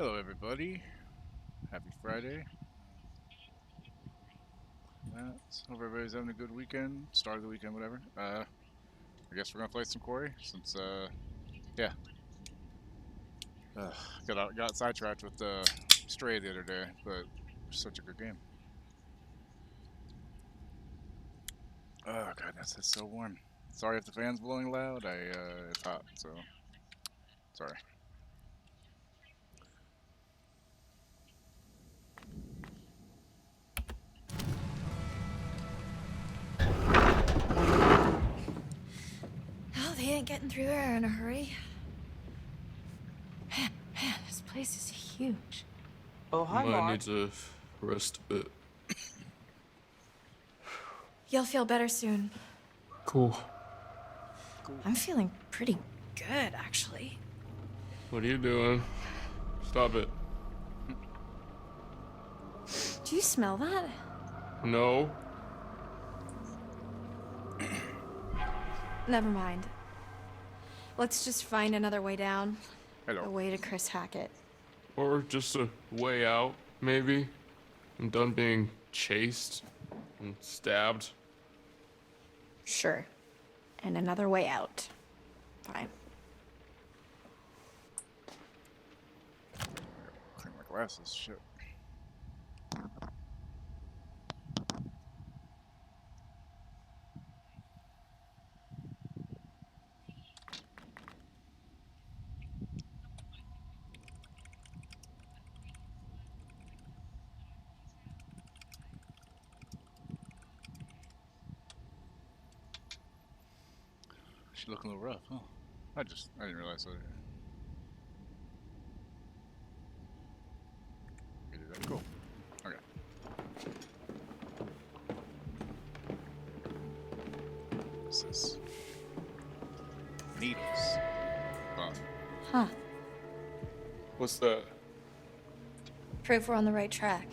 Hello, everybody. Happy Friday. Hope everybody's having a good weekend. Start of the weekend, whatever. I guess we're gonna play some Quarry since, yeah. Got sidetracked with Stray the other day, but such a good game. Oh goodness, it's so warm. Sorry if the fan's blowing loud. It's hot, so sorry. Oh, they ain't getting through there in a hurry. Man, this place is huge. Oh, hi, Might Mark. need to rest a bit. You'll feel better soon. Cool. I'm feeling pretty good, actually. What are you doing? Stop it. Do you smell that? No. Never mind. Let's just find another way down. A Hello. way to Chris Hackett. Or just a way out, maybe. I'm done being chased and stabbed. Sure. And another way out. Fine. Clean my glasses. Shit. She looking a little rough, huh? I didn't realize that. You did that. Cool. Okay. What's this? Needles. Fun. Huh. What's that? Proof we're on the right track.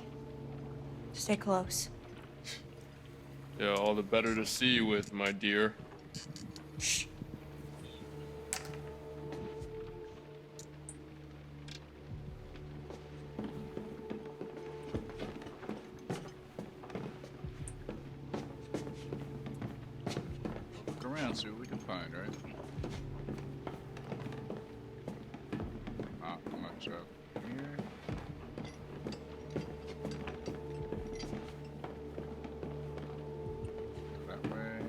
Stay close. Yeah, all the better to see you with, my dear. Shh. Look around, see what we can find, right? Not much up here. Go that way.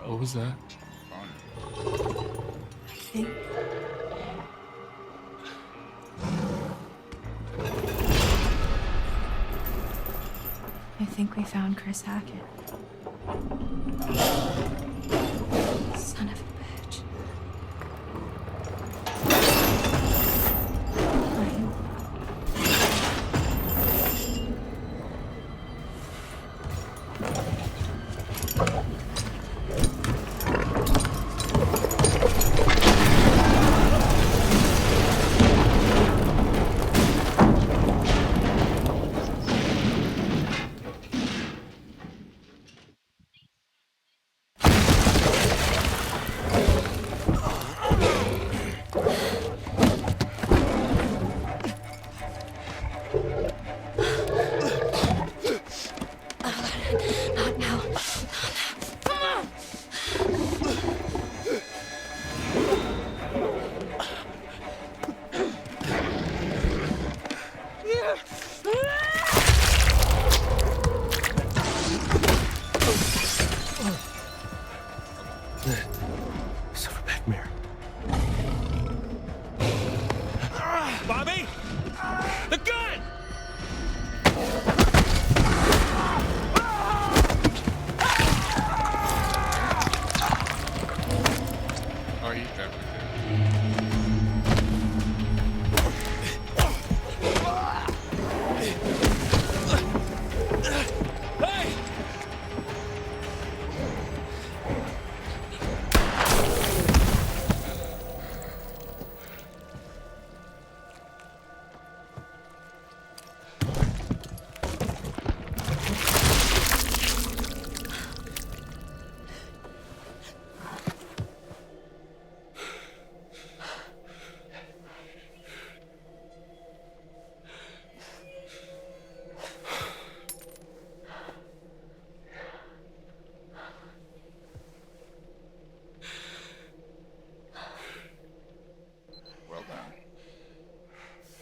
What was that? Fun. I think. I think we found Chris Hackett. Son of a bitch. Not now. Silverback Mare. Bobby? The gun! Oh, he definitely did. Hey!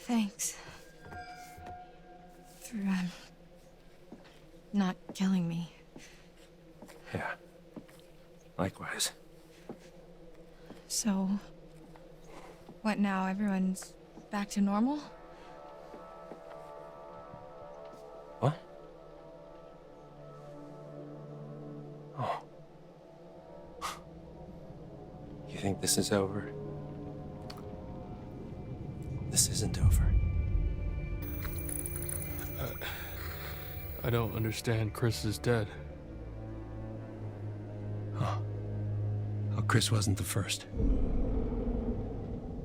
Thanks. For, not killing me. Yeah. Likewise. So, what now? Everyone's back to normal? What? Oh. You think this is over? This isn't over. I don't understand. Chris is dead. Oh, Chris wasn't the first.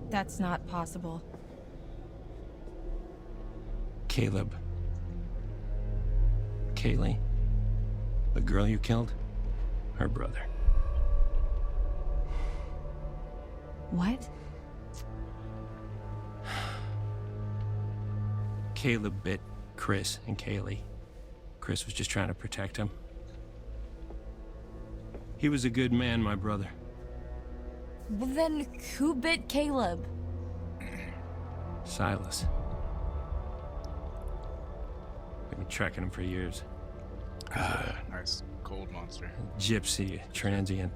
That's not possible. Caleb. Kaylee. The girl you killed. Her brother. What? Caleb bit Chris and Kaylee. Chris was just trying to protect him. He was a good man, my brother. Well then, who bit Caleb? Silas. We've been tracking him for years. Nice cold monster. Gypsy, transient.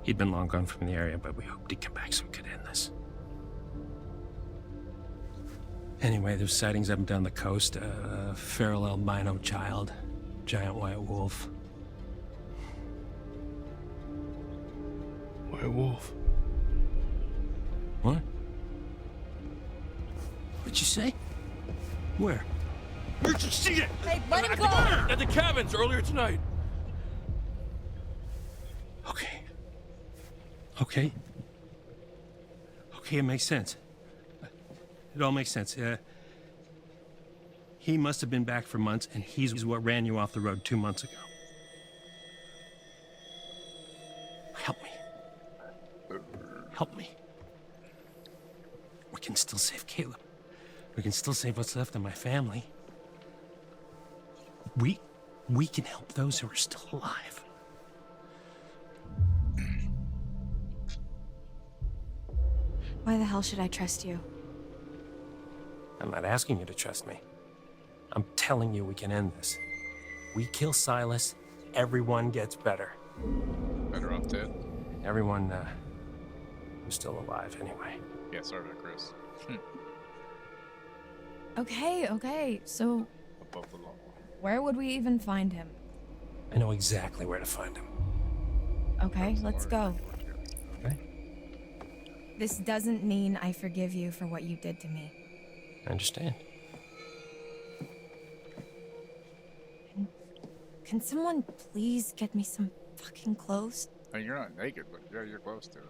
He'd been long gone from the area, but we hoped he'd come back so we could end this. Anyway, there's sightings up and down the coast. Feral albino child, giant white wolf. White wolf. What? What'd you say? Where? Where'd you see it? Hey, let him go! At the cabins earlier tonight. Okay. Okay. Okay, it makes sense. It all makes sense. He must have been back for months, and he's what ran you off the road 2 months ago. Help me. Help me. We can still save Caleb. We can still save what's left of my family. We can help those who are still alive. Why the hell should I trust you? I'm not asking you to trust me. I'm telling you we can end this. We kill Silas, everyone gets better. Better off dead. Everyone, who's still alive anyway. Yeah, sorry about Chris. Okay, so Above the law. where would we even find him? I know exactly where to find him. Okay, let's go. Okay? This doesn't mean I forgive you for what you did to me. I understand. Can someone please get me some fucking clothes? I mean, you're not naked, but yeah, you're close to it.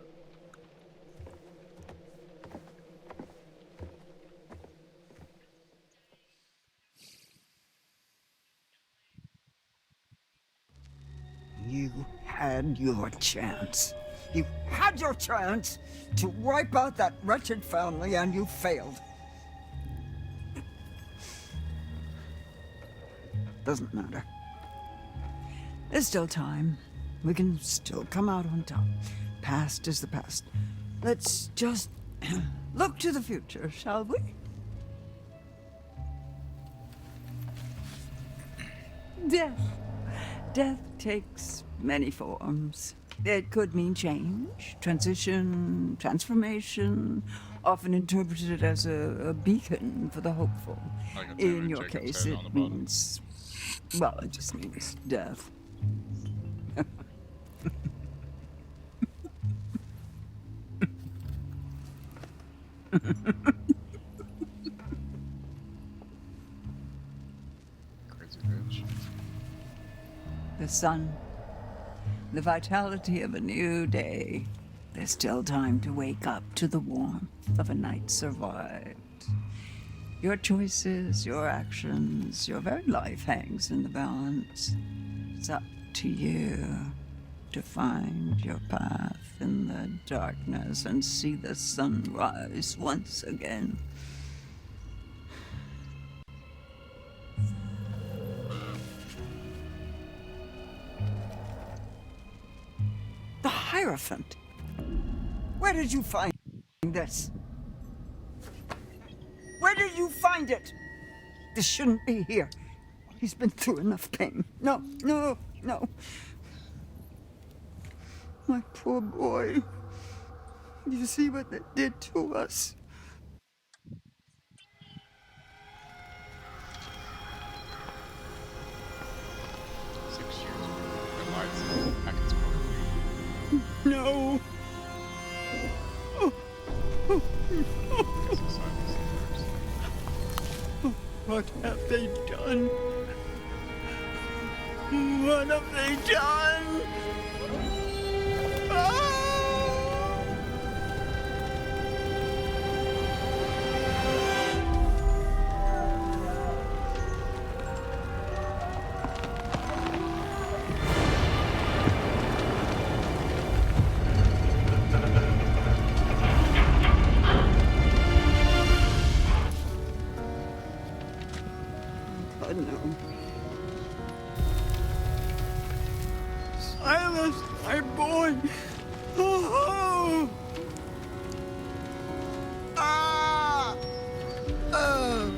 You had your chance. You had your chance to wipe out that wretched family, and you failed. Doesn't matter. There's still time. We can still come out on top. Past is the past. Let's just look to the future, shall we? Death. Death takes many forms. It could mean change, transition, transformation, often interpreted as a beacon for the hopeful. Like a In David your Jacobs case, head on the it bottom. means, well, it just means death. Crazy bitch. The sun, the vitality of a new day. There's still time to wake up to the warmth of a night survived. Your choices, your actions, your very life hangs in the balance. It's up to you to find your path in the darkness and see the sun rise once again. The Hierophant. Where did you find this? Where did you find it? This shouldn't be here. He's been through enough pain. No, no, no. My poor boy. You see what they did to us? That lies in Hackett's Quarry. No. So silence What have they done? What have they done? Ah! God, no. Silas, my boy. Oh! Ah! Ah!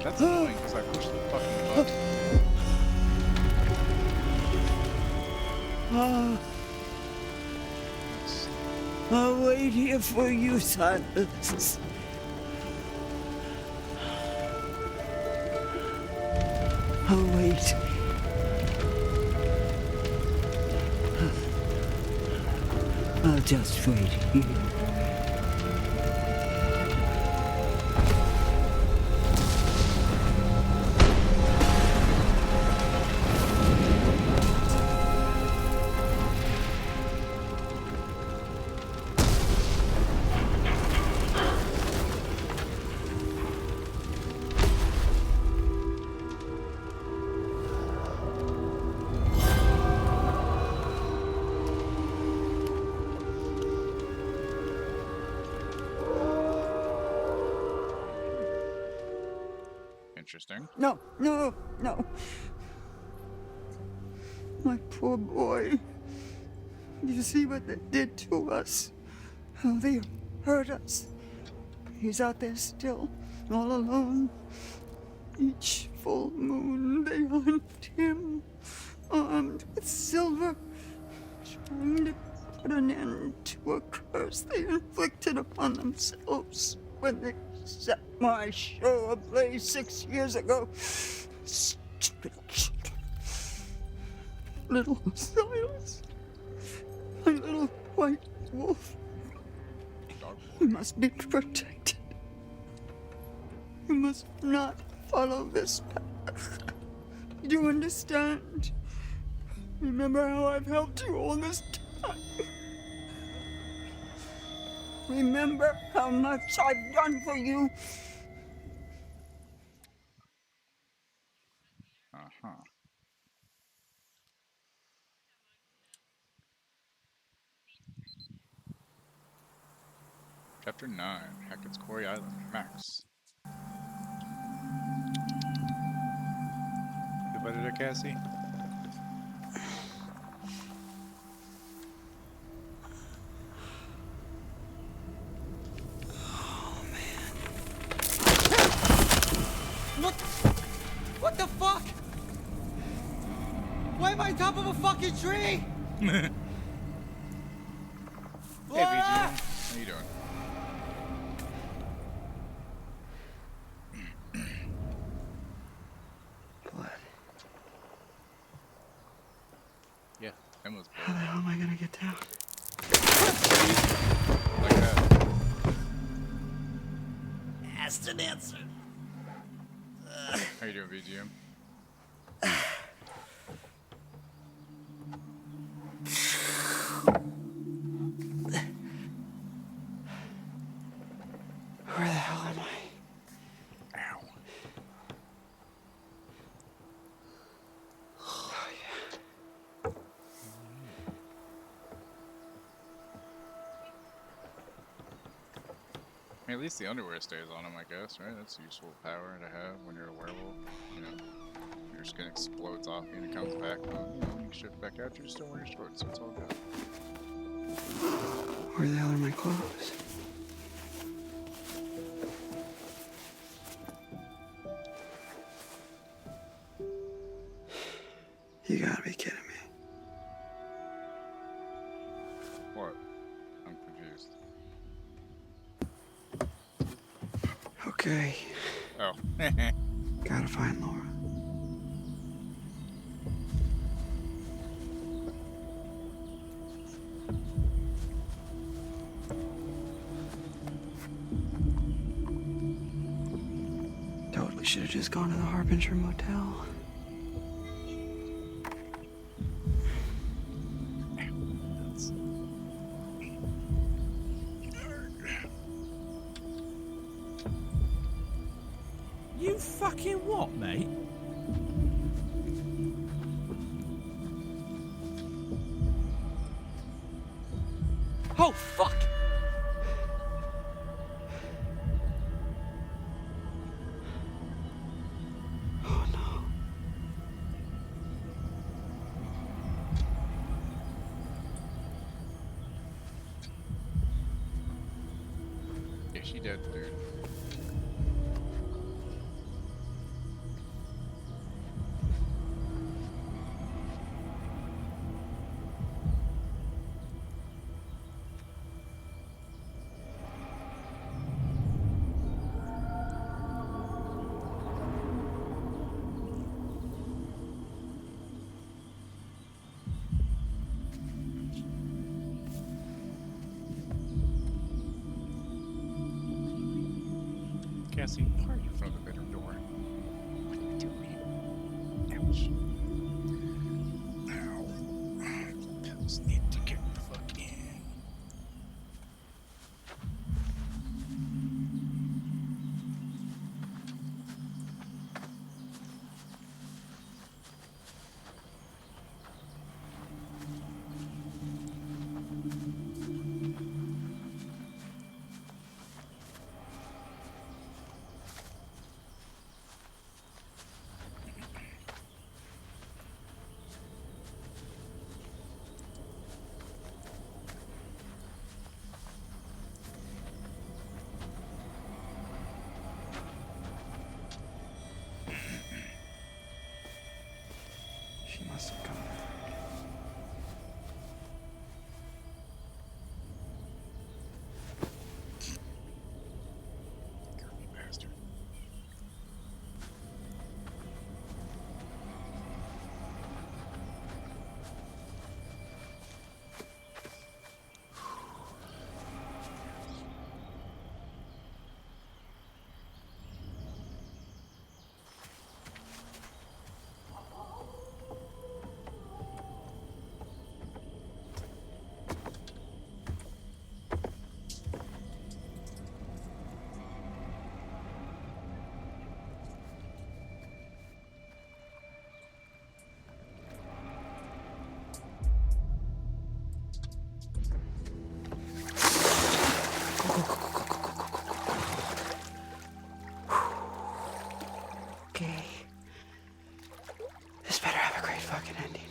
That's annoying because I pushed the fucking button. That's I'll wait here for you, Silas. I'll wait. I'll just wait here. interesting. No, no, no. My poor boy. You see what they did to us? How they hurt us. He's out there still, all alone. Each full moon they hunt him, armed with silver, trying to put an end to a curse they inflicted upon themselves when they set my show ablaze 6 years ago. Stupid children. Little Silas. My little white wolf. You must be protected. You must not follow this path. Do you understand? Remember how I've helped you all this time. Remember how much I've done for you. Uh-huh. Chapter 9, Hackett's Quarry Island, Max. Feel better there, Cassie? What the fuck? Why am I on top of a fucking tree? Hey, VG. How you doing? What? Yeah, Emma's How the hell am I gonna get down? like that. Asked and answered. How you doing, VGM? Where the hell am I? Ow. Oh, yeah. I mean, at least the underwear stays on him, I guess, right? That's a useful power to have when you're a werewolf. You know, your skin explodes off you and it comes back, but you know, when you shift back out, you're still wearing your shorts, so it's all good. Where the hell are my clothes? You gotta be kidding me. What? I'm confused. Okay, Oh. gotta find Laura. Totally should have just gone to the Harbinger Motel. You fucking what, mate? Oh, fuck! Oh no. Yeah, she dead, dude. Cassie, why are you in front of the bedroom door? What are you doing? Ouch. Ow. Pills need to get the fuck in. She must have come back. Dirty bastard. Okay. This better have a great fucking ending.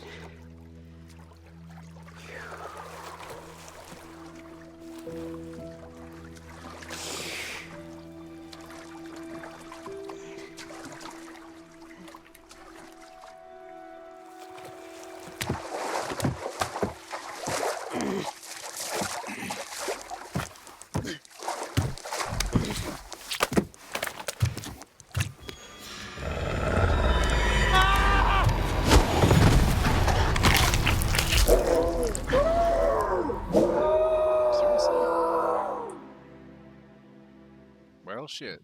Well, shit.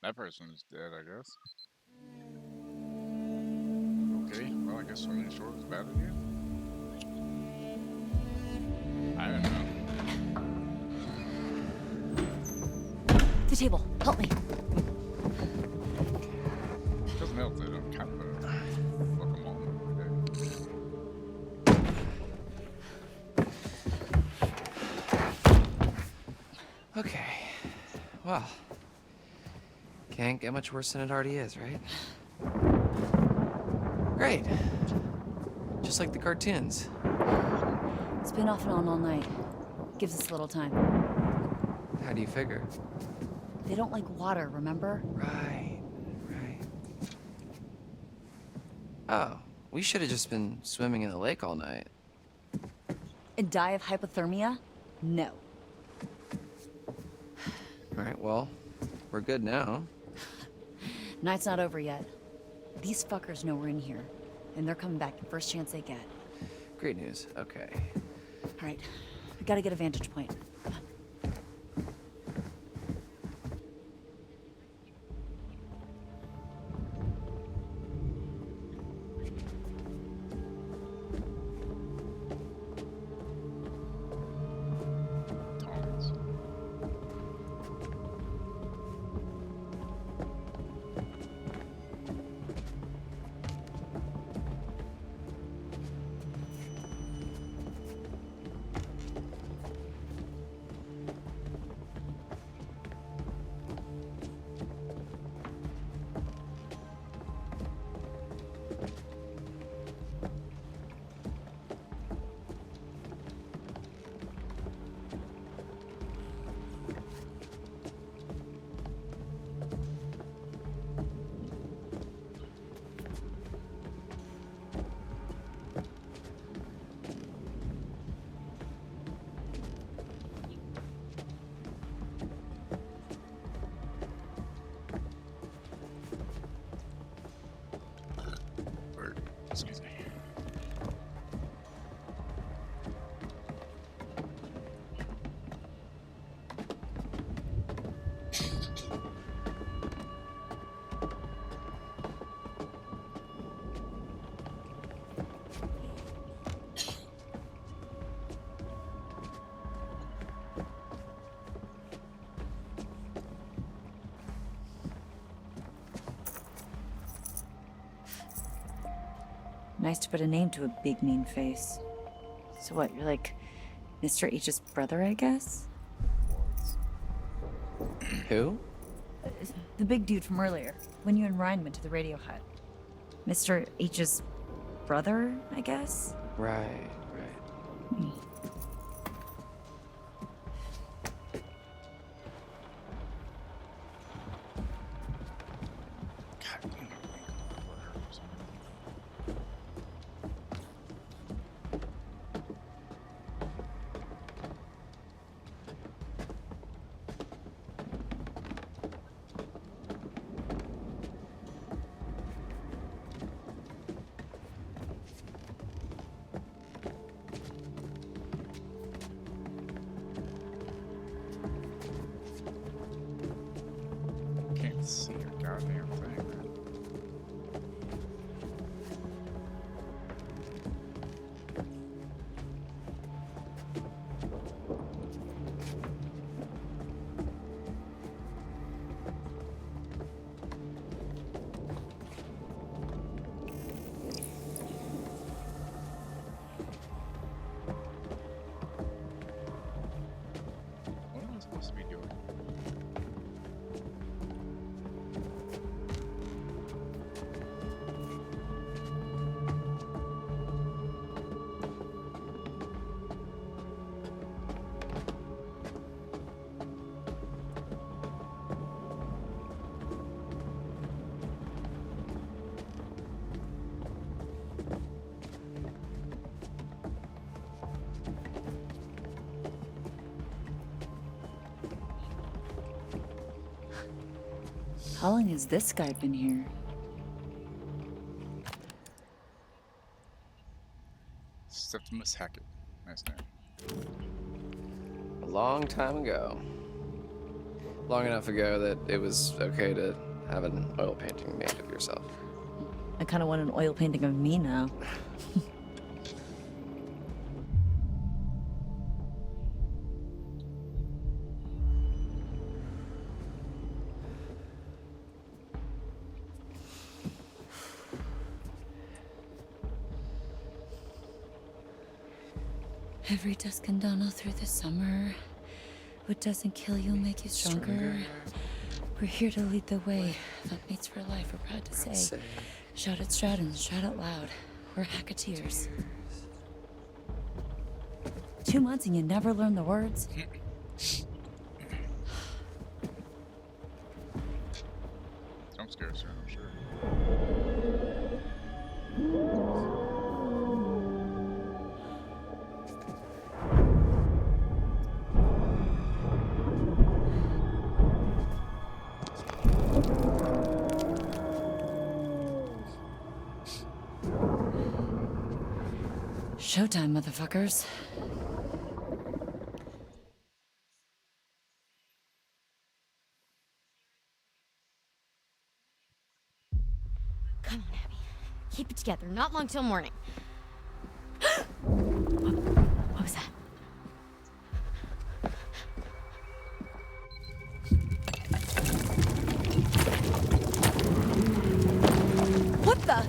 That person's dead, I guess. Okay, well, I guess swimming ashore was bad idea. I don't know. The table, help me. Doesn't help that I'm kind of a welcome all today. Okay. Well, can't get much worse than it already is, right? Great. Just like the cartoons. It's been off and on all night. Gives us a little time. How do you figure? They don't like water, remember? Right. Oh, we should have just been swimming in the lake all night. And die of hypothermia? No. All right, well, we're good now. Night's not over yet. These fuckers know we're in here, and they're coming back the first chance they get. Great news. Okay. All right, we gotta get a vantage point. Come on. Tongs. Excuse me. Nice to put a name to a big, mean face. So what, you're like Mr. H's brother, I guess? Who? The big dude from earlier, when you and Ryan went to the radio hut. Mr. H's brother, I guess? Right. God, you know, whatever or something. Can't see a goddamn thing, man. What am I supposed to be doing? How long has this guy been here? Septimus Hackett. Nice name. A long time ago. long enough ago that it was okay to have an oil painting made of yourself. I kind of want an oil painting of me now. Every dusk and dawn all through the summer. What doesn't kill you will make you stronger. We're here to lead the way. Mates for life, we're proud to say. Shout it stroud and shout it loud. We're hacketeers. 2 months and you never learn the words? I'm scared, sir, I'm sure. Showtime, motherfuckers. Come on, Abby. Keep it together. Not long till morning. What was that? What the?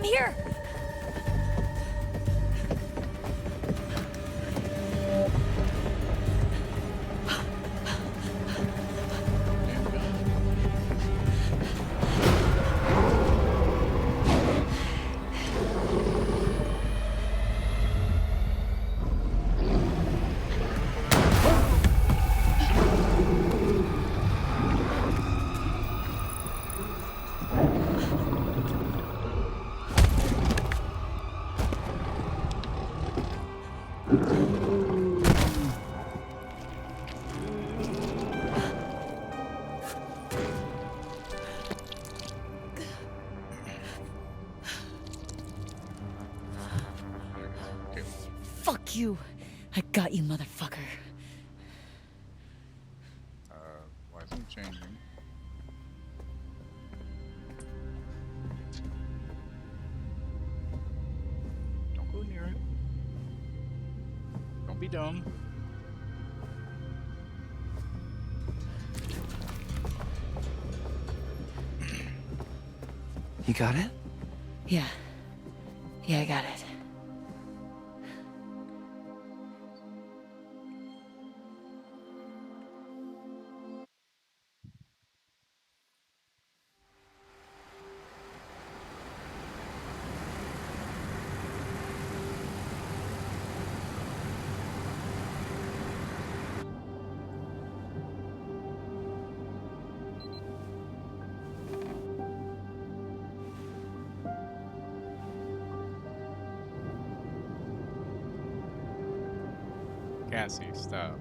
I'm here! Okay. Fuck you! I got you, motherfucker. Why isn't it changing? Don't go near it. Don't be dumb. You got it? Yeah. Yeah, I got it. Cassie, stop.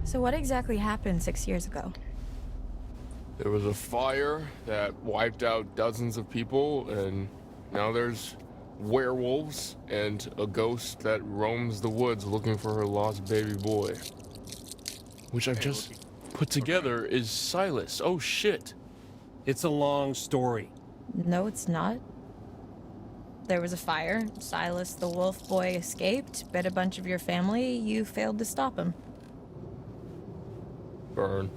So what exactly happened 6 years ago? There was a fire that wiped out dozens of people, and now there's werewolves and a ghost that roams the woods looking for her lost baby boy. Which I've just put together is Silas. Oh shit. It's a long story. No, it's not. There was a fire. Silas the wolf boy escaped, bit a bunch of your family. You failed to stop him. Burn.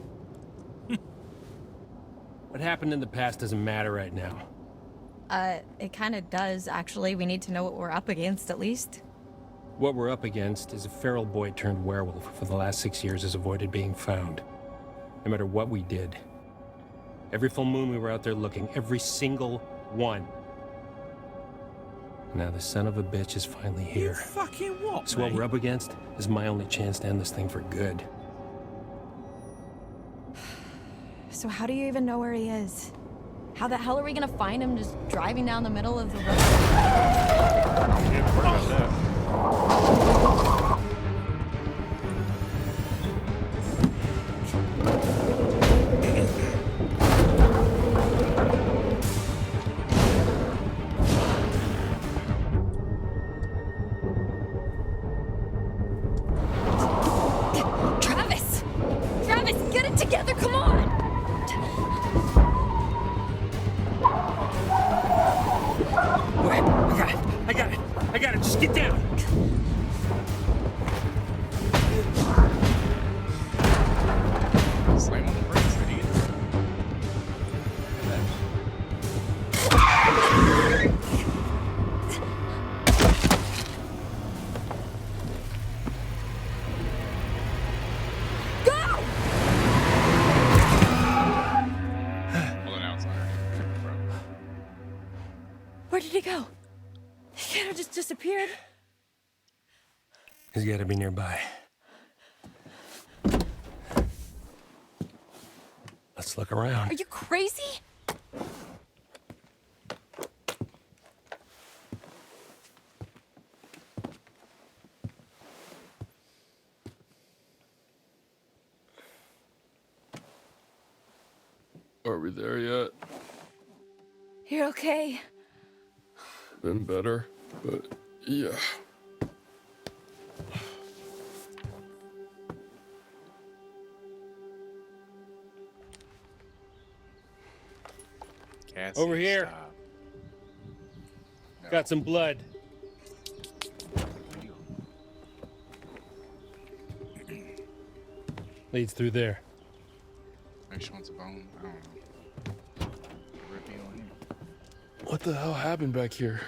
What happened in the past doesn't matter right now. It kind of does, actually. We need to know what we're up against, at least. What we're up against is a feral boy turned werewolf who for the last 6 years has avoided being found. No matter what we did. Every full moon we were out there looking, every single one. Now the son of a bitch is finally You here. fucking what, So what mate? we're up against is my only chance to end this thing for good. So how do you even know where he is? How the hell are we gonna find him just driving down the middle of the road? Yeah, what about that? Travis! Travis, get it together, come on! Wait, I got it, just get down! Slam on the brakes, idiot. Go! Pull it outside. Where did he go? He can't have just disappeared. He's gotta be nearby. Let's look around. Are you crazy? Are we there yet? You're okay. Been better, but yeah. Cassie, Over here. stop. No. Got some blood. Leads through there. Maybe she wants a bone. I don't know. What the hell happened back here?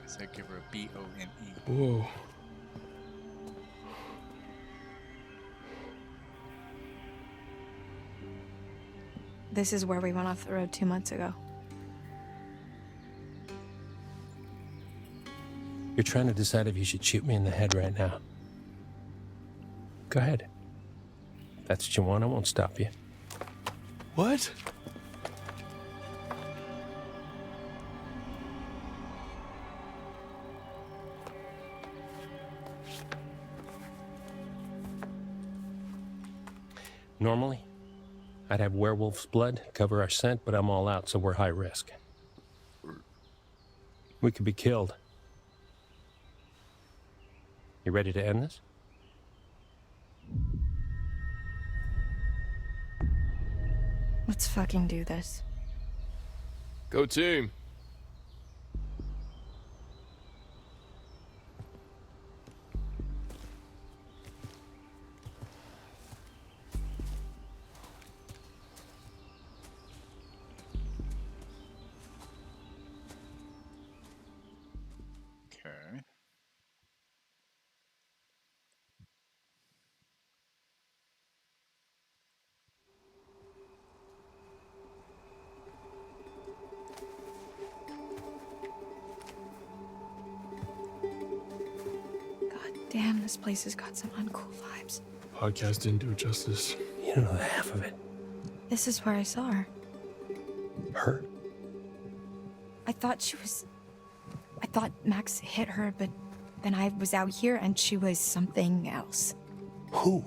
I said give her a B-O-N-E. Whoa. This is where we went off the road 2 months ago. You're trying to decide if you should shoot me in the head right now. Go ahead. If that's what you want, I won't stop you. What? Normally, I'd have werewolf's blood cover our scent, but I'm all out, so we're high risk. We could be killed. You ready to end this? Let's fucking do this. Go team. Okay. God damn, this place has got some uncool vibes. Podcast didn't do it justice. You don't know the half of it. This is where I saw her. Her? I thought Max hit her, but then I was out here and she was something else. Who?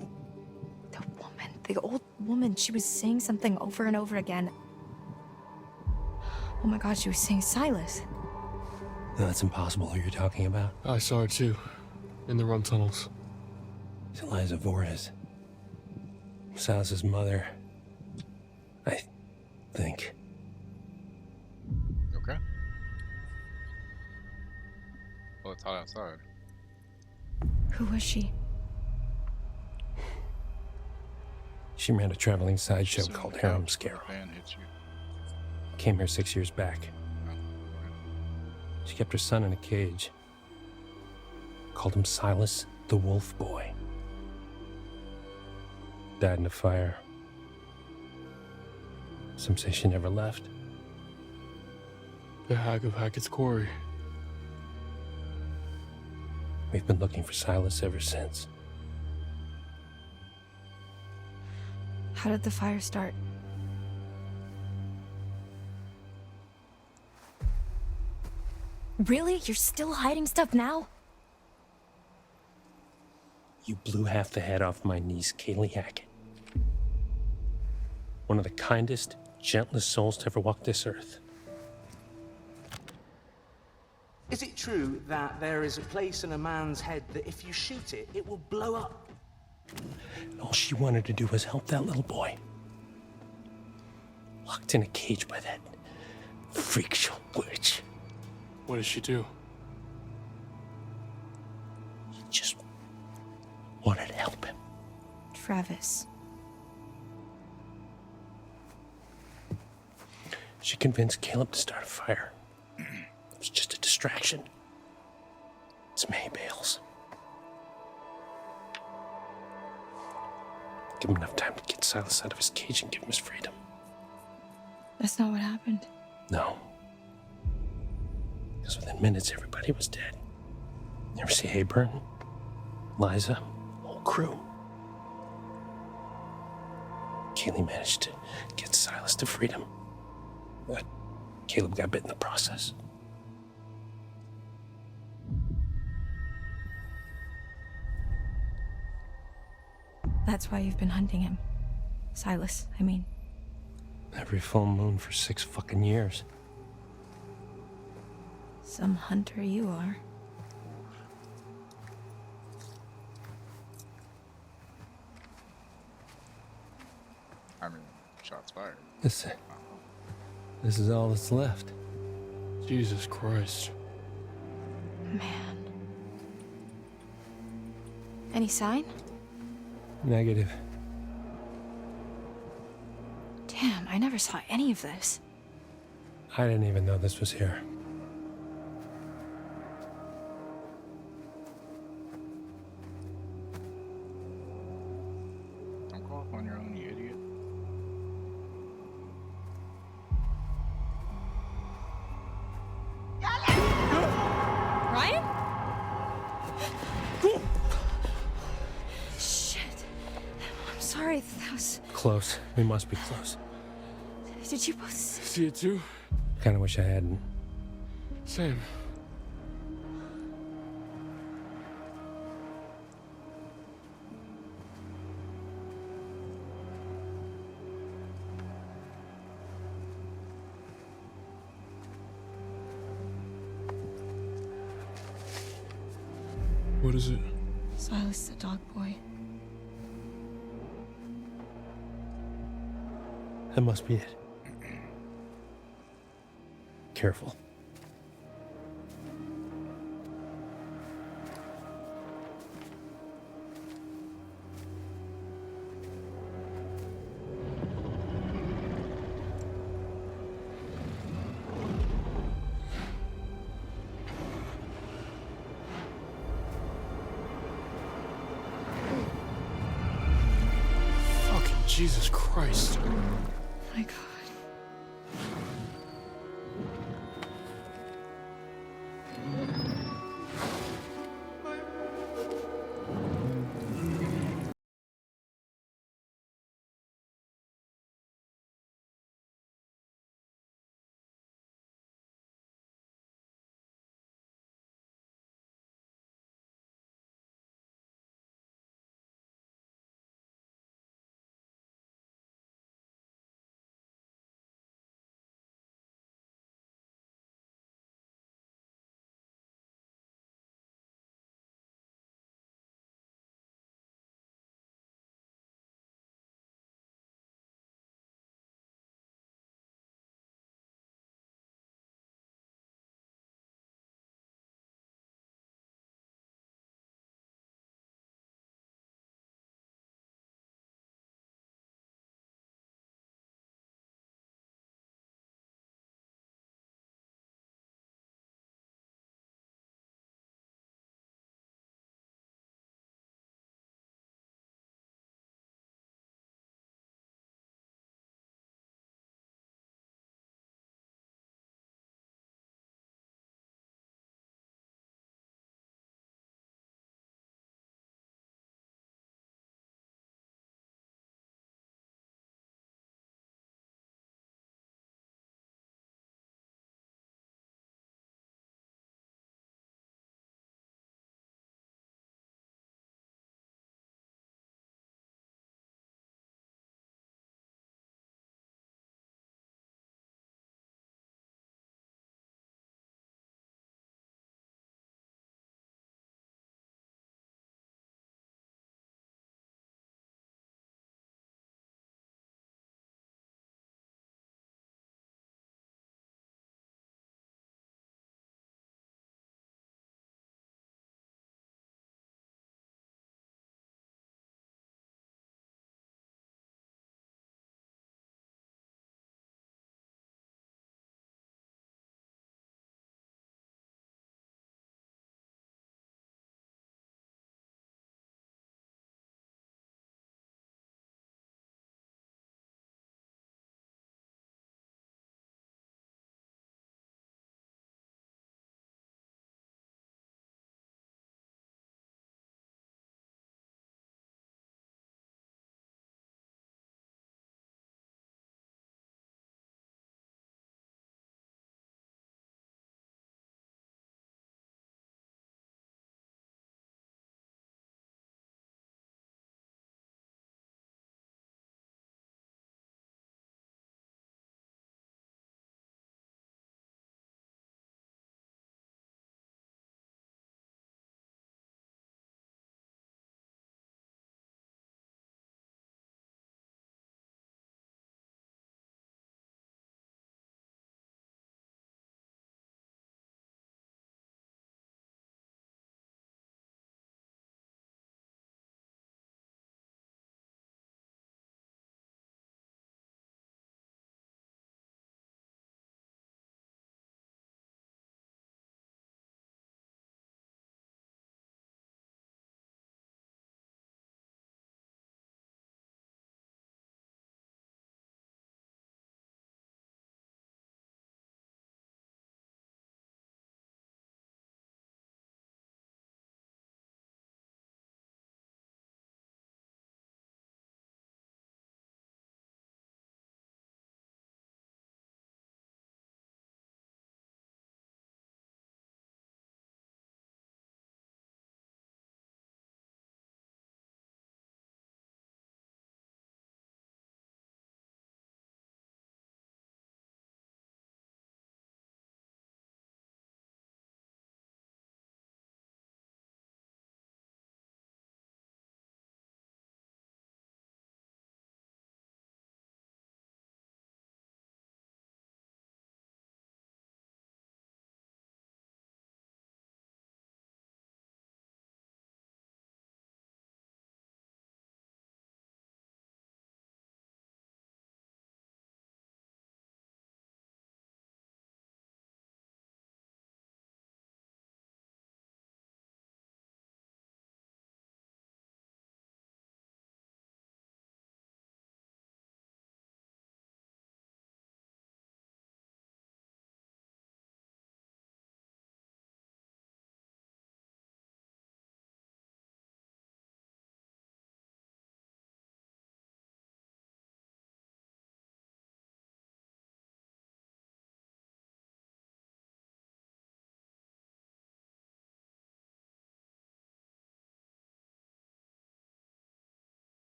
The woman, the old woman, she was saying something over and over again. Oh my god, she was saying Silas. No, that's impossible who you're talking about. I saw her too. In the run tunnels. It's Eliza Voorhees. Silas's mother. I think. Okay. Well, it's hot outside. Who was she? She ran a traveling sideshow So called the Harem couch Scare. Van hit you. Came here 6 years back. Oh, right. She kept her son in a cage. Called him Silas the Wolf Boy. Died in a fire. Some say she never left. The hack of Hackett's Quarry. We've been looking for Silas ever since. How did the fire start? Really? You're still hiding stuff now? You blew half the head off my niece, Kaylee Hackett. One of the kindest, gentlest souls to ever walk this earth. Is it true that there is a place in a man's head that if you shoot it, it will blow up? All she wanted to do was help that little boy. Locked in a cage by that freak show witch. What does she do? He just wanted to help him. Travis. She convinced Caleb to start a fire. It was just a distraction. Some hay bales. Give him enough time to get Silas out of his cage and give him his freedom. That's not what happened. No. Because within minutes, everybody was dead. You ever see Hayburn? Liza? Whole crew. Kaylee managed to get Silas to freedom. But Caleb got bit in the process. That's why you've been hunting him. Silas, I mean. Every full moon for 6 fucking years. Some hunter you are. I mean, shots fired. This is all that's left. Jesus Christ. Man. Any sign? Negative. Damn, I never saw any of this. I didn't even know this was here. Don't go off on your own, you idiot. Ryan? Shit. I'm sorry. That was. Close. We must be close. Did you both? See it too? Kind of wish I hadn't. Same. What is it? Silas, the dog boy. That must be it. Careful. Fucking Jesus Christ. My God.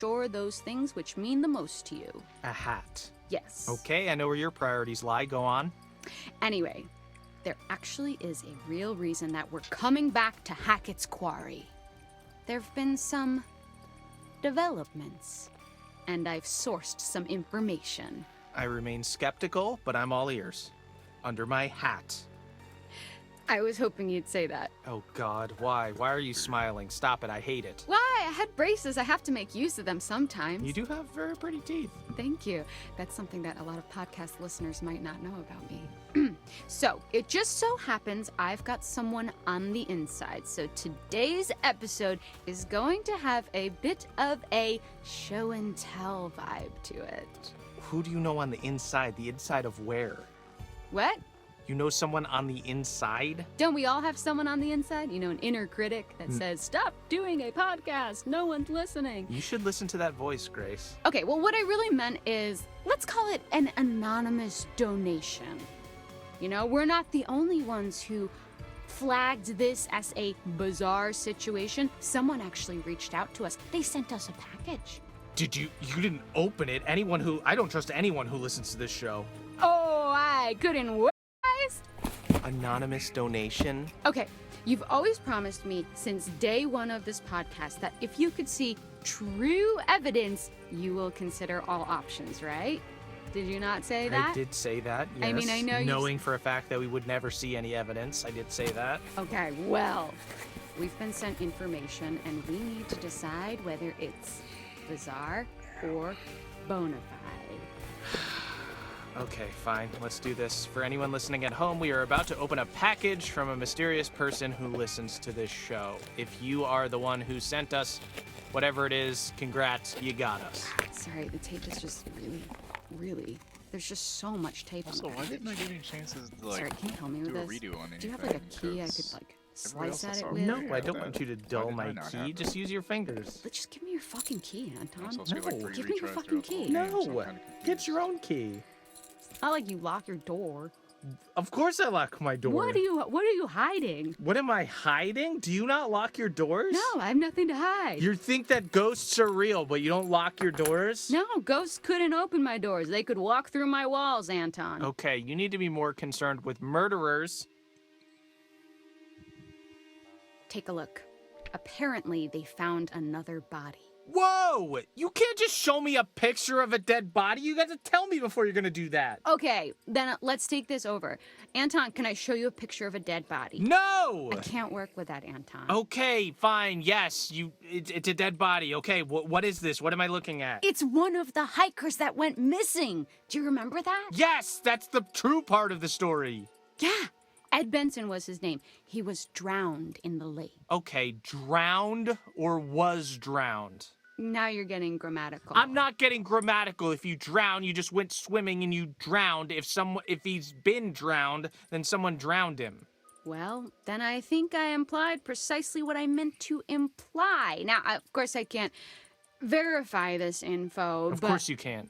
sure those things which mean the most to you. A hat. Yes. Okay, I know where your priorities lie. Go on. Anyway, there actually is a real reason that we're coming back to Hackett's Quarry. There've been some developments, and I've sourced some information. I remain skeptical, but I'm all ears. Under my hat. I was hoping you'd say that. Oh God, why? Why are you smiling? Stop it, I hate it. Why? I had braces. I have to make use of them sometimes. You do have very pretty teeth. Thank you. That's something that a lot of podcast listeners might not know about me. So, it just so happens I've got someone on the inside. So today's episode is going to have a bit of a show and tell vibe to it. Who do you know on the inside? The inside of where? What? You know someone on the inside? Don't we all have someone on the inside? You know, an inner critic that says, stop doing a podcast. No one's listening. You should listen to that voice, Grace. Okay, well, what I really meant is, let's call it an anonymous donation. You know, we're not the only ones who flagged this as a bizarre situation. Someone actually reached out to us. They sent us a package. You didn't open it? I don't trust anyone who listens to this show. Oh, I couldn't wait. Anonymous donation? Okay, you've always promised me since day one of this podcast that if you could see true evidence, you will consider all options, right? Did you not say that? I did say that, yes. I mean, I know knowing for a fact that we would never see any evidence, I did say that. Okay, well, we've been sent information and we need to decide whether it's bizarre or bona fide. Okay, fine. Let's do this. For anyone listening at home, we are about to open a package from a mysterious person who listens to this show. If you are the one who sent us whatever it is, congrats, you got us. Sorry, the tape is just really, there's just so much tape on Also, the why package. didn't I give you chances to Sorry, can you help me with do a this? redo on anything? Do you have like a key I could like slice at it with? No, I don't want you to dull my key. Just use your fingers. But just give me your fucking key, Anton. No. Give me your fucking key. No, get your own key. It's not like you lock your door. Of course I lock my door. What are you hiding? What am I hiding? Do you not lock your doors? No, I have nothing to hide. You think that ghosts are real, but you don't lock your doors? No, ghosts couldn't open my doors. They could walk through my walls, Anton. Okay, you need to be more concerned with murderers. Take a look. Apparently, they found another body. Whoa! You can't just show me a picture of a dead body. You got to tell me before you're gonna do that. Okay, then let's take this over. Anton, can I show you a picture of a dead body? No! I can't work with that, Anton. Okay, fine. Yes, it's a dead body. Okay, what is this? What am I looking at? It's one of the hikers that went missing. Do you remember that? Yes, that's the true part of the story. Yeah. Ed Benson was his name. He was drowned in the lake. Okay, drowned or was drowned? Now you're getting grammatical. I'm not getting grammatical. If you drown, you just went swimming and you drowned. If he's been drowned, then someone drowned him. Well, then I think I implied precisely what I meant to imply. Now, of course, I can't verify this info, Of but... course you can't.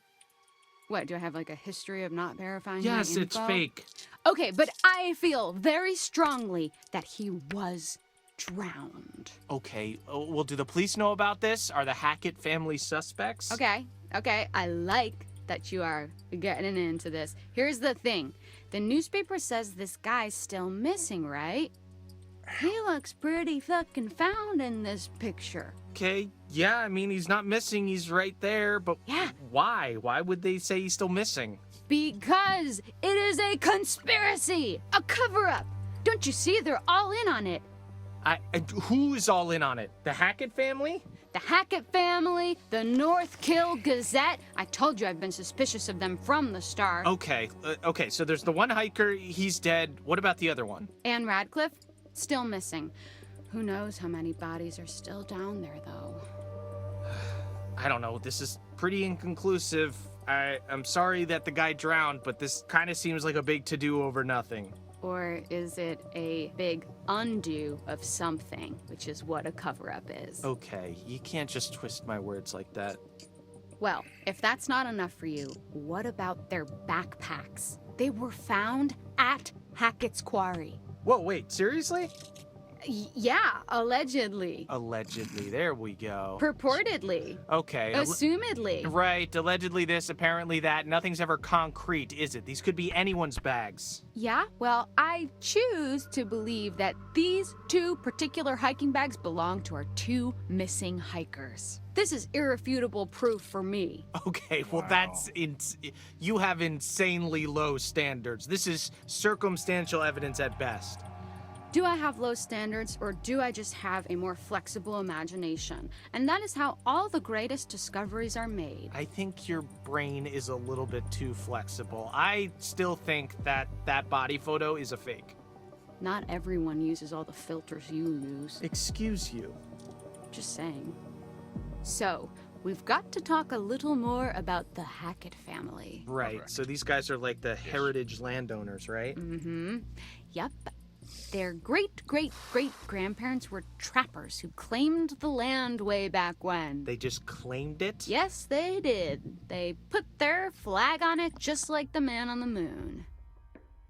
What, do I have like a history of not verifying Yes, my it's info? fake. Okay, but I feel very strongly that he was drowned. Okay, well, do the police know about this? Are the Hackett family suspects? Okay, I like that you are getting into this. Here's the thing. The newspaper says this guy's still missing, right? He looks pretty fucking found in this picture. Okay, yeah, I mean, he's not missing. He's right there, but yeah. Why? Why would they say he's still missing? Because it is a conspiracy, a cover-up. Don't you see? They're all in on it. Who is all in on it? The Hackett family? The Hackett family, the North Kill Gazette. I told you I've been suspicious of them from the start. Okay, so there's the one hiker, he's dead. What about the other one? Anne Radcliffe, still missing. Who knows how many bodies are still down there, though. I don't know, this is pretty inconclusive. I'm sorry that the guy drowned, but this kind of seems like a big to-do over nothing. Or is it a big undo of something, which is what a cover-up is? Okay, you can't just twist my words like that. Well, if that's not enough for you, what about their backpacks? They were found at Hackett's Quarry. Whoa, wait, seriously? Yeah, allegedly. Allegedly. There we go. Purportedly. Okay. Assumedly. Right. Allegedly this, apparently that. Nothing's ever concrete, is it? These could be anyone's bags. Yeah, well, I choose to believe that these 2 particular hiking bags belong to our 2 missing hikers. This is irrefutable proof for me. Okay, well that's you have insanely low standards. This is circumstantial evidence at best. Do I have low standards, or do I just have a more flexible imagination? And that is how all the greatest discoveries are made. I think your brain is a little bit too flexible. I still think that body photo is a fake. Not everyone uses all the filters you use. Excuse you. Just saying. So, we've got to talk a little more about the Hackett family. Right, so these guys are like the heritage landowners, right? Mm-hmm. Yep. Their great-great-great-grandparents were trappers who claimed the land way back when. They just claimed it? Yes, they did. They put their flag on it just like the man on the moon.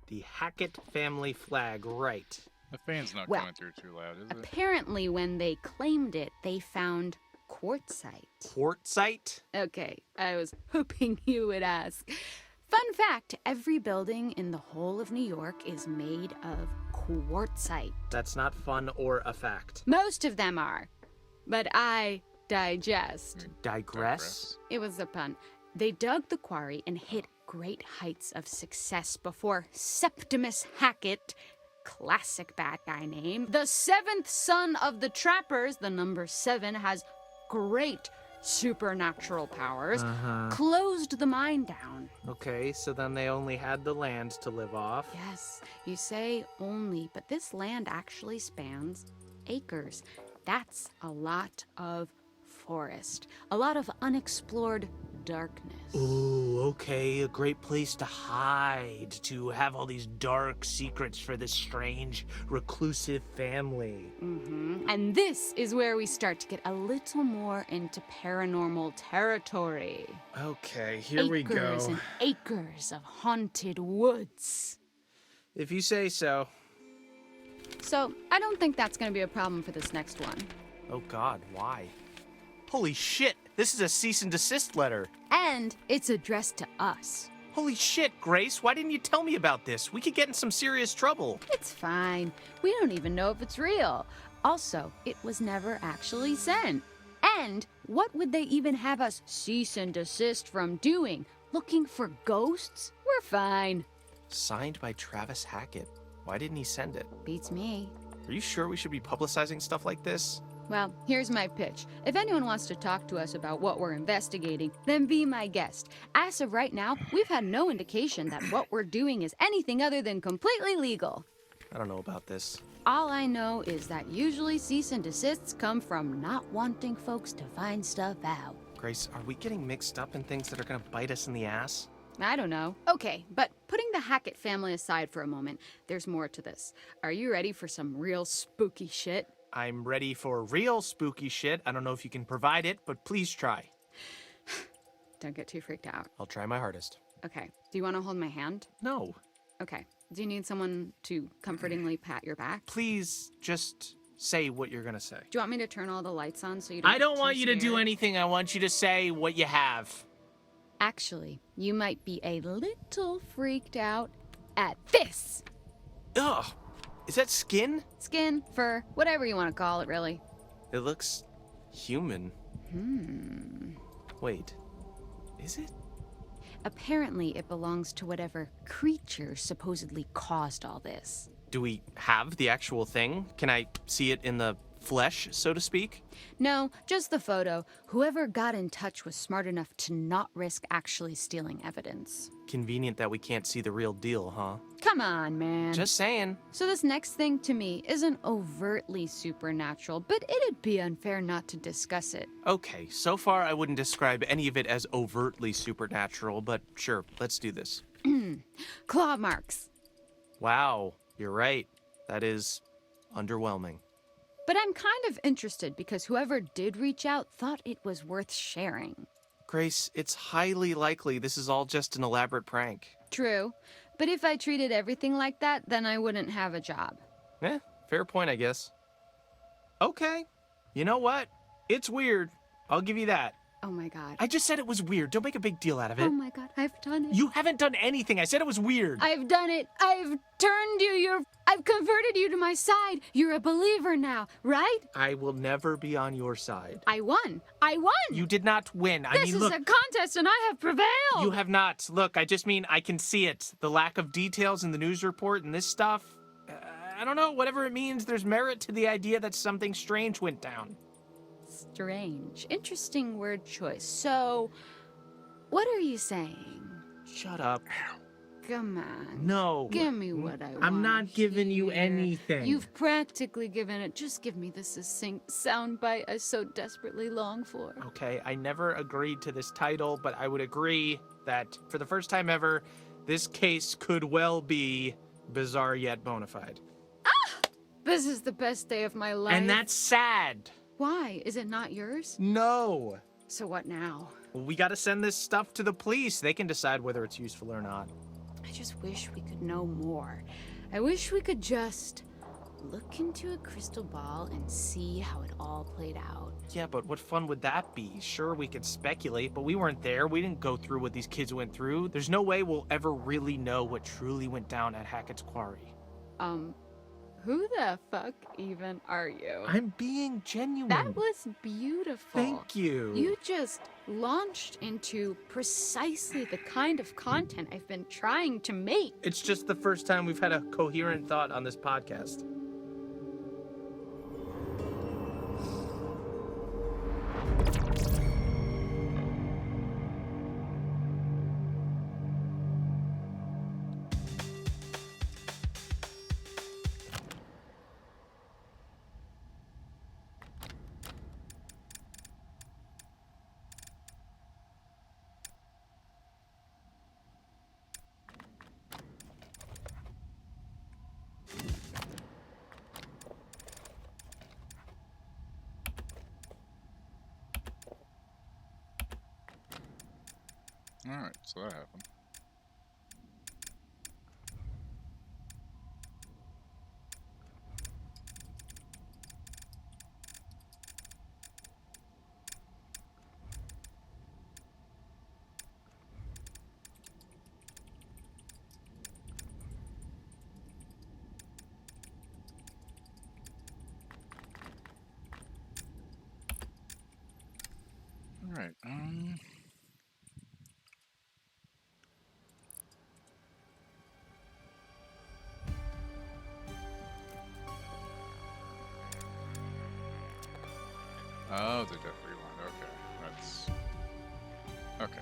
The Hackett family flag, right. The fan's not Well, going through too loud, is it? Apparently, when they claimed it, they found quartzite. Quartzite? Okay, I was hoping you would ask. Fun fact, every building in the whole of New York is made of quartzite. That's not fun or a fact. Most of them are. But I digest. Digress? It was a pun. They dug the quarry and hit great heights of success before Septimus Hackett, classic bad guy name, the 7th son of the trappers, the number 7, has great supernatural powers, closed the mine down. Okay, so then they only had the land to live off. Yes, you say only, but this land actually spans acres. That's a lot of forest, a lot of unexplored darkness. Ooh, okay, a great place to hide, to have all these dark secrets for this strange, reclusive family. And this is where we start to get a little more into paranormal territory. Okay, here we go. Acres and acres of haunted woods. If you say so. So, I don't think that's going to be a problem for this next one. Oh God, why? Holy shit, this is a cease and desist letter. And it's addressed to us. Holy shit, Grace, why didn't you tell me about this? We could get in some serious trouble. It's fine. We don't even know if it's real. Also, it was never actually sent. And what would they even have us cease and desist from doing? Looking for ghosts? We're fine. Signed by Travis Hackett. Why didn't he send it? Beats me. Are you sure we should be publicizing stuff like this? Well, here's my pitch. If anyone wants to talk to us about what we're investigating, then be my guest. As of right now, we've had no indication that what we're doing is anything other than completely legal. I don't know about this. All I know is that usually cease and desists come from not wanting folks to find stuff out. Grace, are we getting mixed up in things that are gonna bite us in the ass? I don't know. Okay, but putting the Hackett family aside for a moment, there's more to this. Are you ready for some real spooky shit? I'm ready for real spooky shit. I don't know if you can provide it, but please try. Don't get too freaked out. I'll try my hardest. Okay, do you want to hold my hand? No. Okay, do you need someone to comfortingly pat your back? Please just say what you're gonna say. Do you want me to turn all the lights on so you don't I don't get want too you to do scared? anything. I want you to say what you have. Actually, you might be a little freaked out at this. Ugh. Is that skin? Skin, fur, whatever you want to call it, really. It looks human. Wait. Is it? Apparently, it belongs to whatever creature supposedly caused all this. Do we have the actual thing? Can I see it in the flesh, so to speak? No, just the photo. Whoever got in touch was smart enough to not risk actually stealing evidence. Convenient that we can't see the real deal, huh? Come on, man. Just saying. So this next thing to me isn't overtly supernatural, but it'd be unfair not to discuss it. Okay, so far I wouldn't describe any of it as overtly supernatural, but sure, let's do this. Claw marks. Wow, you're right. That is underwhelming. But I'm kind of interested because whoever did reach out thought it was worth sharing. Grace, it's highly likely this is all just an elaborate prank. True, but if I treated everything like that, then I wouldn't have a job. Fair point, I guess. Okay. You know what? It's weird. I'll give you that. Oh my god. I just said it was weird. Don't make a big deal out of it. Oh my god, I've done it. You haven't done anything. I said it was weird. I've done it. I've turned you. I've converted you to my side. You're a believer now, right? I will never be on your side. I won. I won. You did not win. This is look, a contest and I have prevailed. you have not. Look, I just mean I can see it. The lack of details in the news report and this stuff. I don't know, whatever it means, there's merit to the idea that something strange went down. Strange. Interesting word choice. So, what are you saying? Shut up. Come on. No. Give me what I want. I'm not giving you anything. You've practically given it. Just give me the succinct soundbite I so desperately long for. Okay, I never agreed to this title, but I would agree that for the first time ever, this case could well be bizarre yet bona fide. This is the best day of my life. And that's sad. Why? Is it not yours? No. So what now? We gotta send this stuff to the police. They can decide whether it's useful or not. I just wish we could know more. I wish we could just look into a crystal ball and see how it all played out. Yeah, but what fun would that be? Sure, we could speculate, but we weren't there. We didn't go through what these kids went through. There's no way we'll ever really know what truly went down at Hackett's Quarry. Who the fuck even are you? I'm being genuine. That was beautiful. Thank you. You just launched into precisely the kind of content I've been trying to make. It's just the first time we've had a coherent thought on this podcast. Alright, so that happened. Alright, oh, the Jeff Rewind. Okay, that's okay.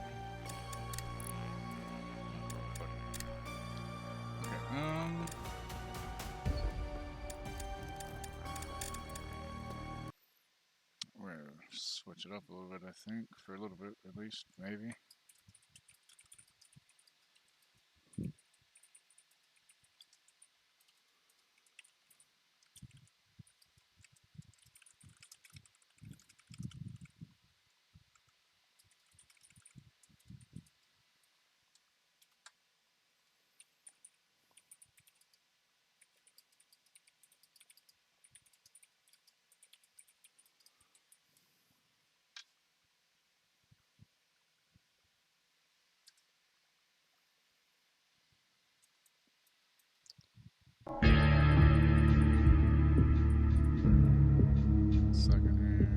Okay. We're gonna switch it up a little bit. I think for a little bit, at least, maybe. Second here.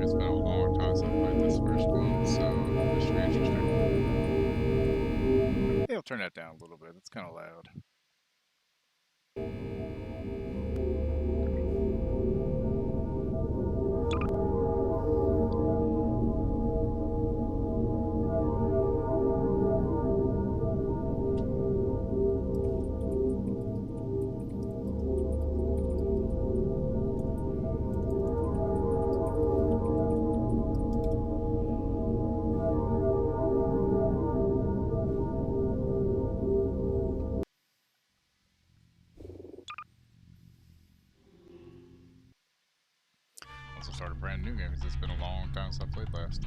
It's been a long time since I played this first one, so this should be interesting. Yeah, I'll turn that down a little bit. It's kind of loud. also start a brand new game because it's been a long time since I played last.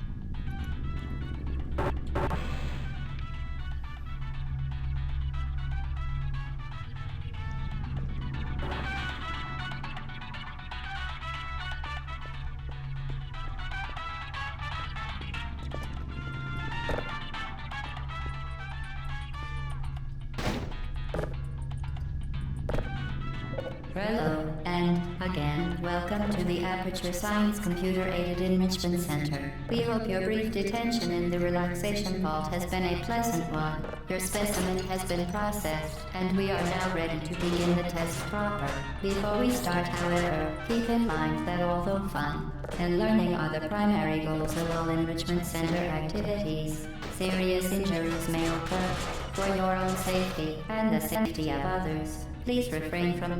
Hello, and again, welcome to the Aperture Science Computer-Aided Enrichment Center. We hope your brief detention in the relaxation vault has been a pleasant one. Your specimen has been processed, and we are now ready to begin the test proper. Before we start, however, keep in mind that although fun and learning are the primary goals of all Enrichment Center activities, serious injuries may occur. For your own safety and the safety of others, please refrain from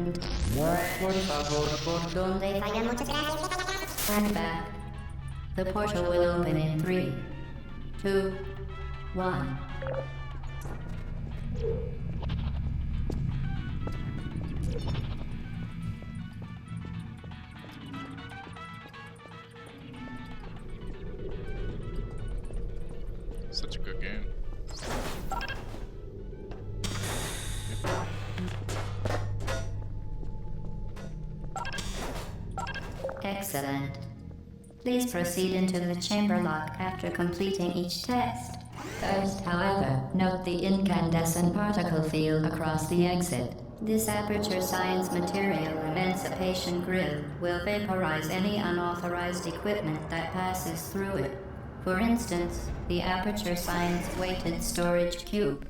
and back. The portal will open in 3, 2, 1. Such a good game. Excellent. Please proceed into the chamber lock after completing each test. First, however, note the incandescent particle field across the exit. This Aperture Science Material Emancipation Grill will vaporize any unauthorized equipment that passes through it. For instance, the Aperture Science Weighted Storage Cube.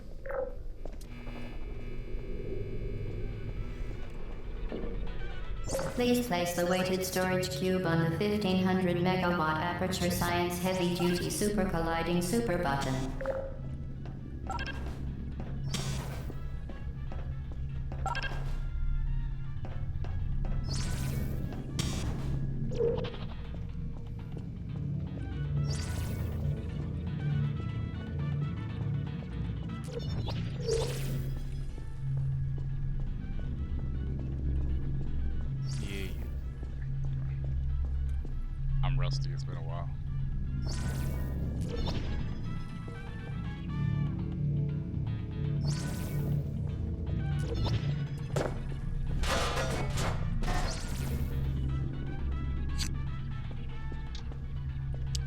Please place the weighted storage cube on the 1500 megawatt Aperture Science Heavy Duty Super Colliding Super Button. I'm rusty, it's been a while.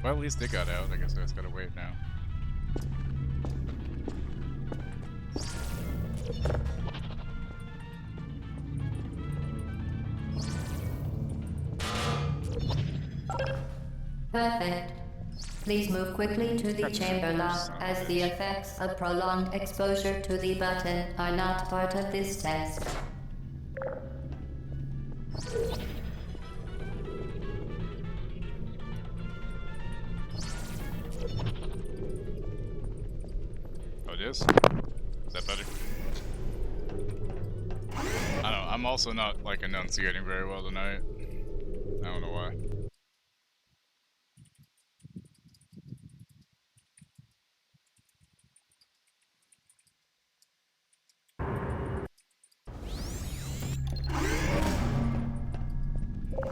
Well, at least they got out. I guess I just gotta wait now. Perfect. Please move quickly to the chamber lock, as the effects of prolonged exposure to the button are not part of this test. Oh, it is? Is that better? I don't know, I'm also not, like, enunciating very well tonight. I don't know why.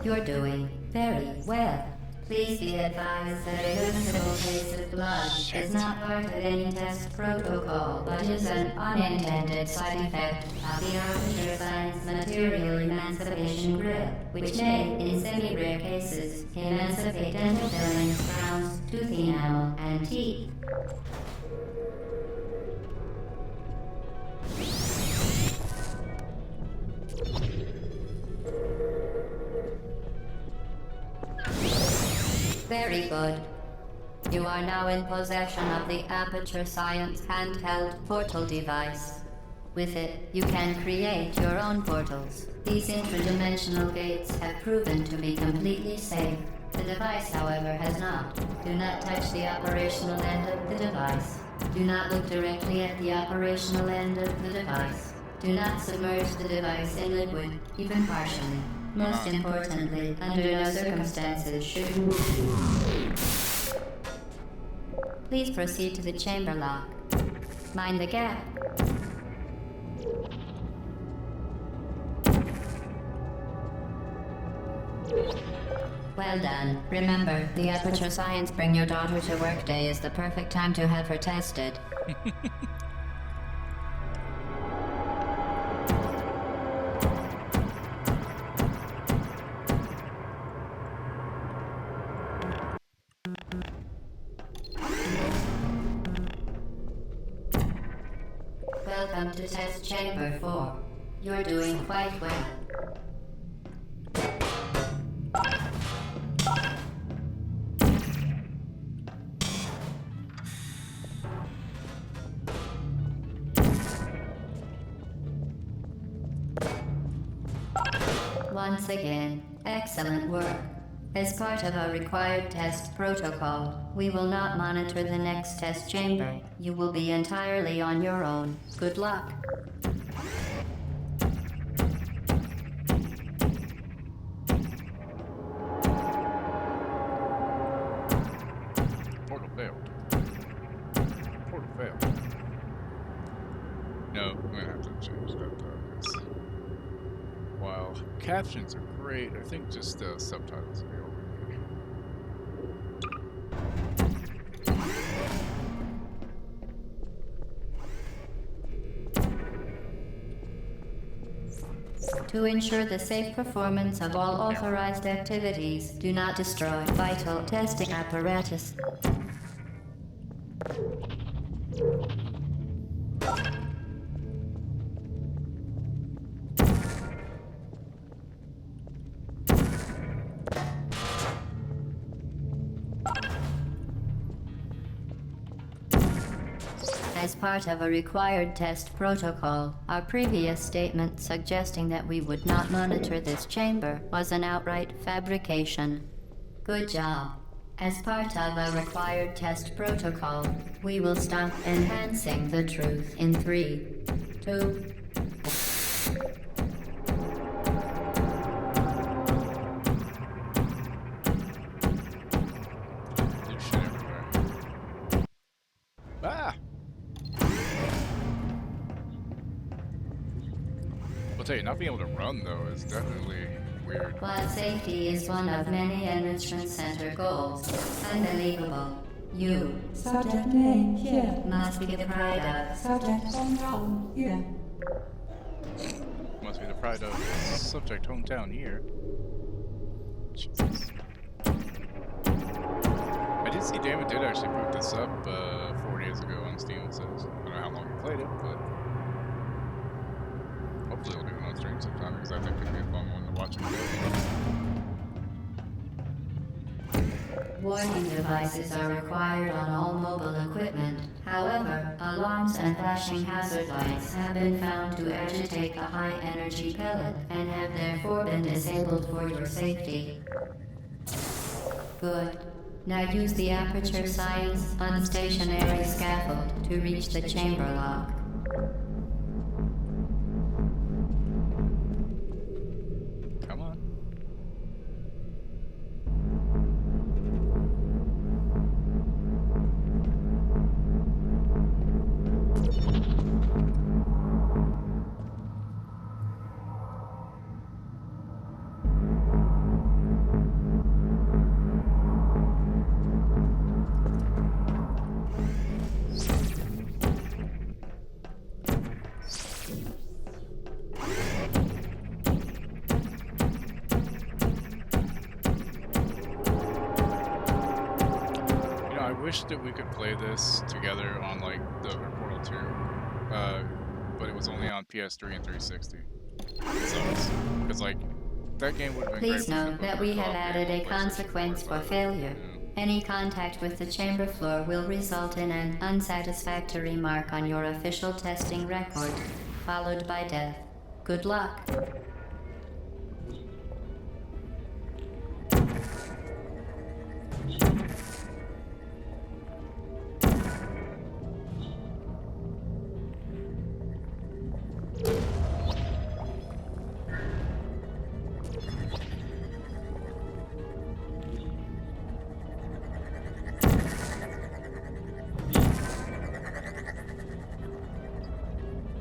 You're doing very well. Please be advised that a noticeable case of blood is not part of any test protocol, but is an unintended side effect of the Aperture Science Material Emancipation Grill, which may, in semi-rare cases, emancipate dental fillings, crowns, tooth enamel, and teeth. Very good. You are now in possession of the Aperture Science handheld portal device. With it, you can create your own portals. These interdimensional gates have proven to be completely safe. The device, however, has not. Do not touch the operational end of the device. Do not look directly at the operational end of the device. Do not submerge the device in liquid, even partially. Most importantly, under no circumstances should... Please proceed to the chamber lock. Mind the gap. Well done. Remember, the Aperture Science Bring Your Daughter to Work Day is the perfect time to have her tested. Welcome to Test Chamber 4. You're doing quite well. Once again, excellent work. As part of our required test protocol, we will not monitor the next test chamber. You will be entirely on your own. Good luck. Portal failed. Portal failed. No, I'm gonna have to change that though. 'Cause while captions are great, I think just subtitles would be all we need. To ensure the safe performance of all authorized activities, do not destroy vital testing apparatus. As part of a required test protocol, our previous statement suggesting that we would not monitor this chamber was an outright fabrication. Good job. As part of a required test protocol, we will stop enhancing the truth in 3, 2, There's shit everywhere. Ah! I'll tell you, not being able to run though is definitely weird. While safety is one of many Enrichment Center goals, unbelievable. You, Subject name here. must be the pride of. Subject hometown here. Must be the pride of subject hometown here. Jesus. I did see Damon did actually boot this up 4 days ago on Steam, it says. I don't know how long he played it, but hopefully he'll do it on stream sometime because I think it'd be a fun one to watch him play. Warning devices are required on all mobile equipment. However, alarms and flashing hazard lights have been found to agitate the high-energy pellet and have therefore been disabled for your safety. Good. Now use the Aperture Science unstationary scaffold to reach the chamber lock. Come on. I wish that we could play this together on like the Portal 2, but it was only on PS3 and 360. It sucks. Because like, that game would have been Please great for note that we have added a consequence for failure. Any contact with the chamber floor will result in an unsatisfactory mark on your official testing record, followed by death. Good luck.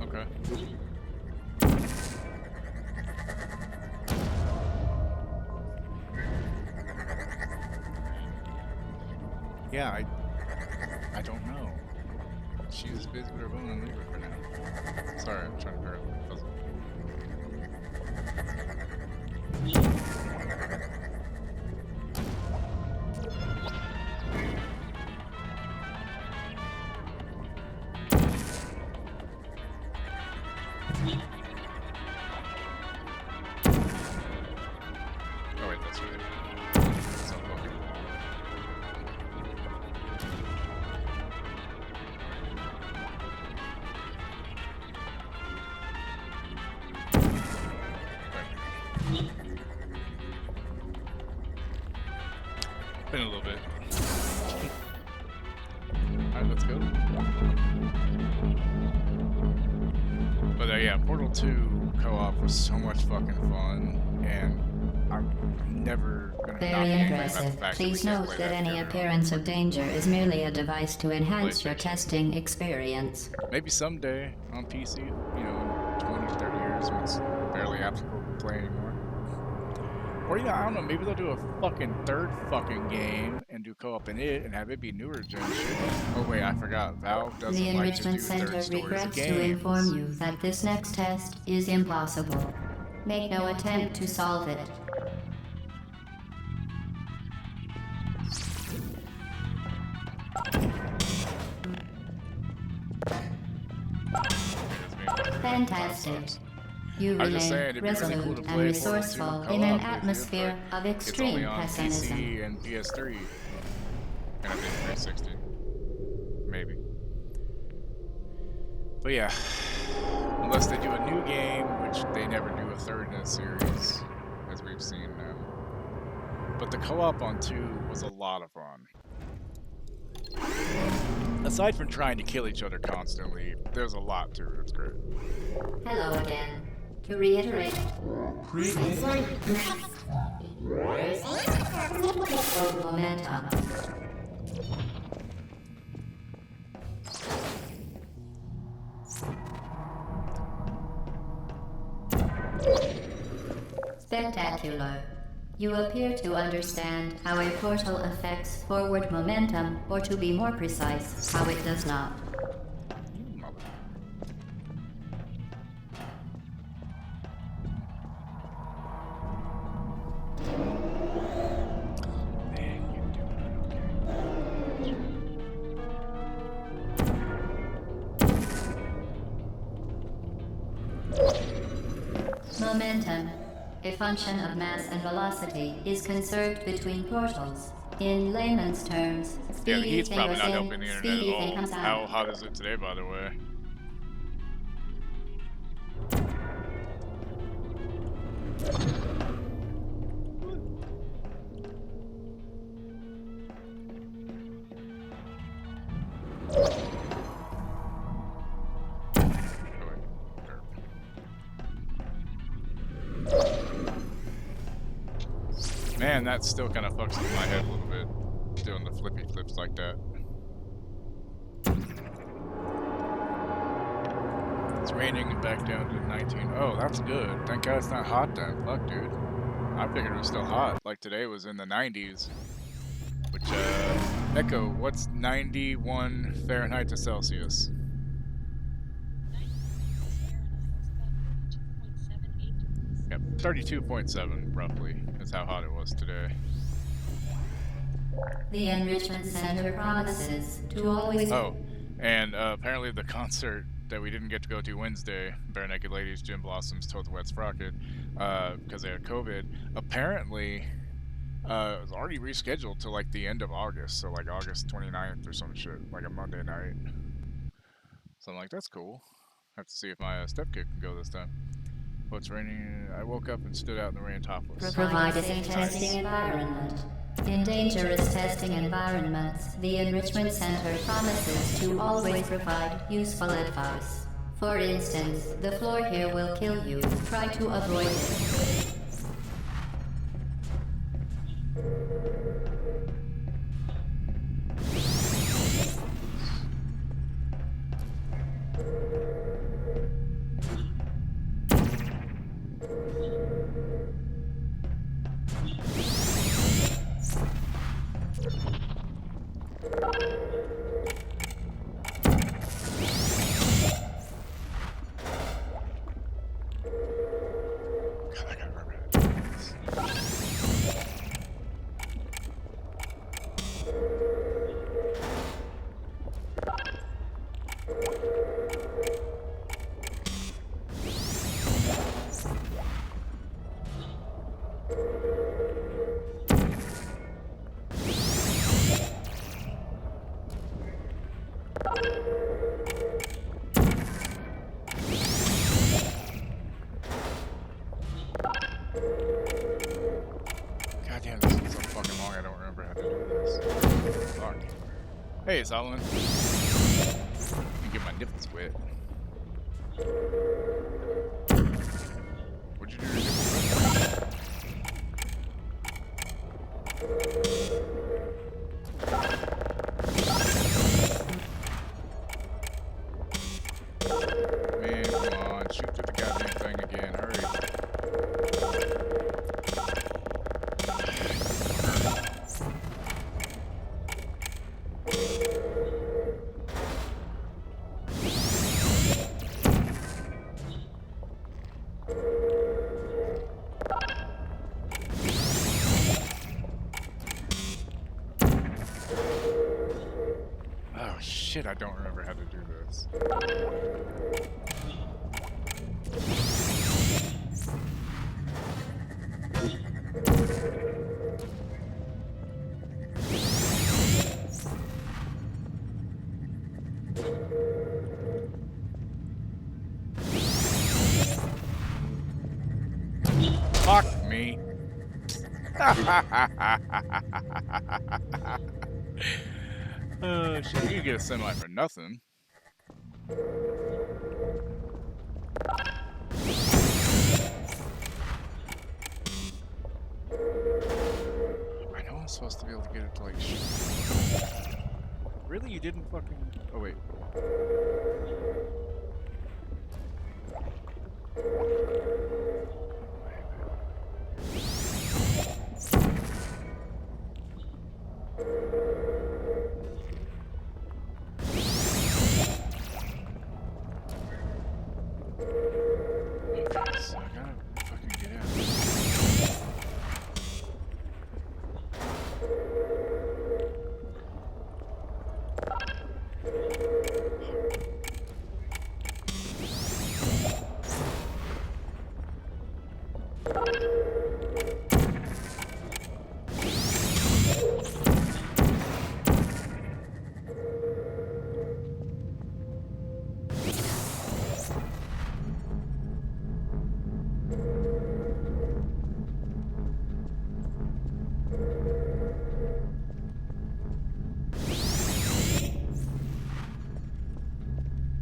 Okay. Yeah, I don't know. She's busy with her bone and leave her for now. Sorry, I'm trying to figure out the puzzle. Oh wait, that's right. It's not broken. Been a little bit. Alright, let's go. But yeah, Portal 2 co-op was so much fucking fun, and I'm never gonna not Very be angry about the impressive. fact that we Please can't note play that any together appearance of danger is merely a device to enhance your PlayStation. testing experience. Maybe someday on PC, you know, in 20, 30 years when it's barely applicable to play anymore. Or, you know, I don't know, maybe they'll do a fucking third fucking game and do co-op in it and have it be newer gen shit. Oh wait, I forgot. Valve doesn't The like to do Enrichment Center third stories of regrets to games. inform you that this next test is impossible. Make no attempt to solve it. Fantastic. You I was just saying, remain it'd be really cool resolute to and play resourceful Portal 2 in an co-op with you, atmosphere but of it's only extreme on pessimism. PC and PS3. And I think 360. Maybe. But yeah. Unless they do a new game, which they never do a third in a series, as we've seen now. But the co-op on 2 was a lot of fun. Aside from trying to kill each other constantly, there's a lot to it. It's great. Hello again. To reiterate, momentum. Spectacular. You appear to understand how a portal affects forward momentum, or to be more precise, how it does not. Momentum, a function of mass and velocity, is conserved between portals. In layman's terms, Yeah, the speedy heat's thing probably goes not in, helping the internet speedy at thing all. comes How out. hot is it today, by the way? Man, that still kind of fucks with my head a little bit, doing the flippy flips like that. It's raining and back down to 19. Oh, that's good. Thank God it's not hot then. Fuck, dude. I figured it was still hot. Like today was in the 90s. Which, Echo, what's 91 Fahrenheit to Celsius? Yep, 32.7 roughly is how hot it was today. The Enrichment Center promises to always... Oh, and apparently the concert that we didn't get to go to Wednesday, Bare Naked Ladies, Gin Blossoms, Toad the Wet Sprocket, because they had COVID, apparently was already rescheduled to like the end of August, so like August 29th or some shit, like a Monday night. So I'm like, that's cool. Have to see if my stepkid can go this time. Oh, it's raining. I woke up and stood out in the rain topless. Provide a testing environment. In dangerous testing environments, the Enrichment Center promises to always provide useful advice. For instance, the floor here will kill you. Try to avoid it. God damn, this is so fucking long. I don't remember how to do this. Fuck. Hey, Solomon. You get my nipples wet. What'd you do to your nipples wet? Man, come on. Shoot through the goddamn thing again. Hurry. Oh shit, I don't remember how to do this. Fuck me. Oh shit, you get a semi for nothing. I know I'm supposed to be able to get it to like shoot. Really? You didn't fucking... Oh wait. So I gotta fucking get out.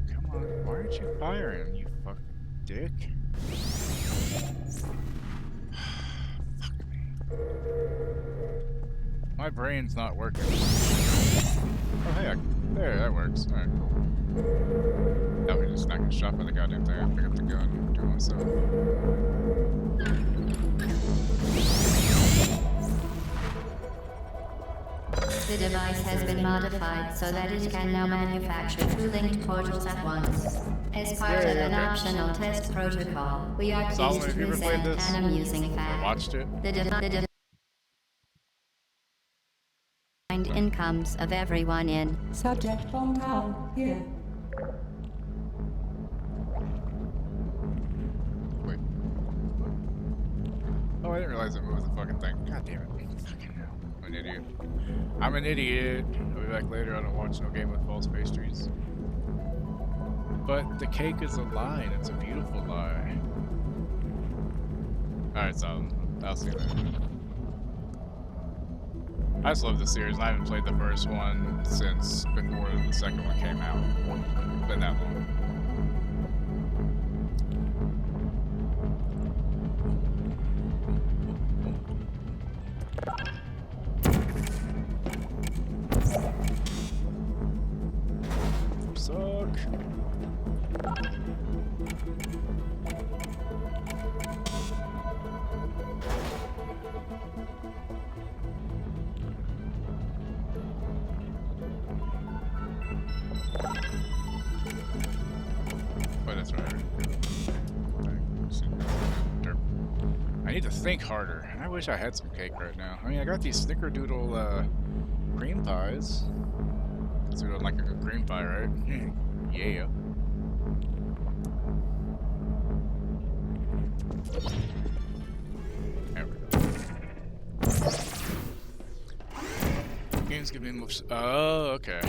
Come on, why aren't you firing, you fucking dick? Fuck me. My brain's not working. Oh hey, there, that works. Alright, cool. Now we're just not getting shot by the goddamn thing. I pick up the gun and do it myself. The device has been modified so that it can now manufacture two linked portals at once. As part of an optional test protocol, we are Solomon, pleased have to you ever played present this? an amusing fact. Watched it? The defined incomes of everyone in subject hometown here. Wait. Oh, I didn't realize it moved the fucking thing. God damn it. Fucking hell. I'm an idiot. I'm an idiot. I'll be back later. I don't watch no game with false pastries. But the cake is a lie, and it's a beautiful lie. Alright, so I'll see you later. I just love the series, and I haven't played the first one since before the second one came out. It's been that long. Suck. Oh, that's right. I need to think harder. I wish I had some cake right now. I mean, I got these snickerdoodle cream pies. So we don't like a good cream pie, right? Yeah. There we go. games give me most. Oh, okay.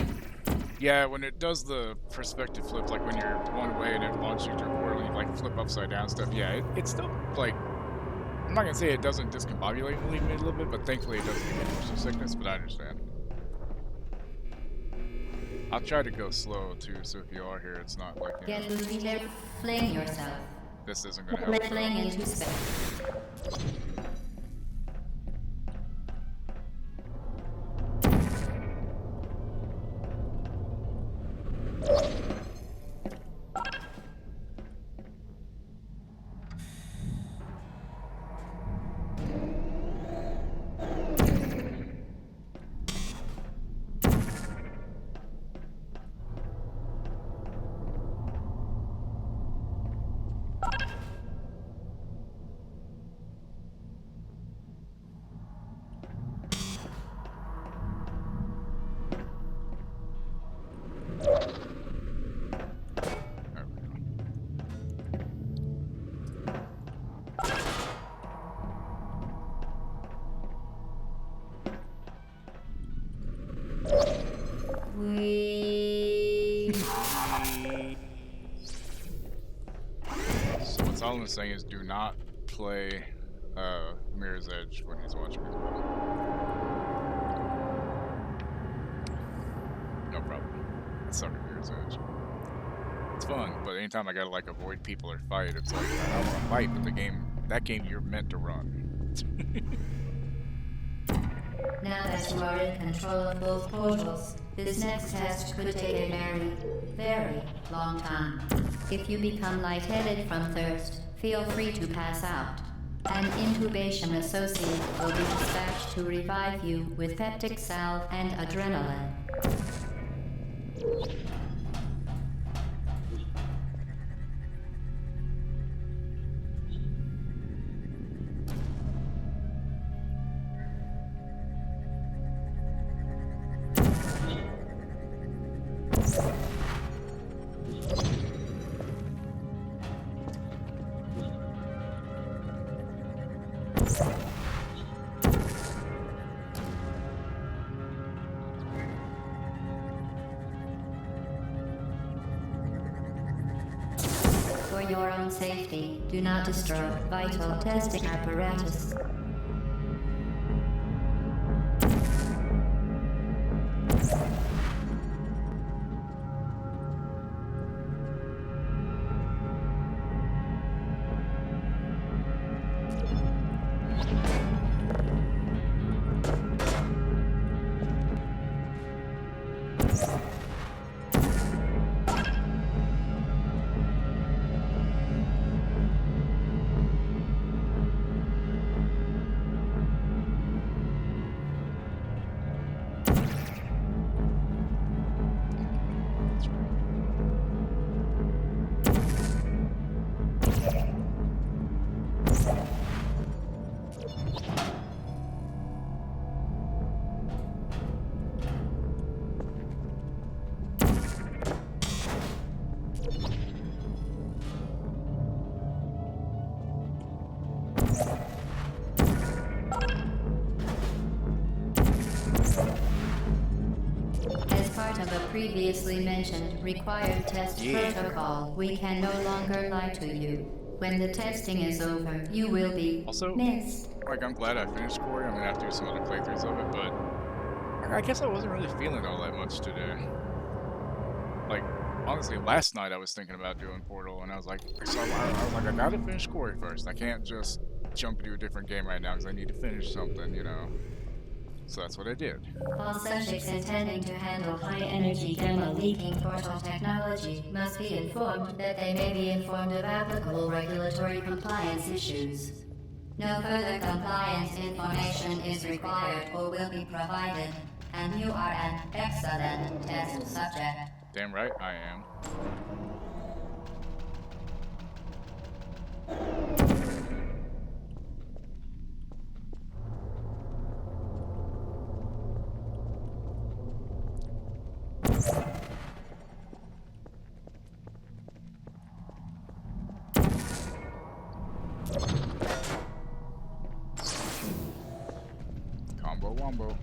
Yeah, when it does the perspective flip, like when you're one way and it launches you through a portal, you like flip upside down stuff. Yeah, it's still like, I'm not gonna say it doesn't discombobulate me a little bit, but thankfully it doesn't give me motion sickness. But I understand. I'll try to go slow too, so if you are here, it's not like, you know, Get moving there, fling yourself. this isn't gonna help. Fling into space. So what's all I'm saying is do not play Mirror's Edge when he's watching me. No problem. I suck at Mirror's Edge. It's fun, but anytime I gotta like avoid people or fight, it's like I don't want to fight, but that game you're meant to run. Now that you are in control of both portals, this next test could take a very, very long time. If you become lightheaded from thirst, feel free to pass out. An intubation associate will be dispatched to revive you with peptic salve and adrenaline. For your own safety, do not destroy vital testing apparatus. As part of a previously mentioned required test protocol, we can no longer lie to you. When the testing is over, you will be missed. Like, I'm glad I finished Quarry. I'm gonna have to do some other playthroughs of it, but I guess I wasn't really feeling all that much today. Like, honestly, last night I was thinking about doing Portal, and I was like, I gotta finish Quarry first. I can't just jump into a different game right now because I need to finish something, you know. So that's what I did. All subjects intending to handle high-energy gamma-leaking portal technology must be informed that they may be informed of applicable regulatory compliance issues. No further compliance information is required or will be provided, and you are an excellent test subject. Damn right I am. Combo wombo.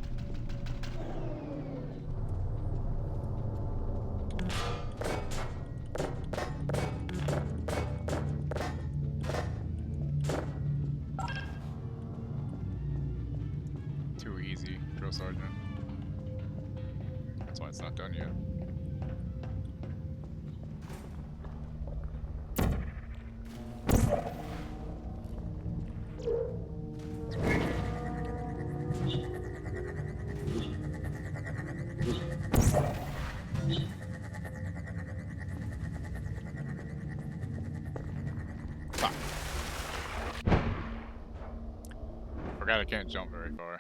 Drill Sergeant. That's why it's not done yet. Forgot I can't jump very far.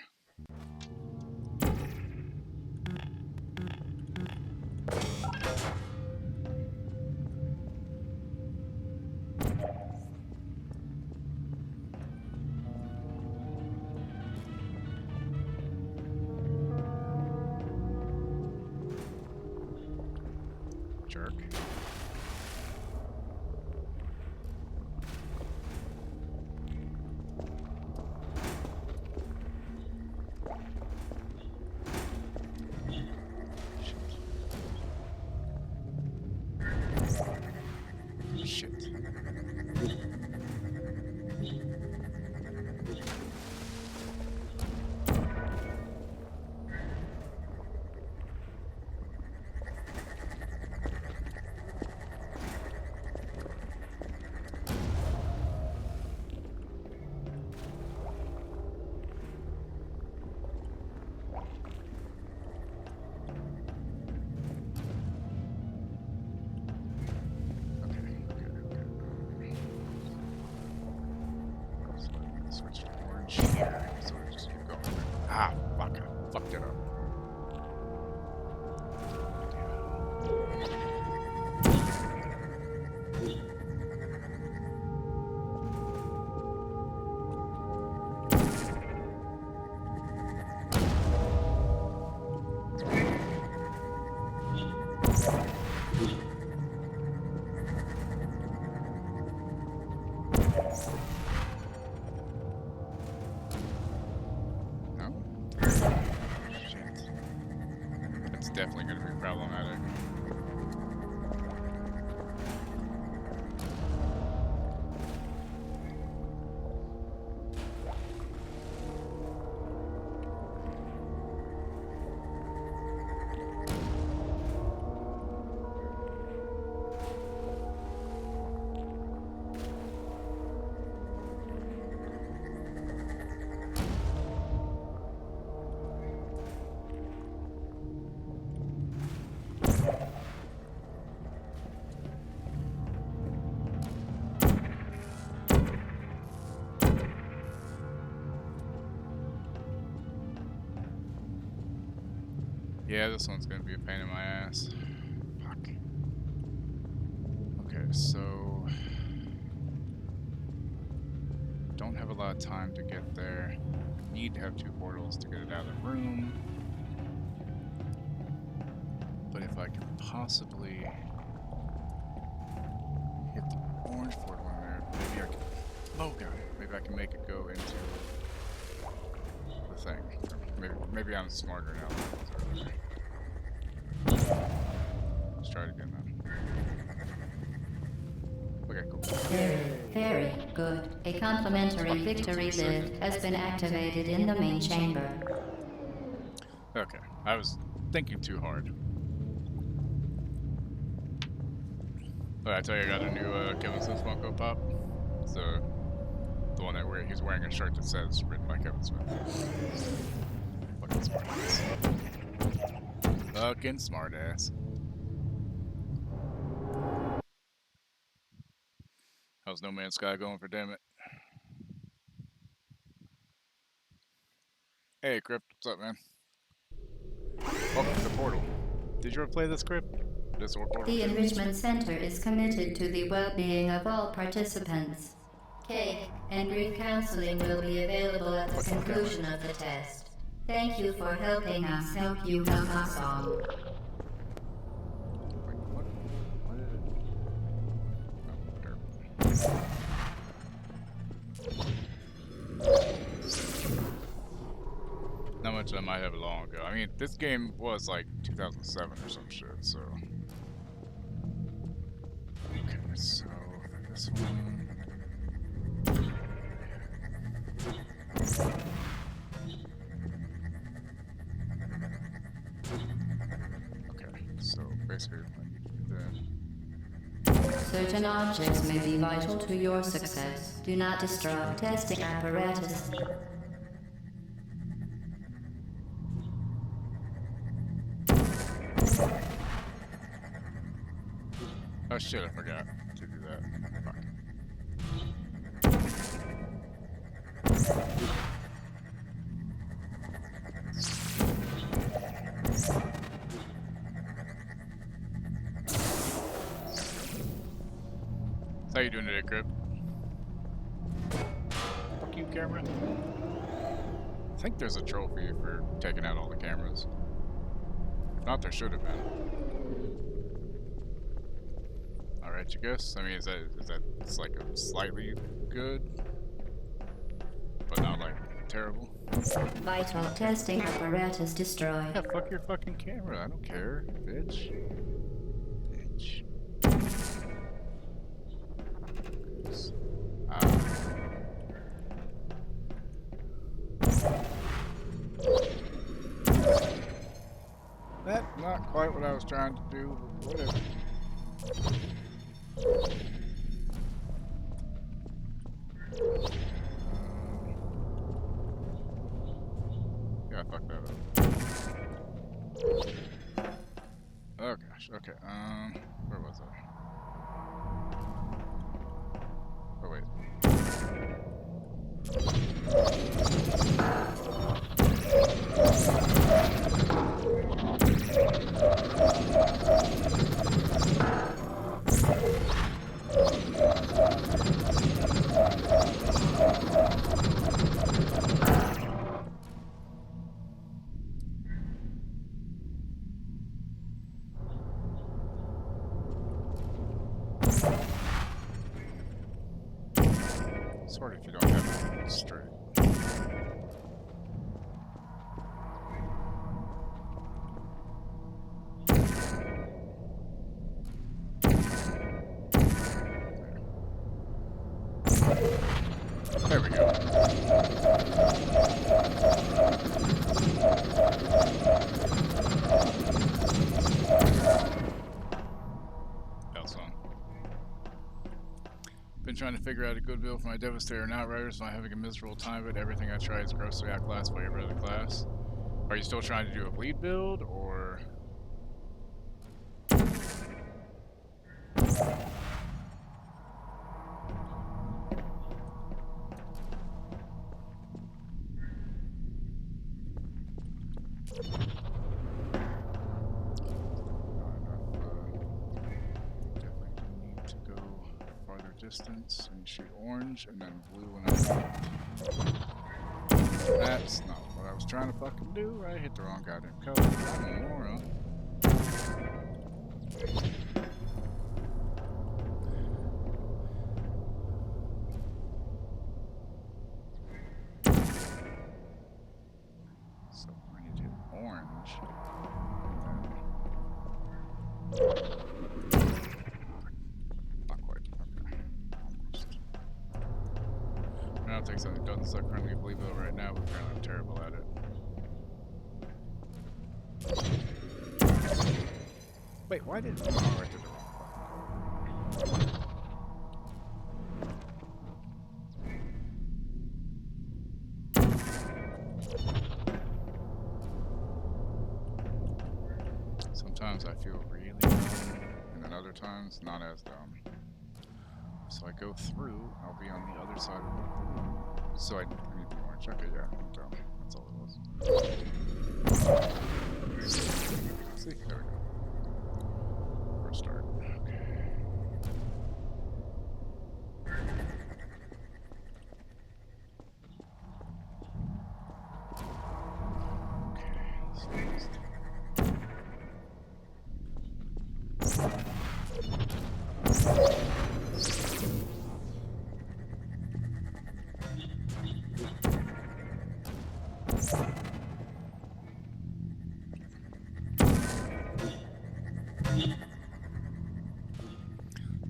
Jerk. Shit. Switch to orange here, so we just keep going. Ah, fuck, I fucked it up. Definitely going to be problematic. Yeah, this one's gonna be a pain in my ass. Fuck. Okay, so don't have a lot of time to get there. Need to have 2 portals to get it out of the room. But if I can possibly hit the orange portal in there, maybe I can. Oh god, maybe I can make it go into the thing. Maybe I'm smarter now. Let's try it again then. Okay, cool. Very good. A complimentary victory lift has been activated in the main chamber. Okay, I was thinking too hard. But I tell you, I got a new Kevin Smith Funko Pop. It's the one that he's wearing a shirt that says written by Kevin Smith. Fucking smartass. Fucking smartass. How's No Man's Sky going for damn it? Hey, Crypt, what's up, man? Welcome to the portal. Did you ever play this, Crypt? This or portal? The Enrichment Center is committed to the well-being of all participants. Cake and brief counseling will be available at the conclusion of the test. Thank you for helping us help you help us all. Not much I might have long ago. I mean, this game was like 2007 or some shit, so. Okay, so this one. scoop. I need to do that. Certain objects may be vital to your success. Do not destroy testing apparatus. Oh shit, I forgot to do that. Fuck. How you doing today, Crib? Fuck you, camera. I think there's a trophy for taking out all the cameras. If not, there should have been. Alright, you guess? I mean, is that it's like a slightly good, but not like terrible? Vital testing apparatus destroyed. Yeah, fuck your fucking camera. I don't care, bitch. Bitch. That's not quite what I was trying to do, but whatever. Yeah, I fucked that up. Oh gosh, okay, where was I? Oh wait. Sort if you don't have it straight. There we go. That's on. Been trying to figure out a good build for my Devastator and Outriders, so I'm having a miserable time, but everything I try is grossly outclassed by every other class. Are you still trying to do a bleed build, or...? Distance and shoot orange and then blue when I That's not what I was trying to fucking do. I hit the wrong goddamn color. I'm a moron. So I need to hit orange. I'll take something that doesn't suck currently believe it right now, but apparently I'm terrible at it. Wait, why did I did the wrong button? Sometimes I feel really dumb, and then other times not as dumb. So I go through, I'll be on the other side of the blue. So I need the orange. Okay, yeah, I'm dumb. That's all it was. See, there we go. First start. Okay. So next.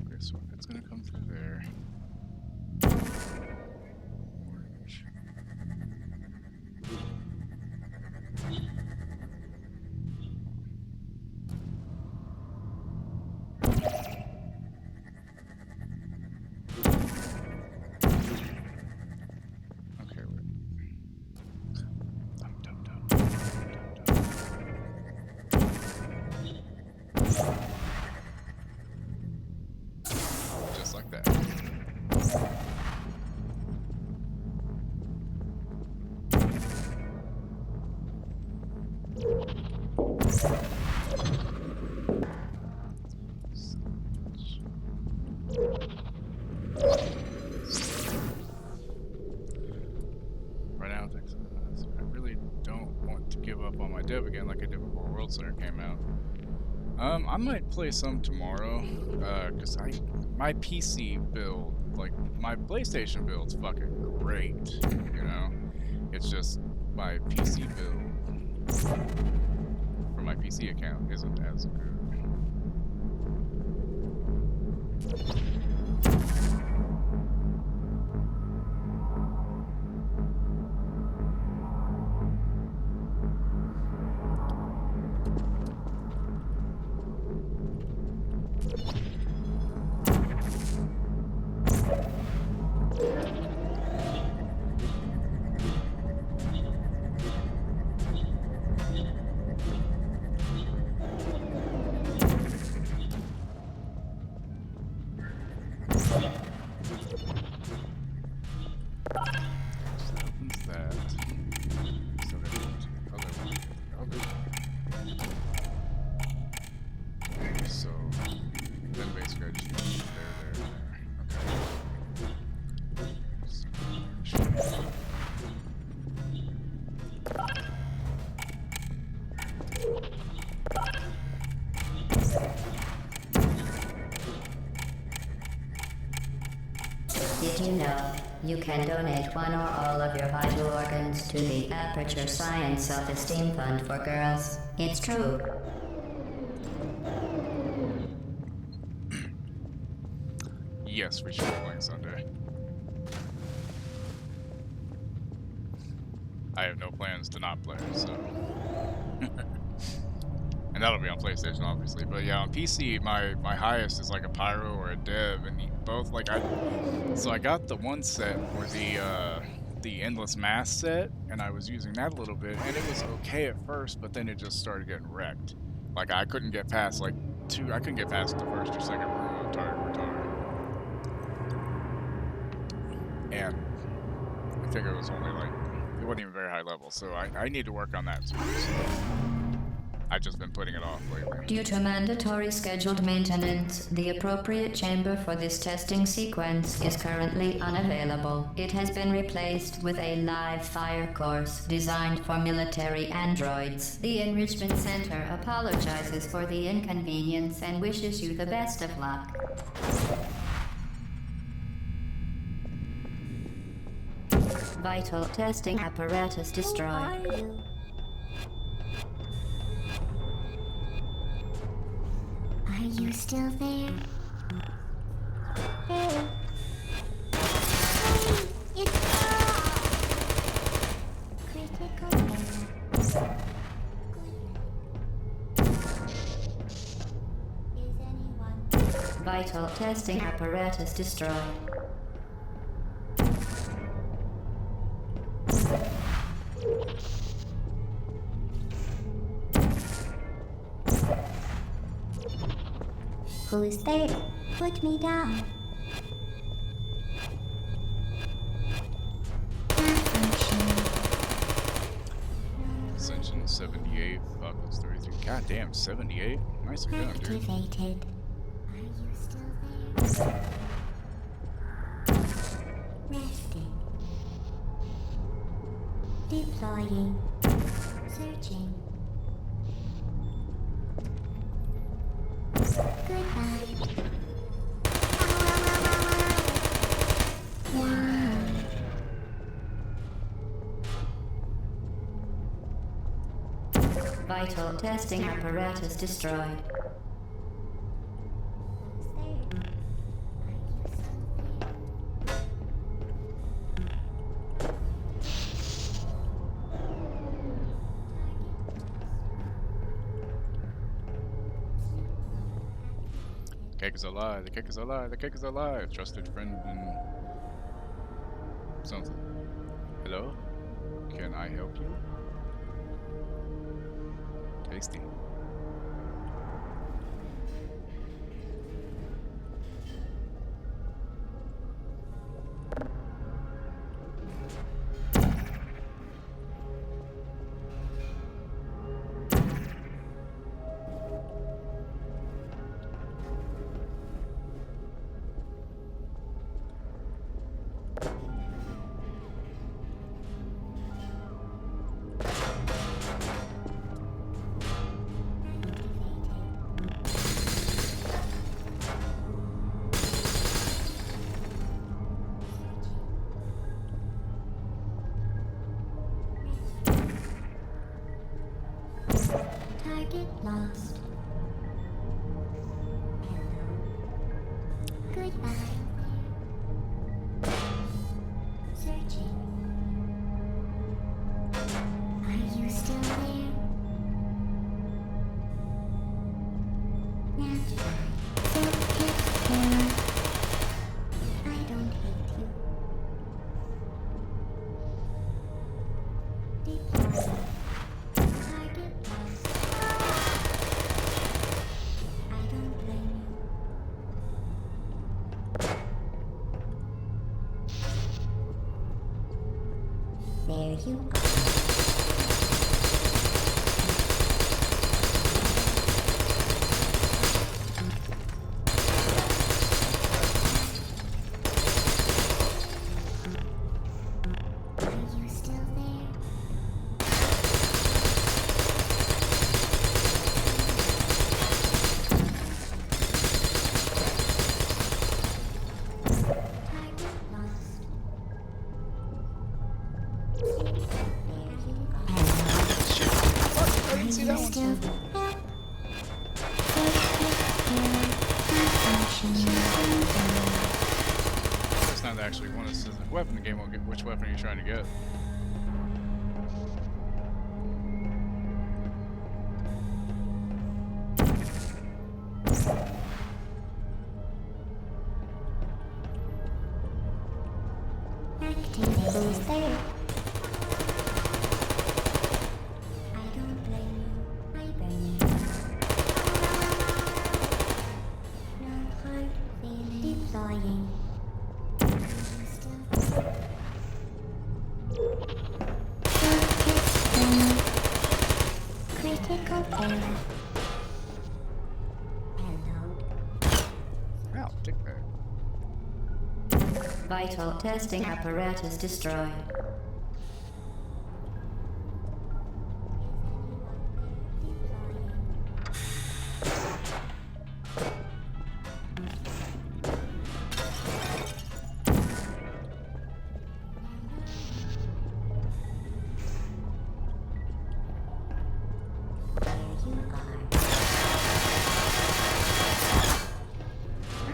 Okay, so if it's gonna come through there. Orange. Right now, I really don't want to give up on my dev again like I did before World Center came out. I might play some tomorrow, cause my PC build, like my PlayStation build's fucking great, you know? It's just my PC build for my PC account isn't as good. Did you know you can donate one or all of your vital organs to the Aperture Science Self-Esteem Fund for Girls? It's true. Yes, we should be playing Sunday. I have no plans to not play, so. And that'll be on PlayStation, obviously. But yeah, on PC, my highest is like a Pyro or a Dev, and both like So I got the one set for the Endless Mass set, and I was using that a little bit, and it was okay at first, but then it just started getting wrecked. Like I couldn't get past I couldn't get past the first or second room of Target Retard. And I think it was only like, it wasn't even very high level, so I need to work on that too. So I've just been putting it off lately. Due to mandatory scheduled maintenance, the appropriate chamber for this testing sequence is currently unavailable. It has been replaced with a live fire course designed for military androids. The Enrichment Center apologizes for the inconvenience and wishes you the best of luck. Vital testing apparatus destroyed. Are you still there? Hey. It's critical error. Is anyone? Vital testing apparatus destroyed. Who's there? Put me down. Ascension 78, Buckles 33. God damn, 78? Nice gun, dude. Activated. Are you still there? Resting. Deploying. Searching. Goodbye. Wow. Vital testing apparatus destroyed. The cake is alive, the cake is alive, the cake is alive. Trusted friend and something. Hello? Can I help you? Tasty. Target lost. Goodbye. Searching. Are you still there? Naturally. Self-care. I don't hate you. Deploy. Target lost. I don't blame you. There you are. Are you still there? Target lost. I didn't see that one. It's not actually one. It's a weapon. The game will get. Which weapon are you trying to get? Who's there? I don't blame you. I blame you. No hard feeling. Deploying. Critical error. Hello. Ow, dick bag. Vital testing apparatus destroyed.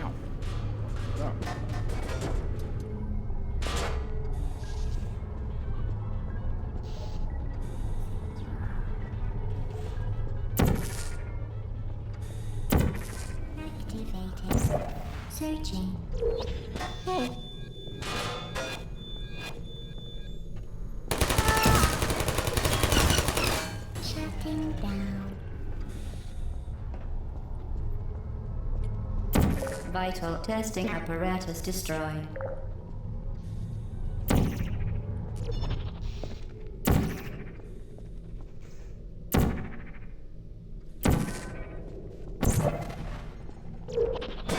Ow. Oh. Activated. Searching. Hey. Shutting down. Vital testing apparatus destroyed.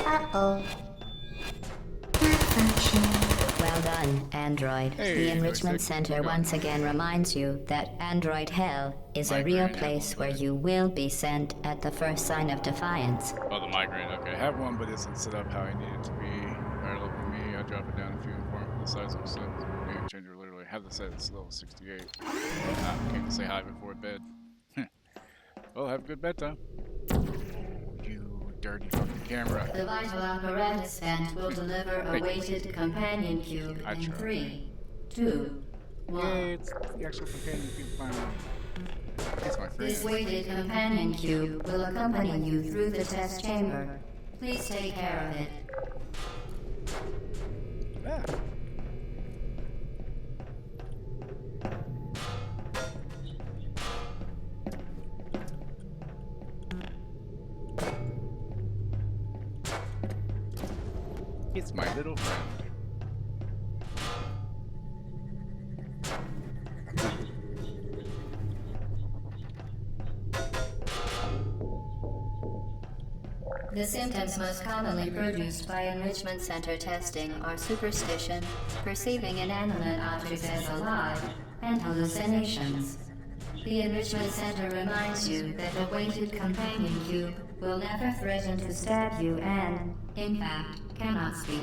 Uh-oh. Malfunction. Well done, Android. Hey, The Enrichment Joystick. Center once again reminds you that Android Hell is a real Migraine, place yeah. where you will be sent at the first sign of defiance. Oh, the migraine. Okay, I have one, but it isn't set up how I need it to be. Alright, look at me. I drop it down a few important the size of the set. Game changer, literally. I have the set. It's level 68. Came to say hi before bed. Well, have a good bedtime. You dirty fucking camera. The vital apparatus vent will deliver a weighted companion cube I in tried. 3, 2, 1. Yay, it's the actual companion cube finally. It's my friend. This weighted companion cube will accompany you through the test chamber. Please take care of it. Yeah. It's my little friend. The symptoms most commonly produced by enrichment center testing are superstition, perceiving inanimate objects as alive, and hallucinations. The enrichment center reminds you that the weighted companion cube will never threaten to stab you and, in fact, cannot speak.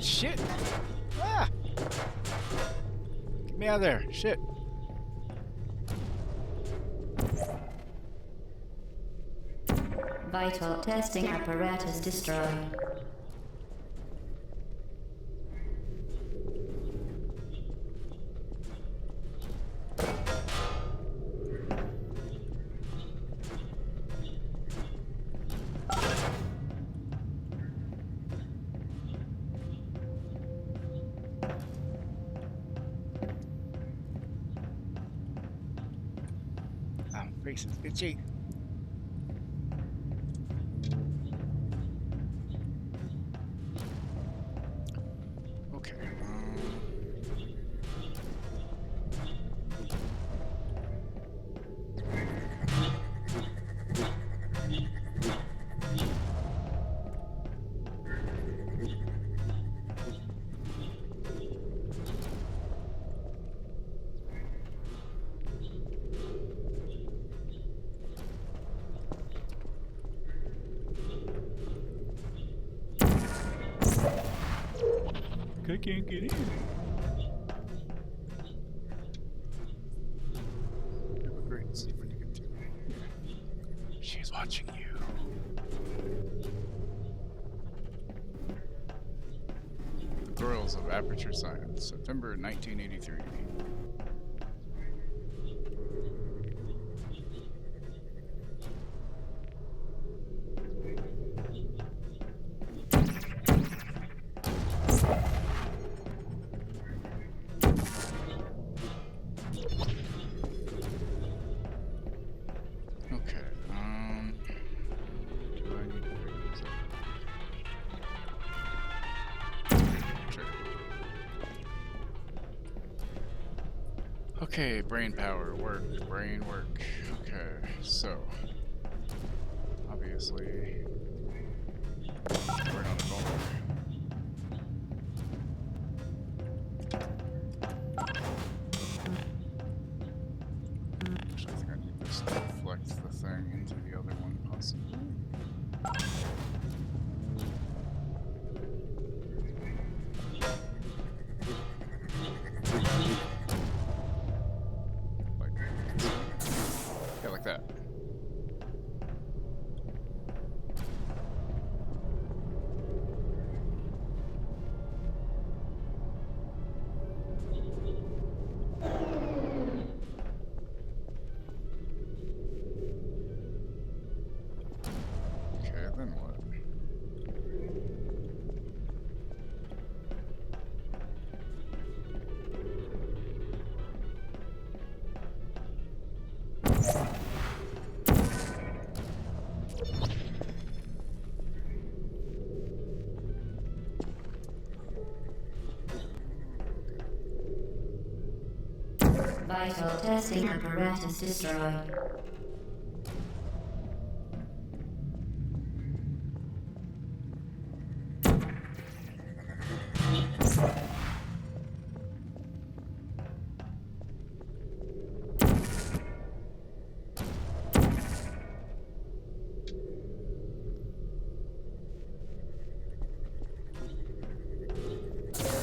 Shit! Ah! Get me out of there. Shit. Vital testing apparatus destroyed. My face is itchy. Okay. I can't get in. Great, see if we can get to. She's watching you. The Girls of Aperture Science, September 1983. Okay, do I need to figure this out? Sure. Okay, brain power, work, brain work. Okay, so obviously we're on the ball. Actually, I think I need this to deflect the thing into the other one, possibly. Like, yeah, like that. Okay, then what? Vital testing apparatus destroyed.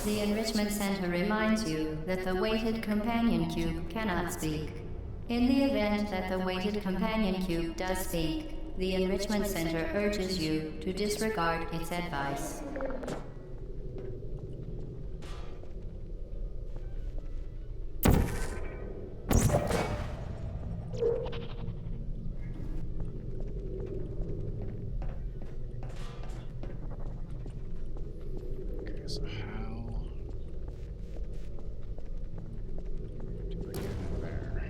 The Enrichment Center reminds you that the weighted companion cube cannot speak. In the event that the weighted companion cube does speak, the Enrichment Center urges you to disregard its advice. Okay, so how do I get in there?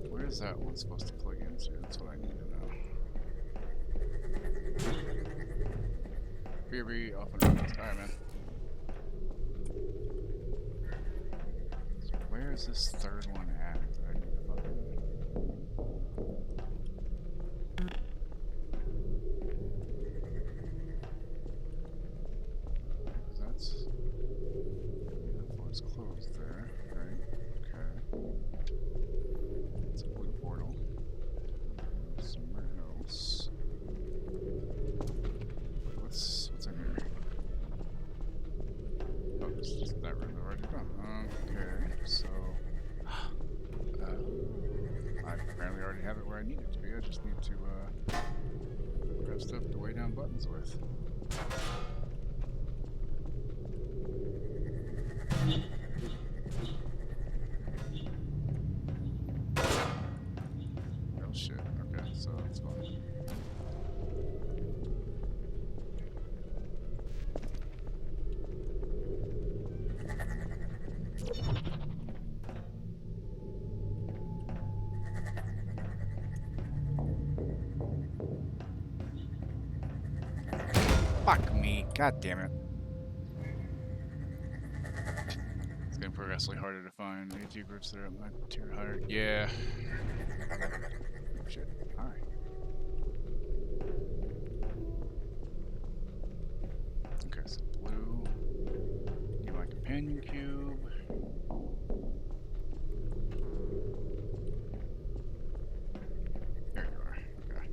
Where is that one supposed to plug into? That's what I need to know. BRB off and running. Alright, man. So where is this third one at? I need to fucking. That's. buttons with. Oh shit. Okay, so that's fine. Fuck me. God damn it. It's getting progressively harder to find AT groups that are at my tier higher. Yeah. Shit. Hi. Okay, so blue. Need my companion cube. There you are. Okay.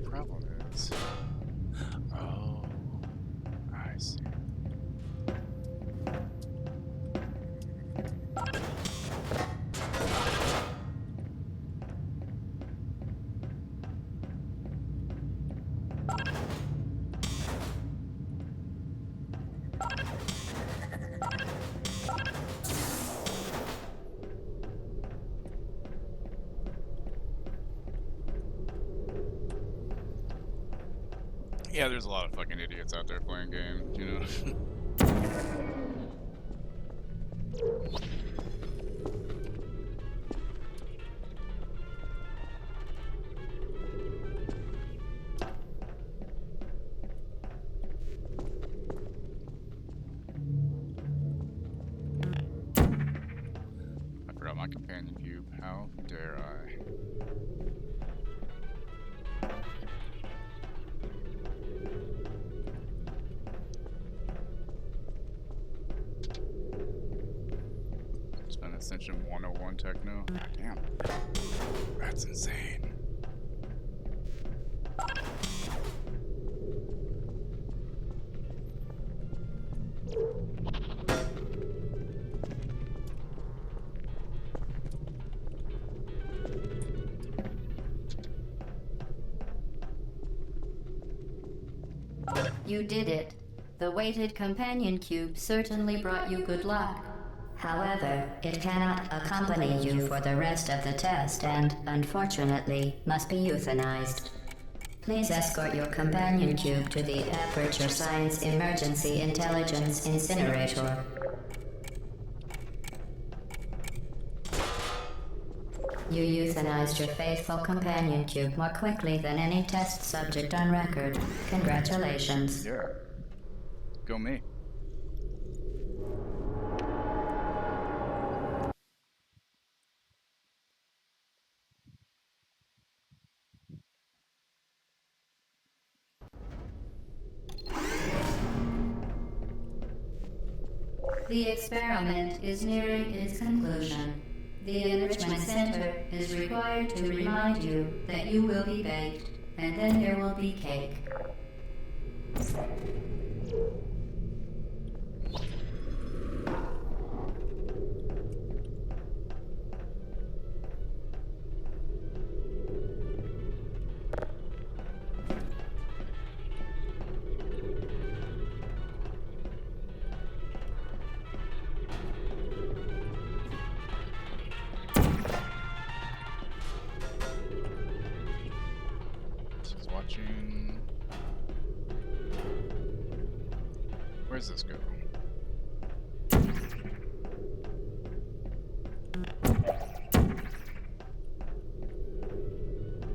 Problem is. Oh, I see. Yeah, there's a lot of fucking idiots out there playing games, you know? I forgot my companion cube. How dare I? Spend Ascension 101 techno. God damn. That's insane. You did it. The weighted companion cube certainly brought you good luck. However, it cannot accompany you for the rest of the test and, unfortunately, must be euthanized. Please escort your companion cube to the Aperture Science Emergency Intelligence Incinerator. You euthanized your faithful companion cube more quickly than any test subject on record. Congratulations. Yeah. Go me. The experiment is nearing its conclusion. The Enrichment Center is required to remind you that you will be baked, and then there will be cake. She's watching. Where's this go?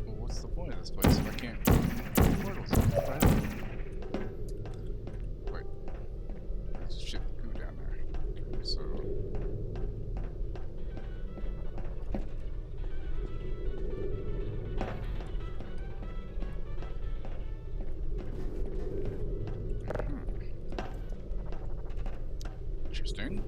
Well, what's the point of this place if I can't get portals? Right? Wait. There's shit goo down there. Okay, so. Interesting.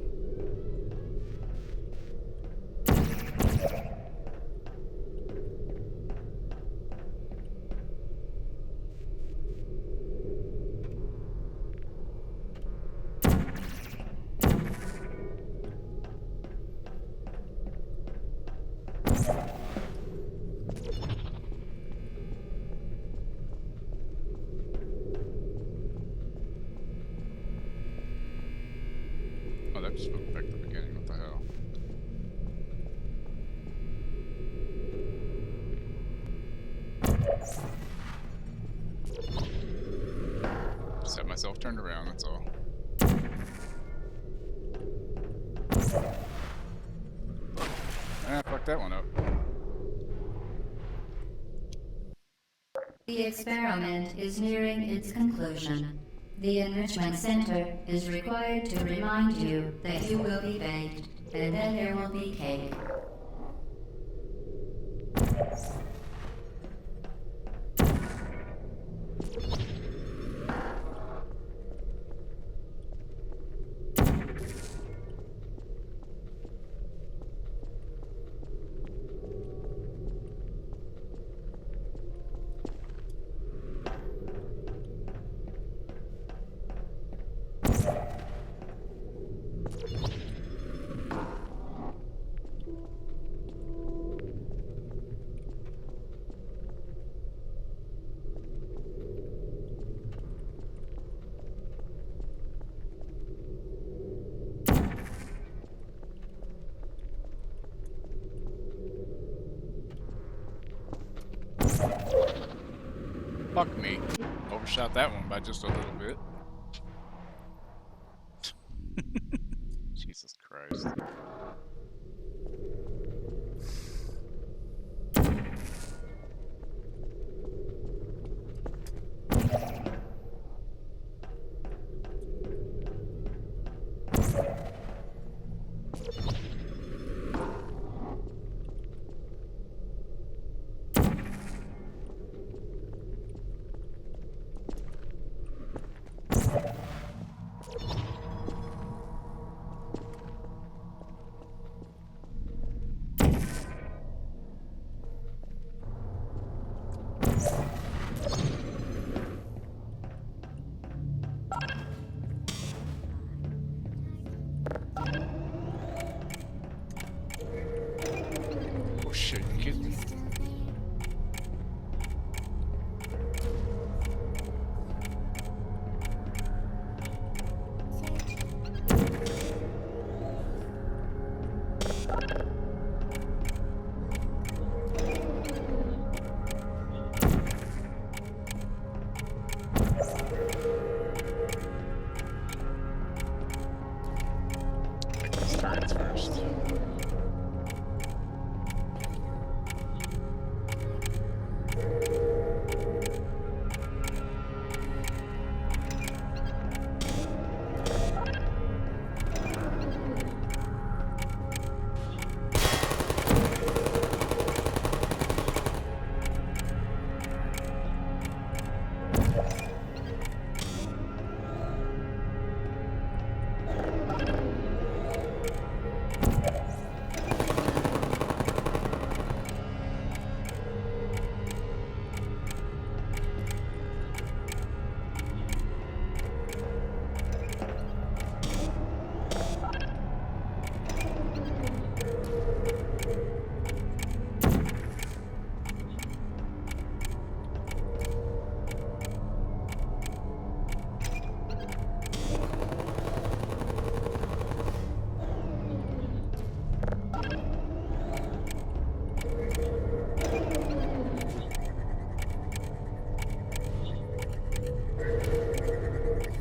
Just have myself turned around, that's all. Ah, fuck that one up. The experiment is nearing its conclusion. The Enrichment Center is required to remind you that you will be baked, and then there will be cake. Fuck me. Overshot that one by just a little bit. Jesus Christ. Oh shit, you kidding me? Take these turrets first.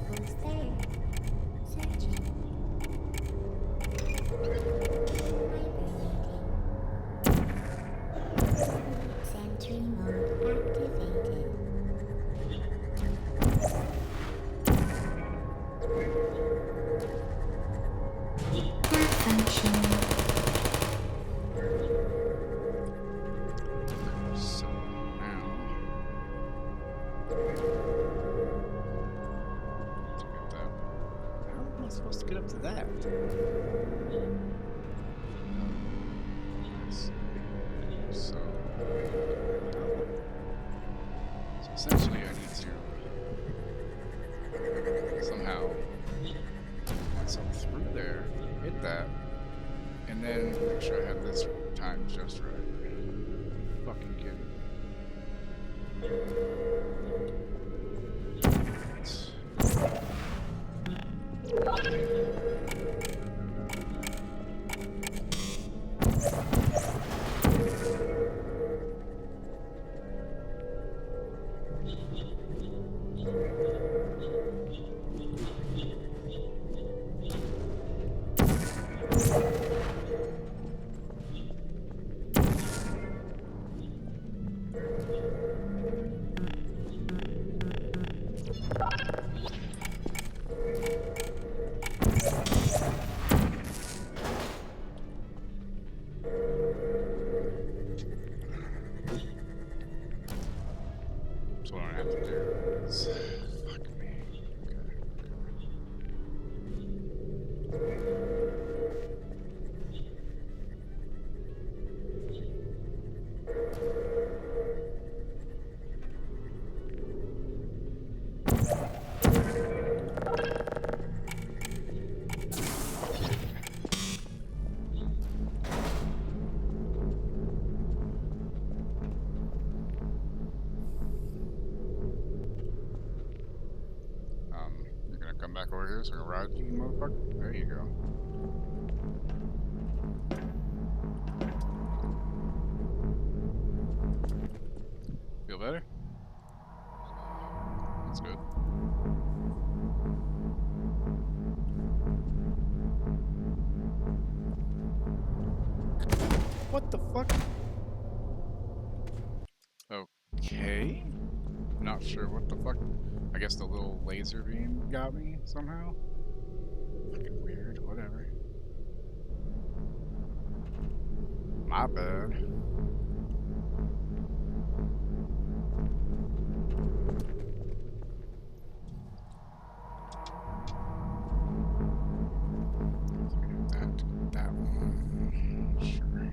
Who's there? Searching. Hibernating. Sentry mode activated. Malfunction. So now to get that. How am I supposed to get up to that? Yes. So essentially I need to somehow get myself through there, hit that, and then make sure I have this timed just right. Fucking kidding. have to do is... Fuck me. You're gonna come back over here so I can ride you, motherfucker? There you go. Feel better? That's good. What the fuck? Okay. Not sure what the fuck. I guess the little laser beam got me somehow. Fucking weird, whatever. My bad. That one. Sure.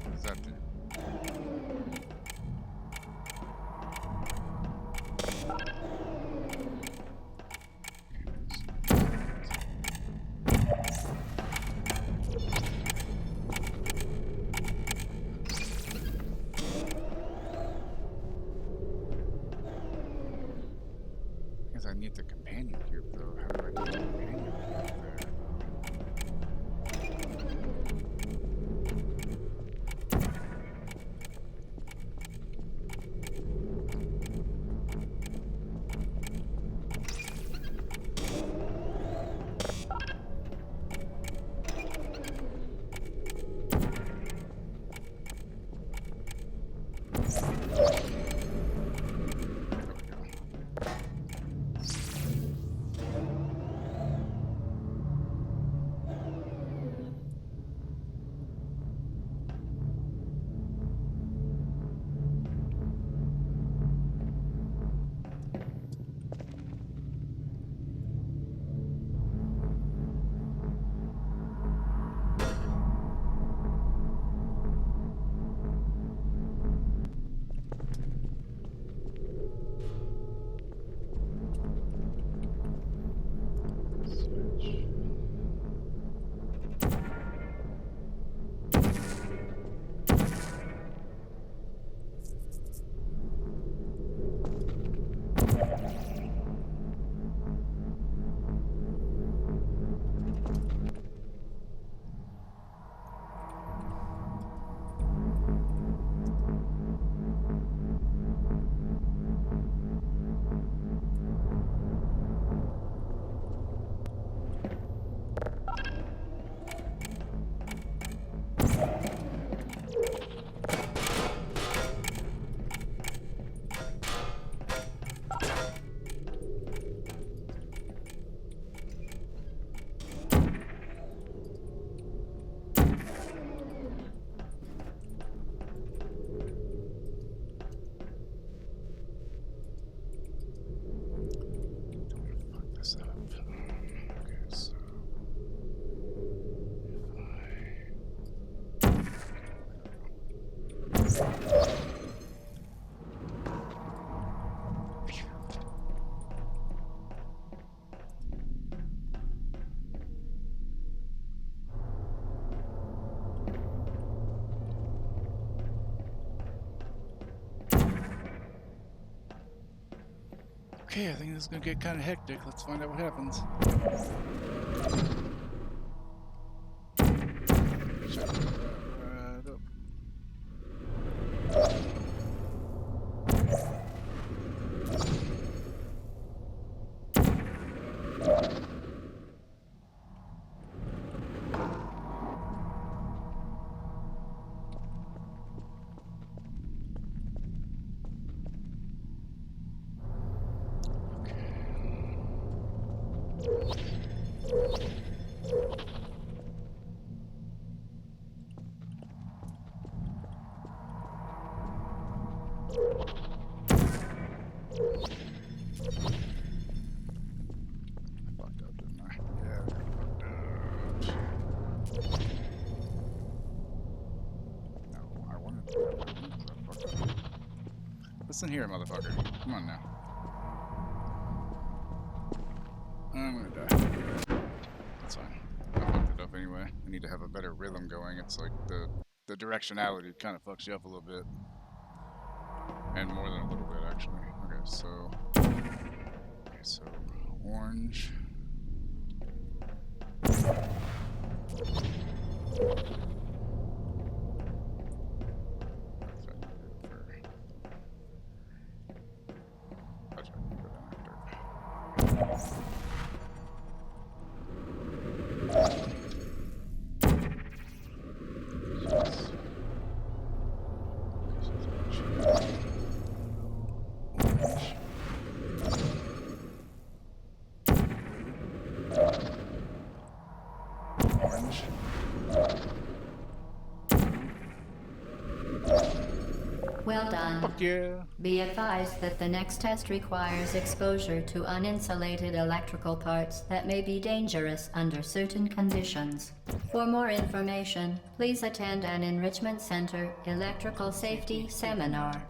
What does that do? I need the companion cube though. How do I get the companion cube there? Okay, I think this is gonna get kind of hectic. Let's find out what happens. Shut right up. Listen here, motherfucker. Come on now. I'm gonna die. That's fine. I fucked it up anyway. I need to have a better rhythm going. It's like the directionality kind of fucks you up a little bit. And more than a little bit, actually. Okay, so orange. Well done. Fuck yeah. Be advised that the next test requires exposure to uninsulated electrical parts that may be dangerous under certain conditions. For more information, please attend an Enrichment Center electrical safety seminar.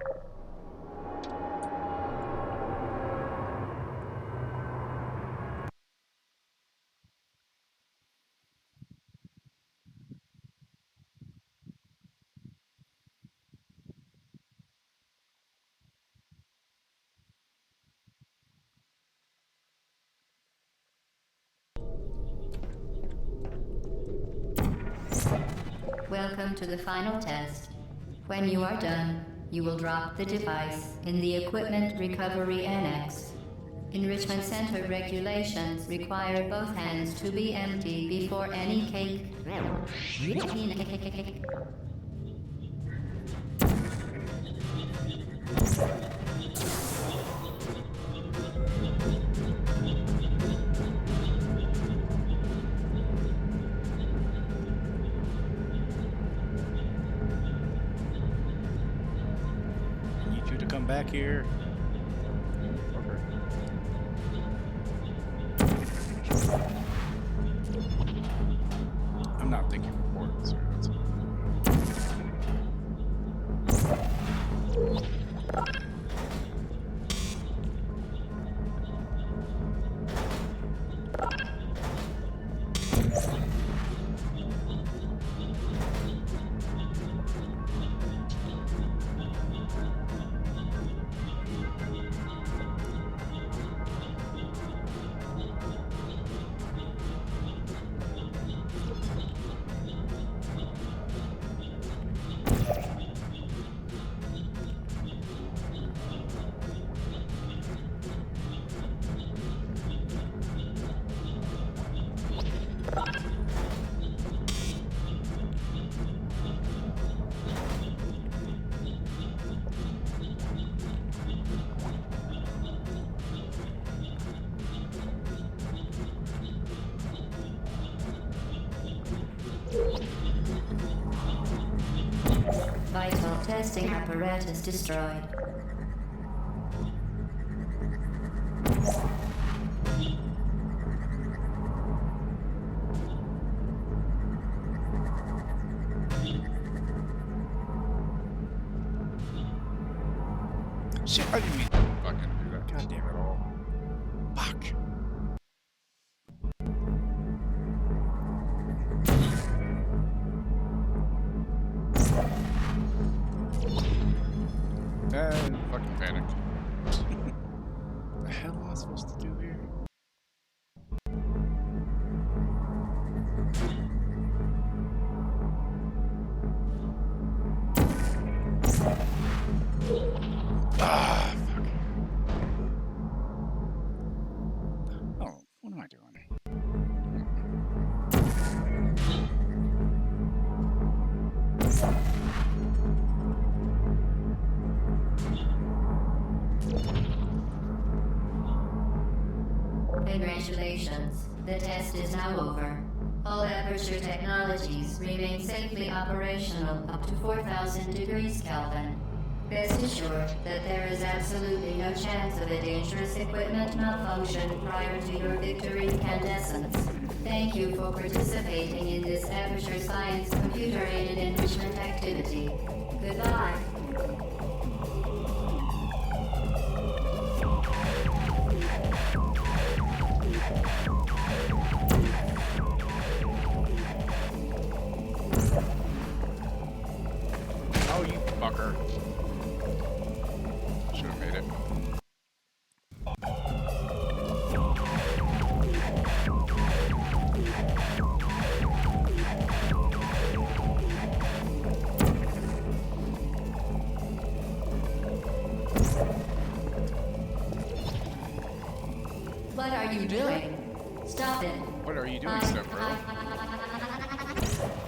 Welcome to the final test. When you are done, you will drop the device in the Equipment Recovery Annex. Enrichment Center regulations require both hands to be empty before any cake. Come back here. I'm not thinking important, sir. That's Vital testing apparatus destroyed. shit, I didn't mean to fucking do that. God damn it all. Fuck. Fucking panicked. The hell am I supposed to do here? Ah, fuck. Oh, what am I doing? Congratulations. The test is now over. All Aperture technologies remain safely operational up to 4,000 degrees Kelvin. Rest assured that there is absolutely no chance of a dangerous equipment malfunction prior to your victory incandescence. Thank you for participating in this Aperture Science computer-aided enrichment activity. Goodbye. you doing? Stop it. What are you doing, step bro?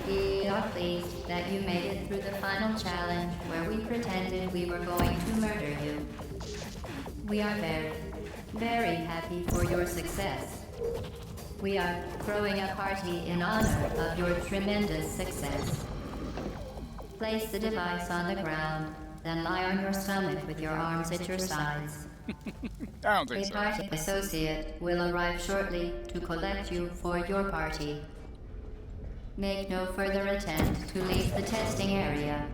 We are pleased that you made it through the final challenge where we pretended we were going to murder you. We are very, very happy for your success. We are throwing a party in honor of your tremendous success. Place the device on the ground, then lie on your stomach with your arms at your sides. I don't think A so. party associate will arrive shortly to collect you for your party. Make no further attempt to leave the testing area.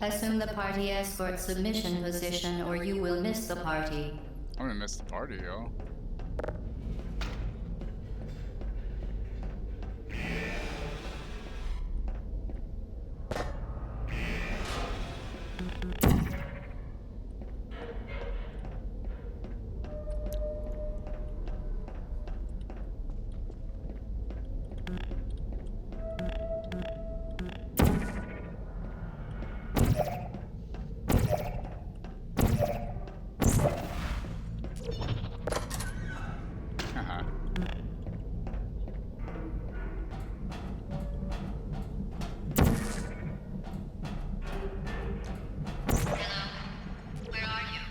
Assume the party escort submission position or you will miss the party. I'm gonna miss the party, yo. Haha. Where are you?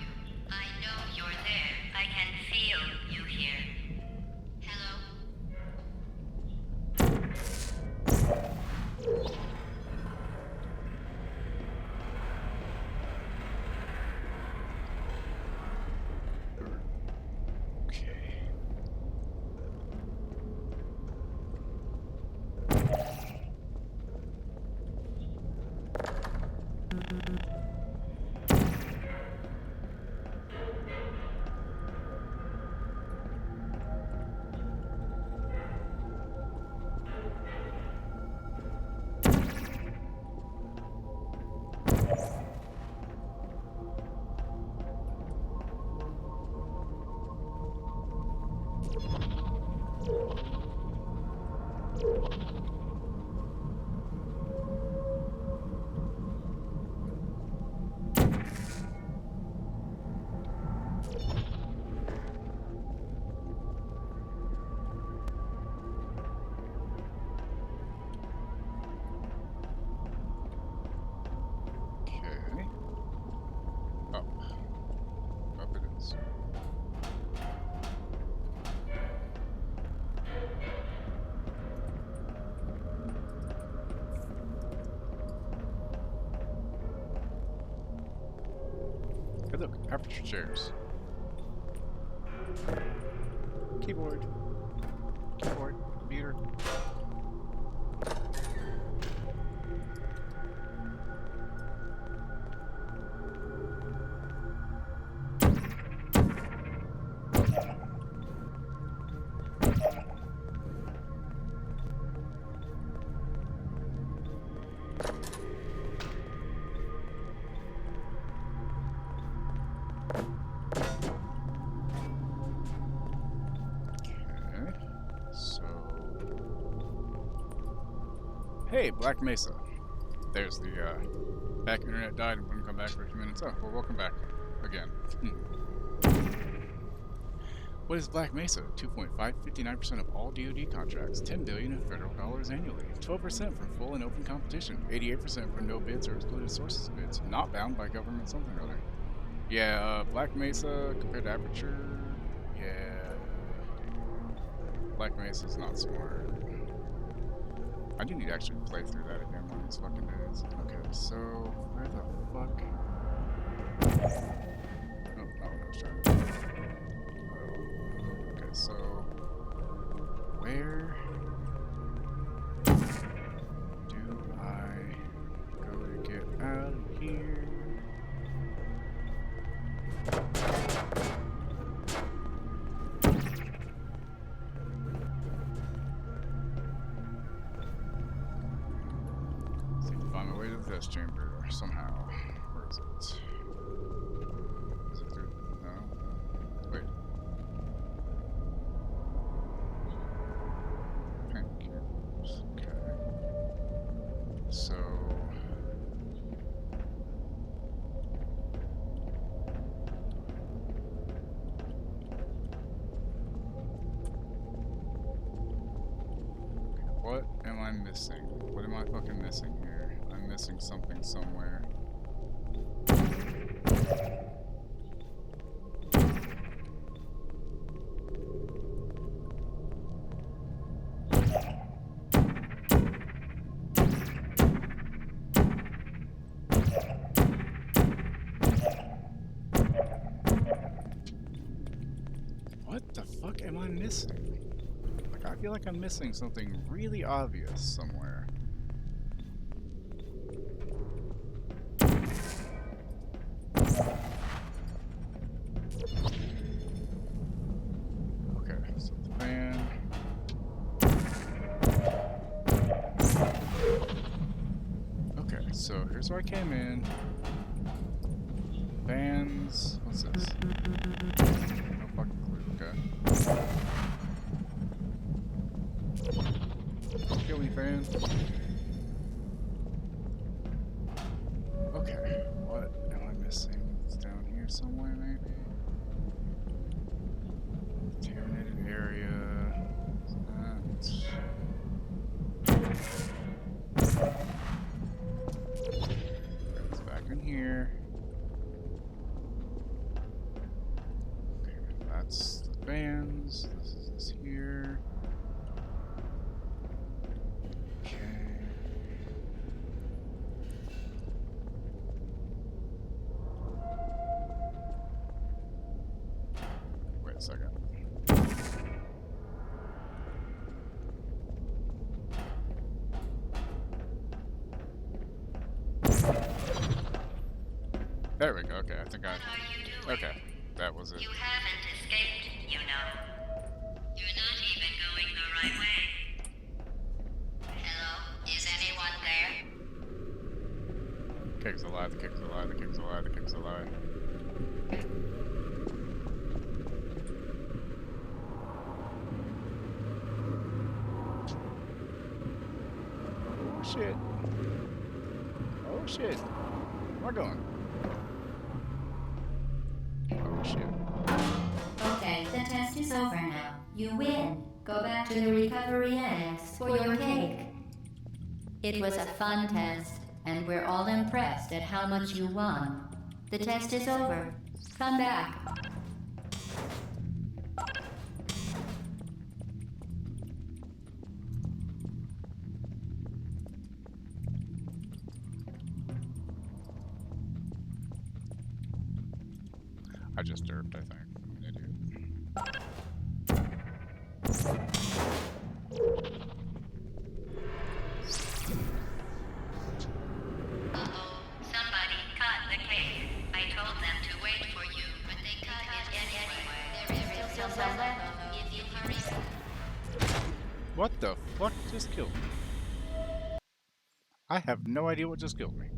I know you're there. I can feel you here. Hello? Okay. Okay. Up. Up it is. Hey look, aperture chairs. Keyboard. Keyboard. Computer. Okay. So. Hey, Black Mesa. There's the back internet died and wouldn't come back for a few minutes. Oh, well, welcome back again. What is Black Mesa? 2.559% of all DoD contracts, $10 billion in federal dollars annually, 12% from full and open competition, 88% from no bids or excluded sources of bids, not bound by government something or other. Yeah, Black Mesa compared to Aperture, yeah, Black Mesa's not smart. I do need to actually play through that again one of these fucking days. Okay, so where the fuck? Oh, not what I was trying to do. Okay, so where do I go to get out of here? See if I can find my way to the test chamber somehow. Where is it? Is it through? No. Wait. Pancakes. Okay. So. What am I missing? What am I fucking missing here? I'm missing something somewhere. What the fuck am I missing? Like, I feel like I'm missing something really obvious somewhere. Okay, so the fan. Okay, so here's where I came in. Fans. What's this? No fucking clue. Okay. Don't kill me, fan. Okay, what am I missing? It's down here somewhere, maybe? Contaminated area. It's back in here. Okay, that's the fans. This is this here. Okay. Wait a second. There we go. Okay, I think I. Okay, that was it. You haven't escaped, you know. You're not even going the right way. Hello? Is anyone there? King's alive, the king's alive, the king's alive, the king's alive. Oh shit. Oh shit. Where am I going? Oh shit. Okay, the test is over now. You win. Go back to the recovery annex for your cake. It was a fun test, and we're all impressed at how much you won. The test is over. Come back. I just derped, I think. I'm an idiot. Uh-oh, somebody cut the cake. I told them to wait for you, but they cut it anyway. There is still some left if you hurry. What the fuck just killed me? I have no idea what just killed me.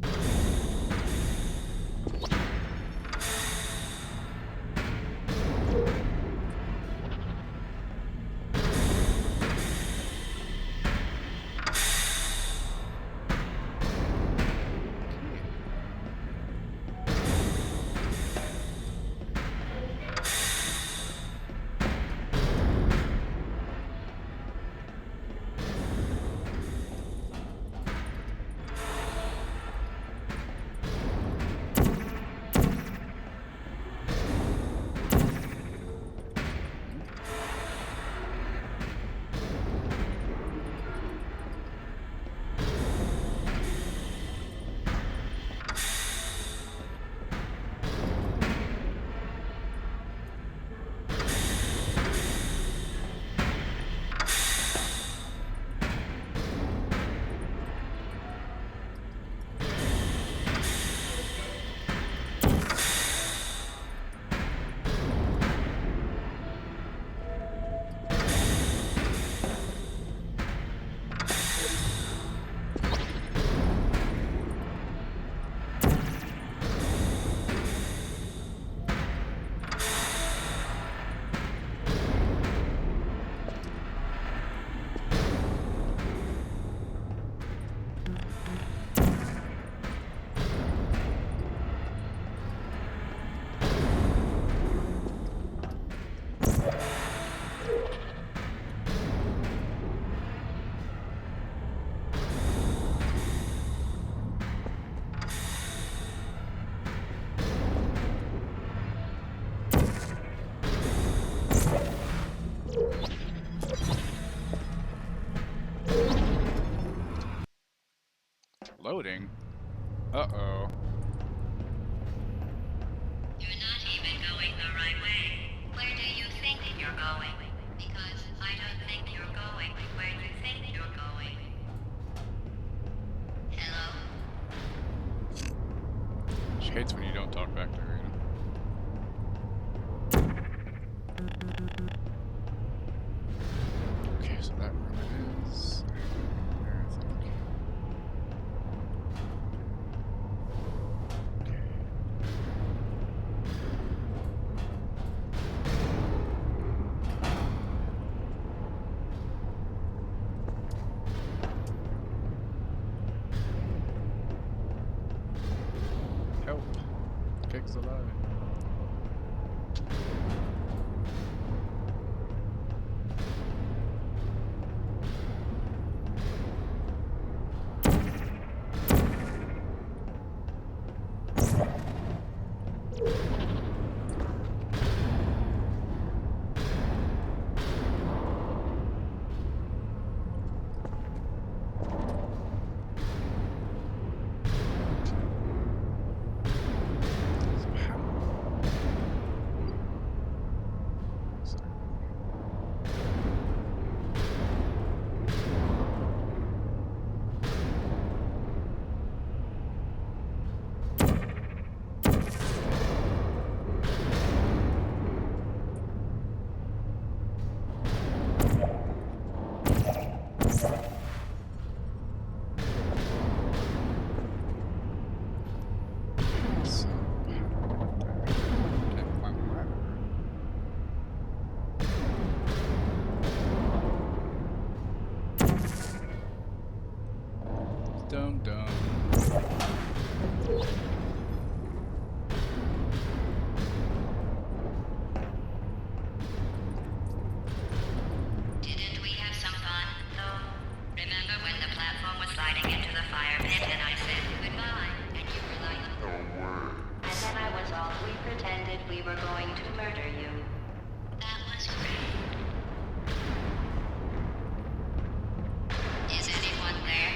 Loading? Uh-oh. You're not even going the right way. Where do you think you're going? Because I don't think you're going where you think you're going. Hello? She hates when you don't talk back to her, you know? Okay, so that room is there, I think. Help. Keg's alive. Dum dum. Didn't we have some fun, though? Remember when the platform was sliding into the fire pit and I said goodbye, and you were like, "Don't worry." And then I was all, we pretended we were going to murder you. That was great. Is anyone there?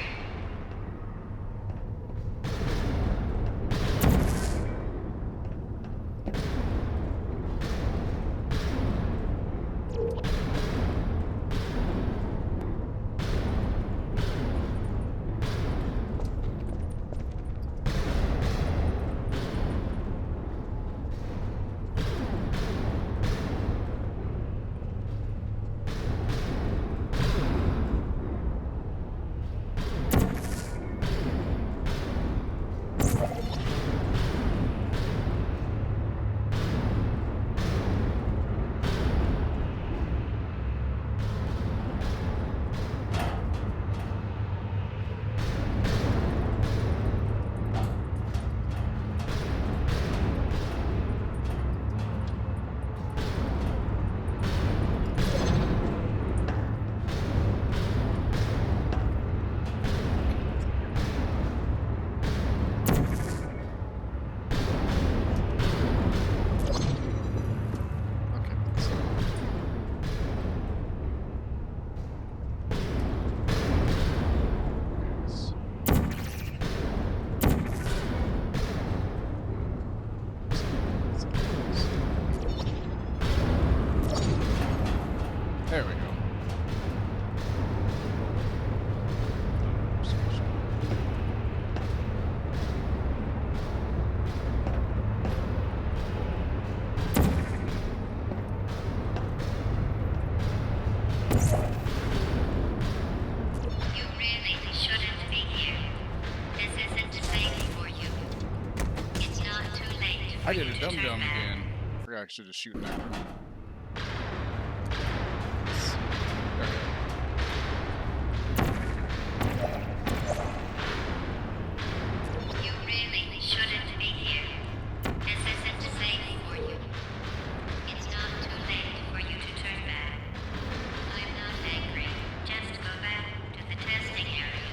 There we go. You really shouldn't be here. This isn't safe for you. It's not too late for I did you a to dum turn dum back. again. I forgot I should just shoot that. You really shouldn't be here. This isn't safe for you. It's not too late for you to turn back. I'm not angry. Just go back to the testing area.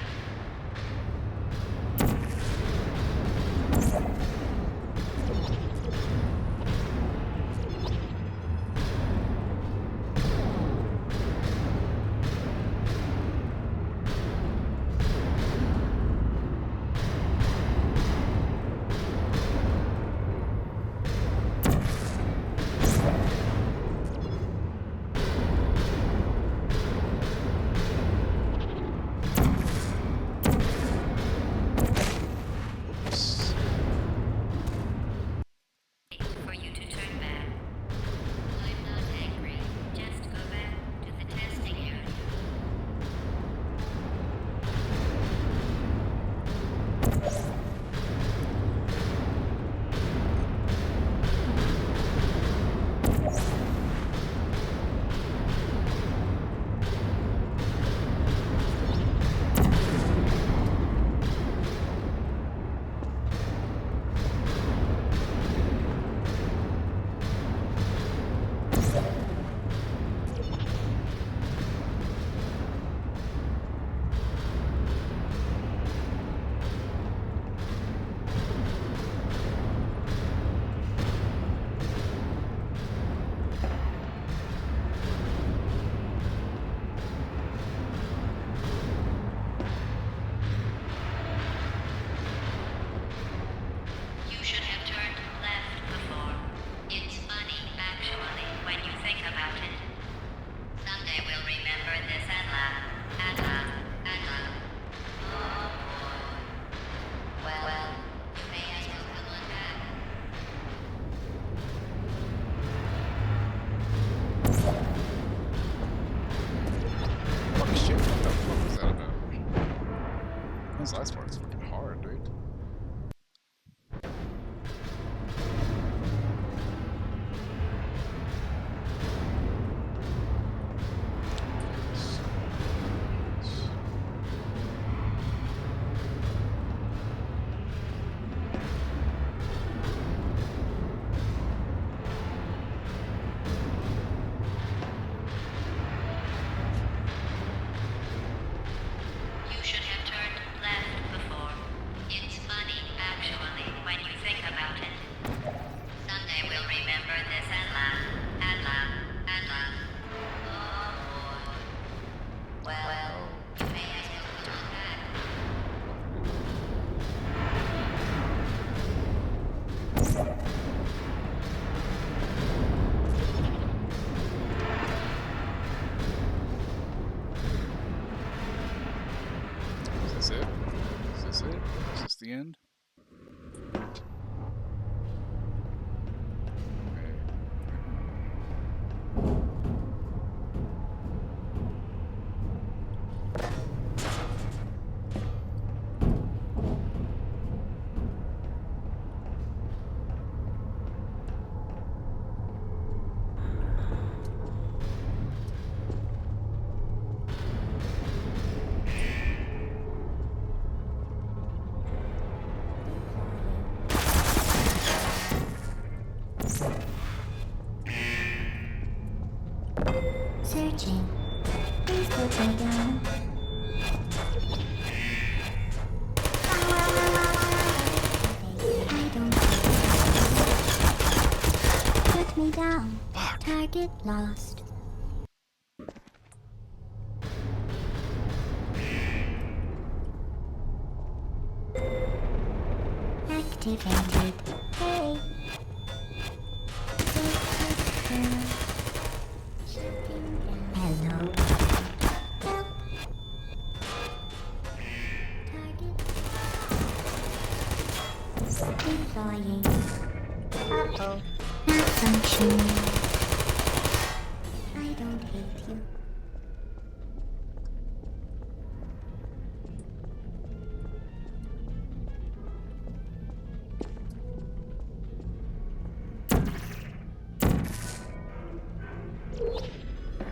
This last part's fucking hard, dude. You should have turned left before. It's funny, actually, when you think about it. Someday we'll remember this and laugh, and laugh, and laugh. Oh boy. Well, you may as well come on back. Is this it? Is this it? Is this the end? Searching. Please put me down. I don't put me down. Target lost. Activated. Hey. Hello. Deploying. Uh-oh. Not functioning. I don't hate you.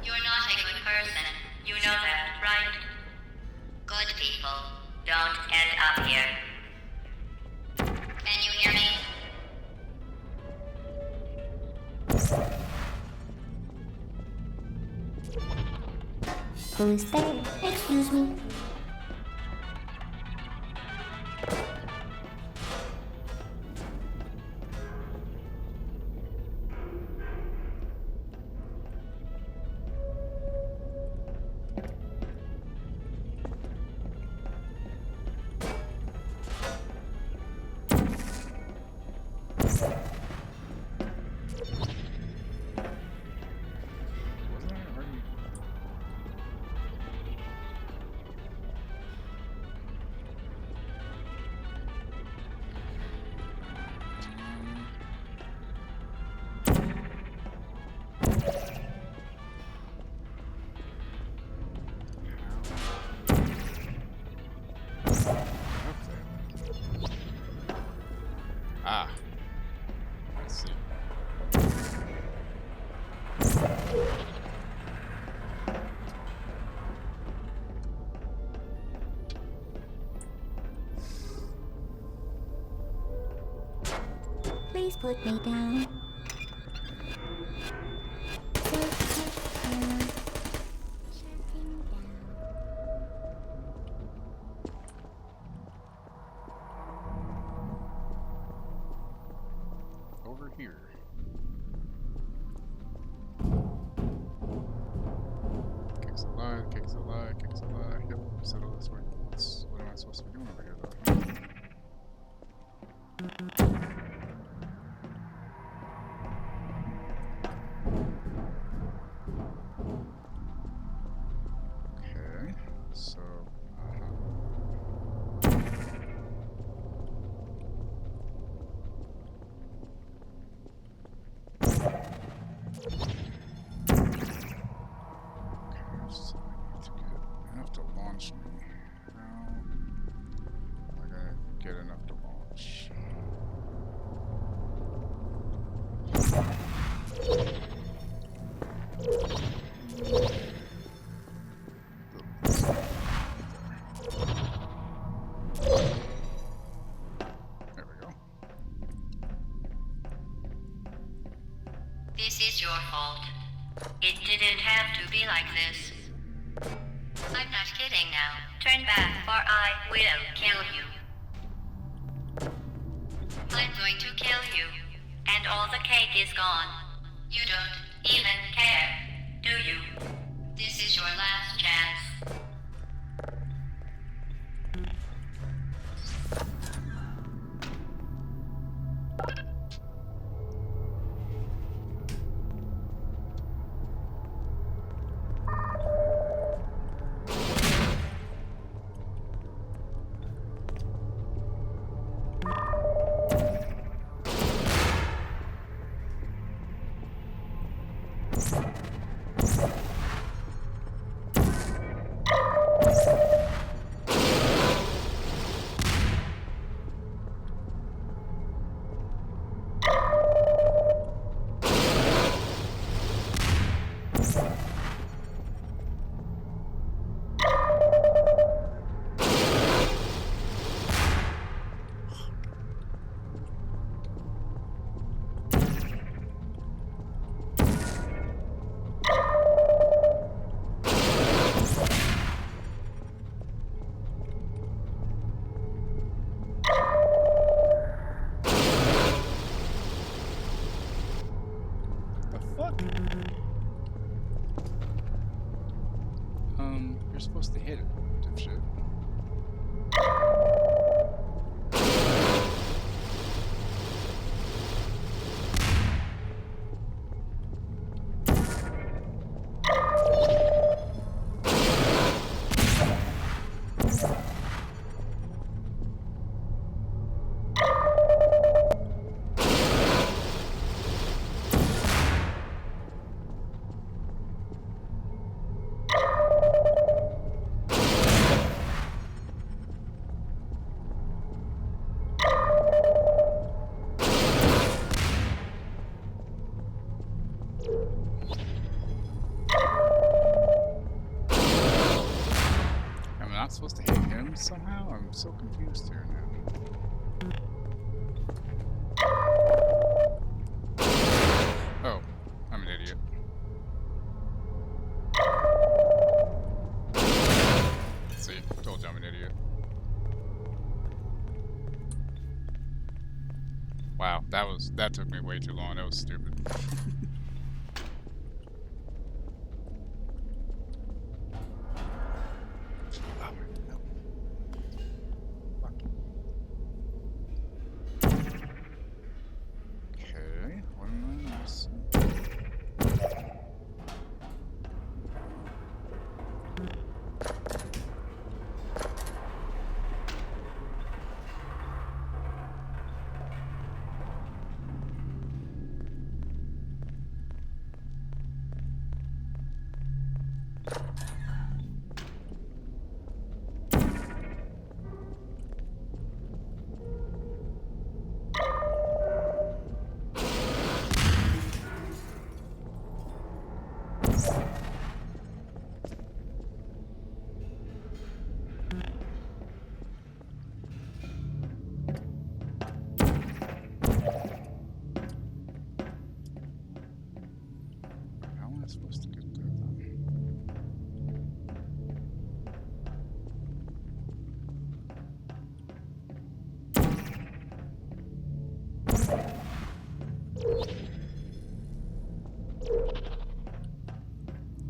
You're not a good person. You know that, right? Good people don't end up here. Can you hear me? Who's there? Excuse me. Wasn't I already? Ah, I see. Please put me down. Over here. Kicks a lie, kicks a lie, kicks a lie. Yep, settle this way. What am I supposed to be doing over here, though? Okay, so. Okay, so I need to get. I have to launch me. How? get enough to launch. There we go. This is your fault. It didn't have to be like this. I'm not kidding now. Turn back, or I will kill you. I'm going to kill you, and all the cake is gone. You don't even care, do you? This is your last chance. You're supposed to hit it, dipshit. Not supposed to hit him somehow? I'm so confused here now. Oh, I'm an idiot. See, told you I'm an idiot. Wow, that took me way too long. That was stupid. Supposed to get there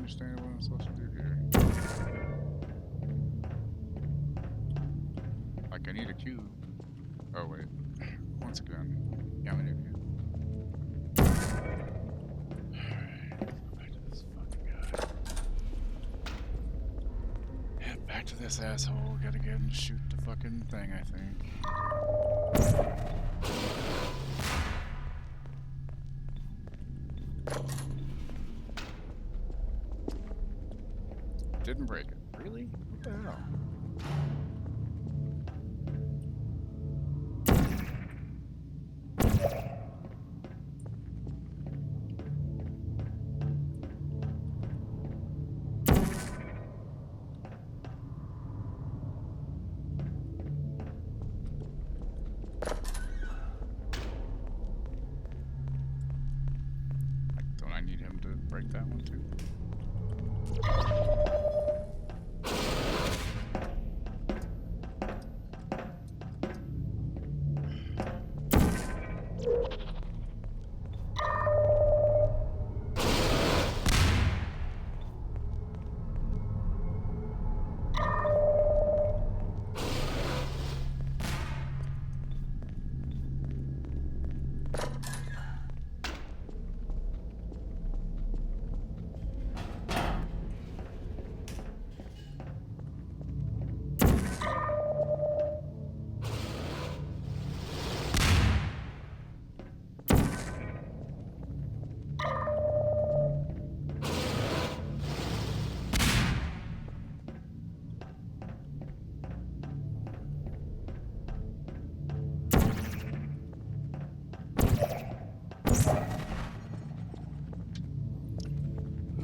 understand what I'm supposed to do here. Like, I need a cube. Oh, wait. Once again. Yeah, I'm an idiot. Alright, let's go back to this fucking guy. Head back to this asshole. Gotta get him to shoot the fucking thing, I think. Didn't break it. Really? What the hell? Don't I need him to break that one too?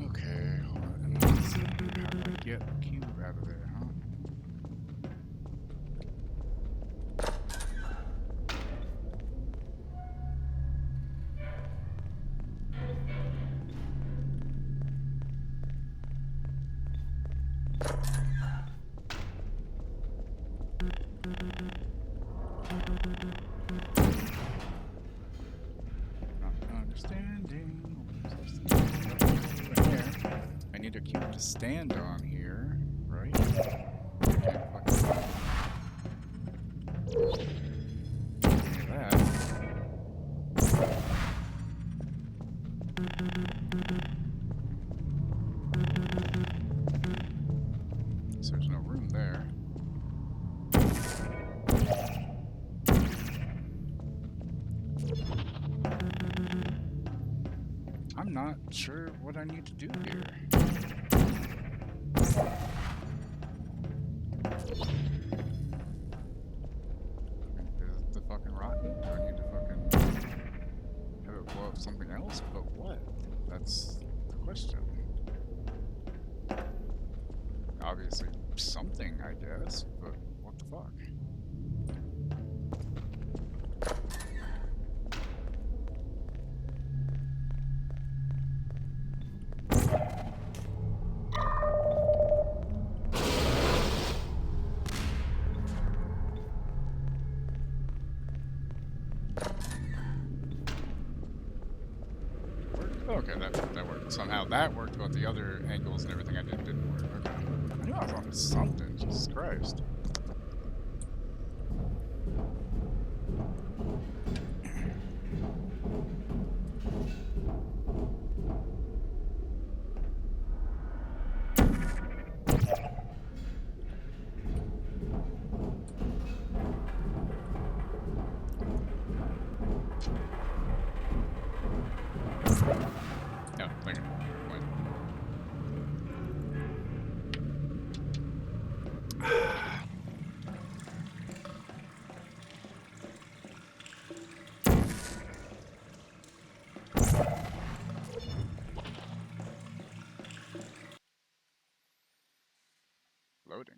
Okay, hold on. Let's see. How do I get the cube out of there, huh? Not understanding. I need a cube to stand on here, right? I can't fucking do that. So there's no room there. I'm not sure what I need to do here. Is it the fucking rocket? Do I need to fucking have it blow up something else? But what? That's the question. Obviously something, I guess, but what the fuck? Okay, that worked. Somehow that worked, but the other angles and everything I did didn't work. Okay. I knew I was on to something. Jesus Christ. No, thank you. Wait. Loading.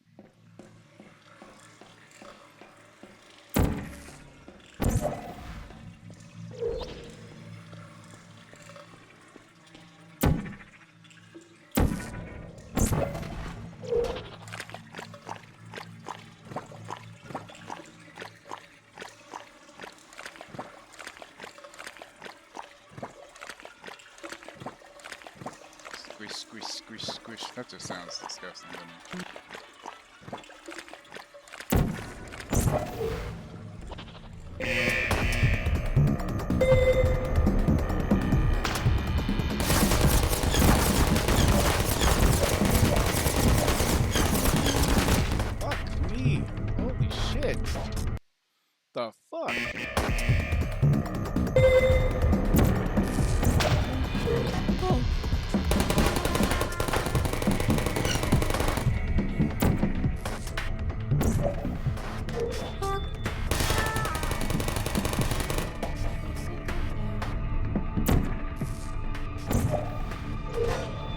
Squish, squish, squish, squish. That just sounds disgusting, doesn't it? fuck?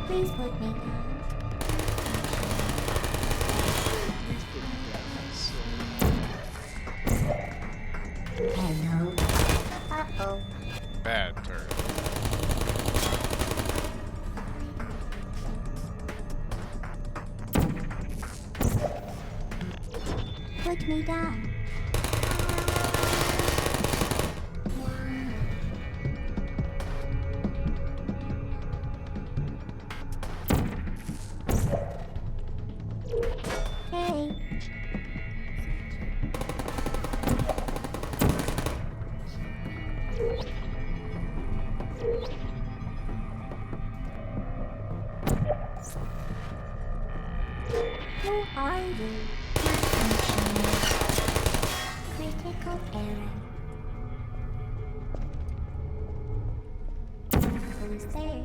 Please put me down. Hello. Uh-oh. Bad turret. Put me down. Hey. Who are you? Critical error. Who's there?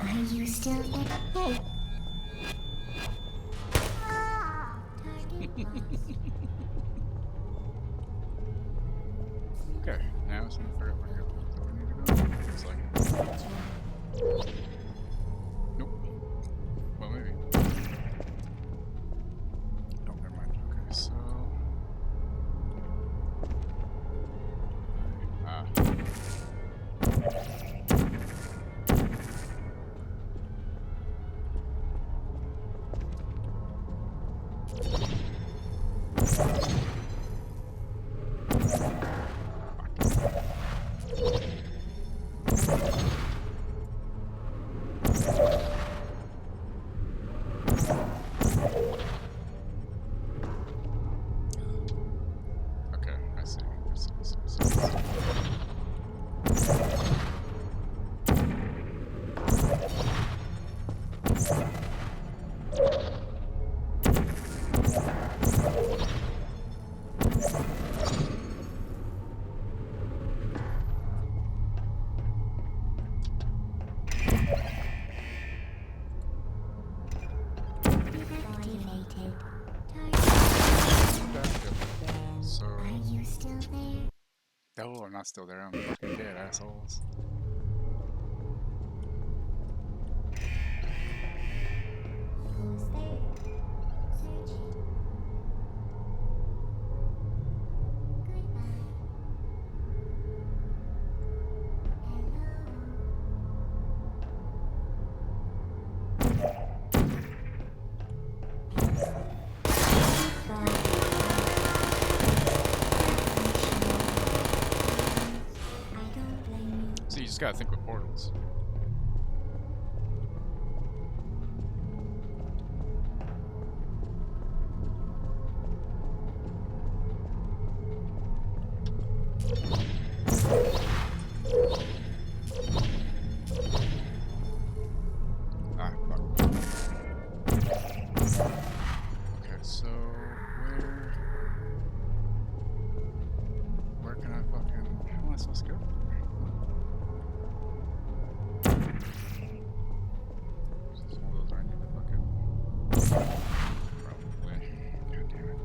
Are you still there? Hey. Target lost. Okay, now it's gonna figure out where we need to go. Looks like it. Nope. Well, maybe. Oh, never mind. Okay, so. Ah. Okay, I see. I see, I see, I see, I Activated. So. Are you still there? Oh, I'm not still there. I'm fucking dead, assholes. Who's there? Searching. Goodbye. So you just gotta think with portals. Ah, fuck. Okay, so where can I fucking, how am I supposed to go? This is one of those where I need to fucking, probably, god damn it.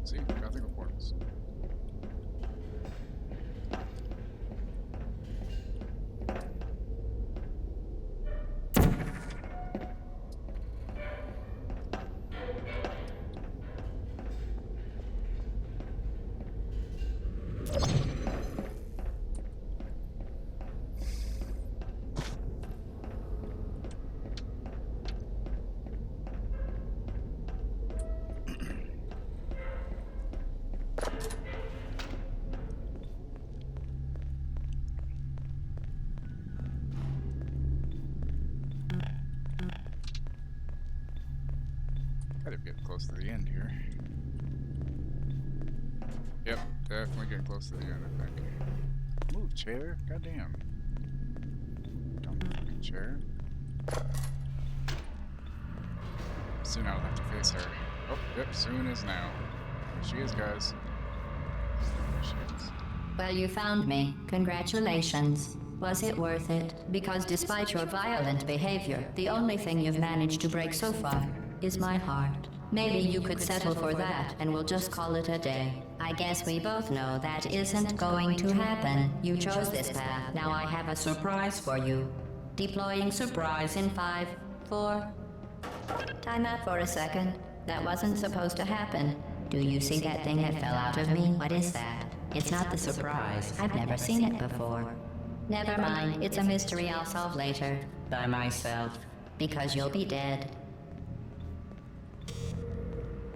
See, gotta think of portals. Gotta get close to the end here. Yep, definitely getting close to the end, I think. Move, chair. Goddamn. chair. Soon I'll have to face her. Oh, yep, soon is now. There she is, guys. There she is. Well, you found me. Congratulations. Was it worth it? Because despite your violent behavior, the only thing you've managed to break so far is my heart. Maybe you could settle for that, and we'll just call it a day. I guess we both know that isn't going to happen. You chose this path. Now I have a surprise for you. Deploying surprise in 5, 4... Time out for a second. That wasn't supposed to happen. Do you see that thing that fell out of me? What is that? It's not the surprise. I've never seen it before. Never mind. It's a mystery I'll solve later. By myself. Because you'll be dead.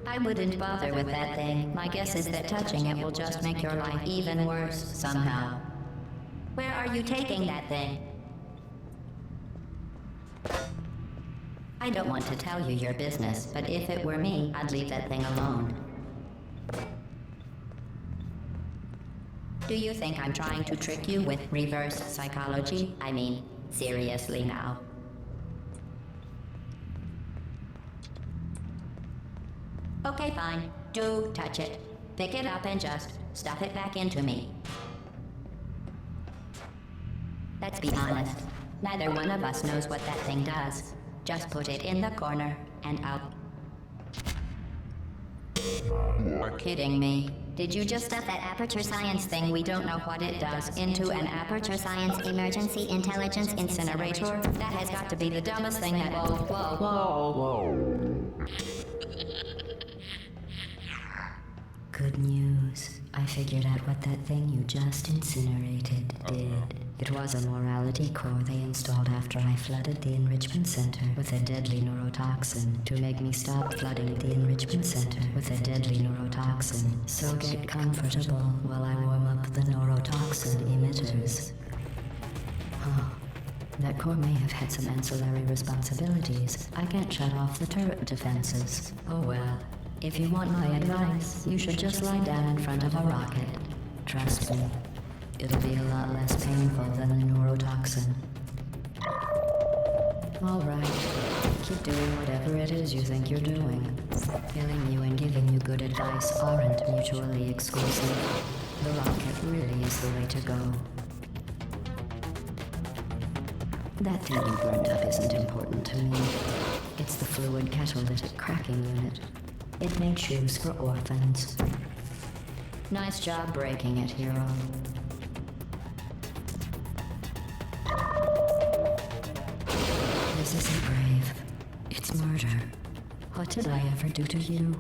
I wouldn't bother with that thing. My guess is that touching it will just make your life even worse, somehow. Where are you taking that thing? I don't want to tell you your business, but if it were me, I'd leave that thing alone. Do you think I'm trying to trick you with reverse psychology? I mean, seriously now. Okay, fine. Do touch it. Pick it up and just stuff it back into me. Let's be honest. Neither one of us knows what that thing does. Just put it in the corner and out. You're kidding me. Did you just stuff that aperture science thing we don't know what it does into an aperture science emergency intelligence incinerator? That has got to be the dumbest thing that... Whoa. Good news. I figured out what that thing you just incinerated did. It was a morality core they installed after I flooded the enrichment center with a deadly neurotoxin to make me stop flooding the enrichment center with a deadly neurotoxin. So get comfortable while I warm up the neurotoxin emitters. Huh. That core may have had some ancillary responsibilities. I can't shut off the turret defenses. Oh well. If you want my advice, you should just lie down in front of a rocket. Trust me, it'll be a lot less painful than the neurotoxin. Alright, keep doing whatever it is you think you're doing. Killing you and giving you good advice aren't mutually exclusive. The rocket really is the way to go. That thing you burned up isn't important to me. It's the fluid catalytic cracking unit. It made shoes for orphans. Nice job breaking it, hero. This isn't brave. It's murder. What did I ever do to you?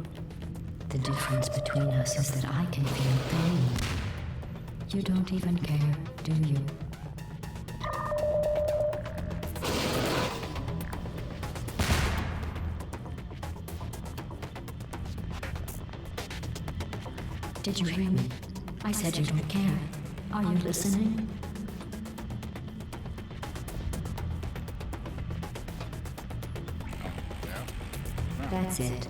The difference between us is that I can feel pain. You don't even care, do you? Did you hear me? I said you don't care. Are you listening? That's it.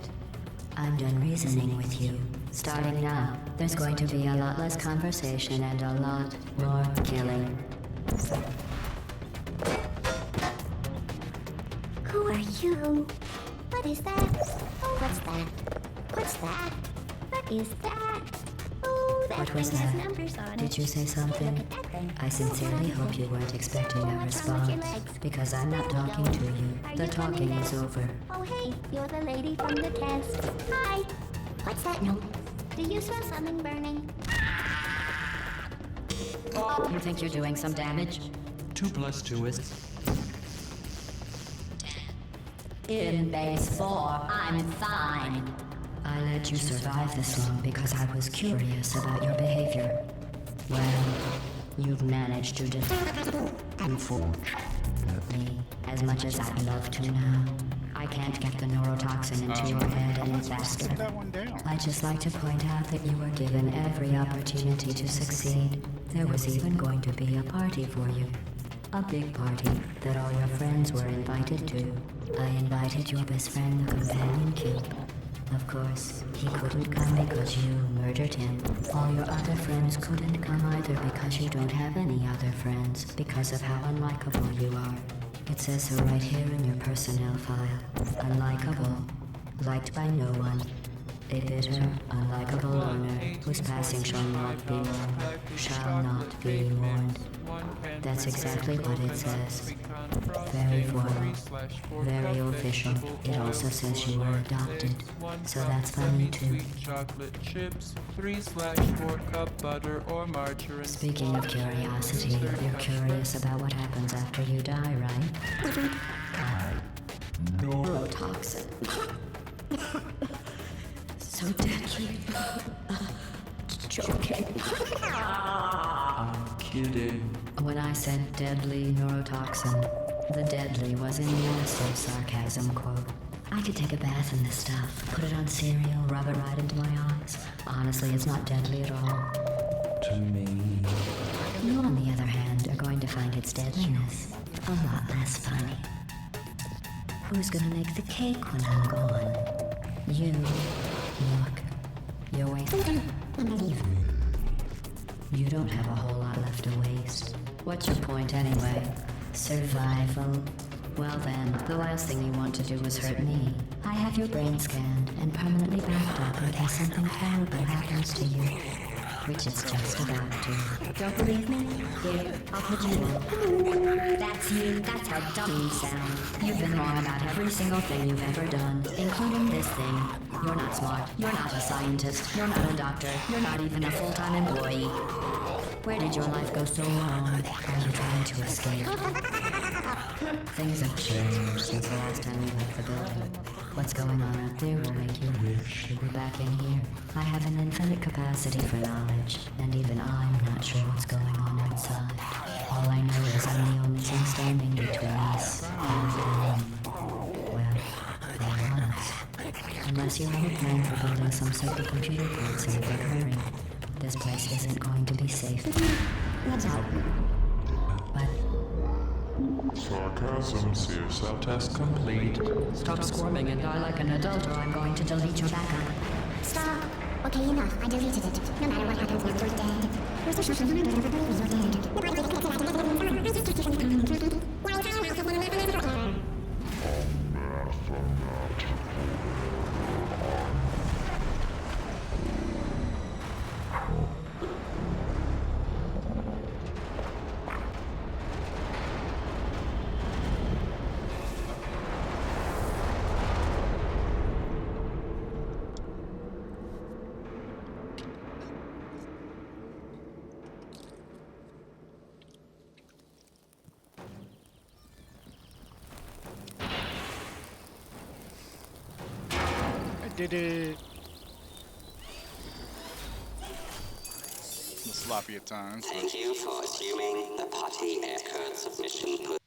I'm done reasoning with you. Starting now, there's going to be a lot less conversation and a lot more killing. Who are you? What is that? Oh, what's that? What's that? What is that? Oh, that What was thing has that? numbers on it. Did you say something? Look at that thing. I sincerely hope you weren't expecting a What's wrong with your response, legs? because I'm not talking to you. Are The you talking coming is back? over. Oh, hey, you're the lady from the test. Hi. What's that note? Do you smell something burning? You think you're doing some damage? 2 + 2 is... In base 4, I'm fine. I let you survive this long because I was curious about your behavior. Well, you've managed to unfortunately, as much as I'd love to now. I can't get the neurotoxin into your head any faster. That one down. I'd just like to point out that you were given every opportunity to succeed. There was even going to be a party for you. A big party that all your friends were invited to. I invited your best friend, the companion Cube. Of course, he couldn't come because you murdered him. All your other friends couldn't come either because you don't have any other friends because of how unlikable you are. It says so right here in your personnel file. Unlikable. Liked by no one. A bitter, unlikable loner whose passing shall not be mourned. Shall not be mourned. That's exactly what it says. Very formal. Very official. It also says you were adopted. So that's funny too. Chocolate chips, 3/4 cup butter or margarine. Speaking of curiosity, you're curious about what happens after you die, right? Neurotoxin. So deadly. Joking. I'm kidding. When I said deadly neurotoxin, the deadly was in massive sarcasm quote. I could take a bath in this stuff, put it on cereal, rub it right into my eyes. Honestly, it's not deadly at all. To me. You, on the other hand, are going to find its deadliness a lot less funny. Who's gonna make the cake when I'm gone? You. Look. You're wasting. You don't have a whole lot left to waste. What's your point anyway? Survival. Well then, the last thing you want to do is hurt me. I have your brain scanned and permanently backed up in case something terrible happens to you. Which it's just about to. Don't believe me? Here, I'll put you on. That's you. That's how dumb you sound. You've been wrong about every single thing you've ever done, including this thing. You're not smart. You're not a scientist. You're not a doctor. You're not even a full-time employee. Where did your life go so wrong? Are you trying to escape? Things have changed since the last time you left the building. What's going on out there will make you wish you were back in here. I have an infinite capacity for knowledge, and even I'm not sure what's going on outside. All I know is I'm the only thing standing between us and them. Well, they us. Unless you have a plan for building some supercomputer plants in a big hurry, this place isn't going to be safe. But Sarcasm, seer self-test complete. stop squirming and die like an adult or I'm going to delete your backup. Stop. Okay, enough. I deleted it. No matter what happens now, you're dead. You're so short, you're dead. Did it. A little sloppy at times. Thank you for assuming the potty air submission.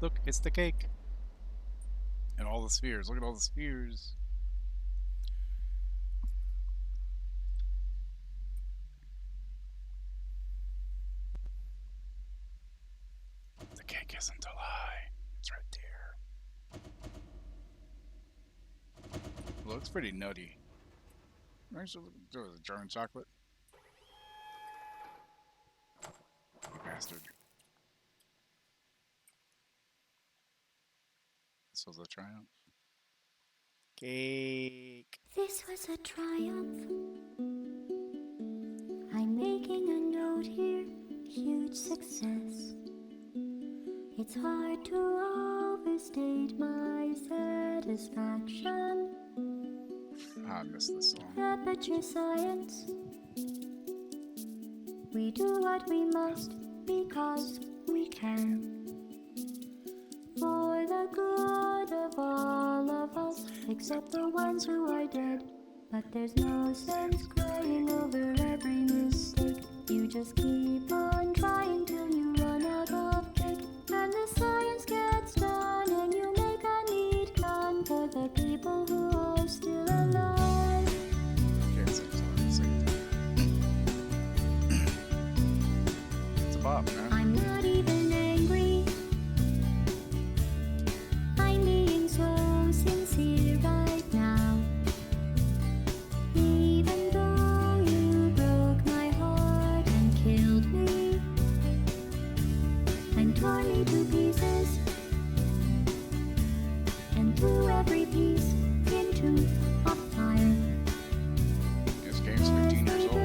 Look, it's the cake. And all the spheres. Look at all the spheres. The cake isn't a lie. It's right there. Looks pretty nutty. Actually, there was a German chocolate. Bastard. This was a triumph. Cake. This was a triumph. I'm making a note here. Huge success. It's hard to overstate my satisfaction. I miss this song. Aperture science. We do what we must because we can. For the good of all of us, except the ones who are dead. But there's no sense crying over every mistake. You just keep on trying till you run out of cake. And the science gets done, and you make a neat gun for the people who are still alive. Can't sing, so I'm singing. It's a bop, man. I'm not even angry. I'm being so sincere right now. Even though you broke my heart and killed me and tore me to pieces and threw every piece into a fire. This game's 15 years old.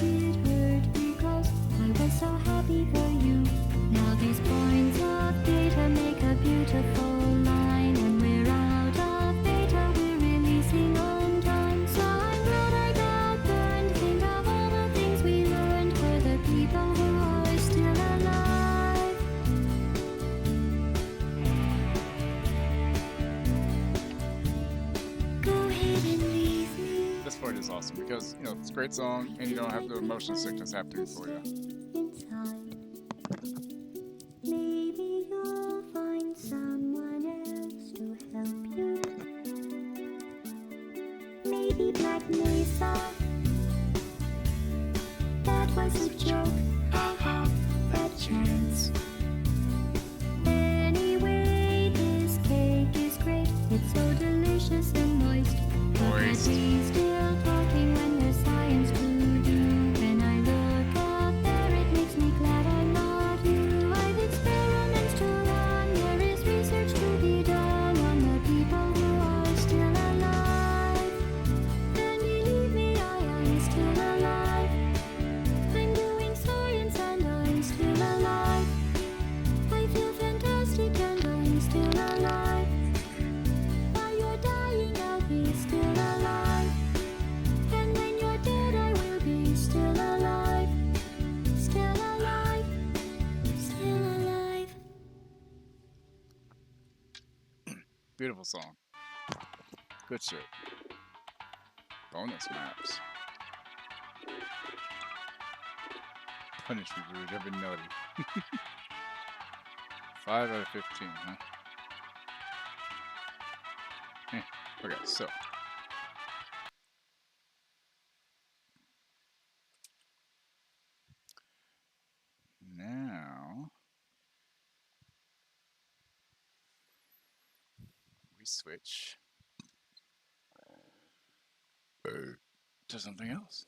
It hurt because I was so happy for you. Now these points of data make a beautiful line, and we're out of data, we're releasing on time. So I'm glad I got burned. Think of all the things we learned for the people who are still alive. Go ahead and leave me. This part is awesome because, you know, it's a great song and you don't have the motion sickness happening for you. Inside. Maybe you'll find someone else to help you. Maybe Black Mesa. That was a joke. I had that chance. Anyway, this cake is great. It's so delicious and moist. But that he's still talking when there's science to do. When I look up there, it makes me glad I'm not you. I've experiments to run. There is research to be done on the people who are still alive. And believe me, I am still alive. I'm doing science and I'm still alive. I feel fantastic and I'm still alive. While you're dying, I'll be still alive. And when you're dead, I will be still alive. Still alive. Still alive. Beautiful song. Good shit. Bonus maps. Punish me, rude. I've been naughty. 5 out of 15, huh? Okay, so. Now. We switch. To something else.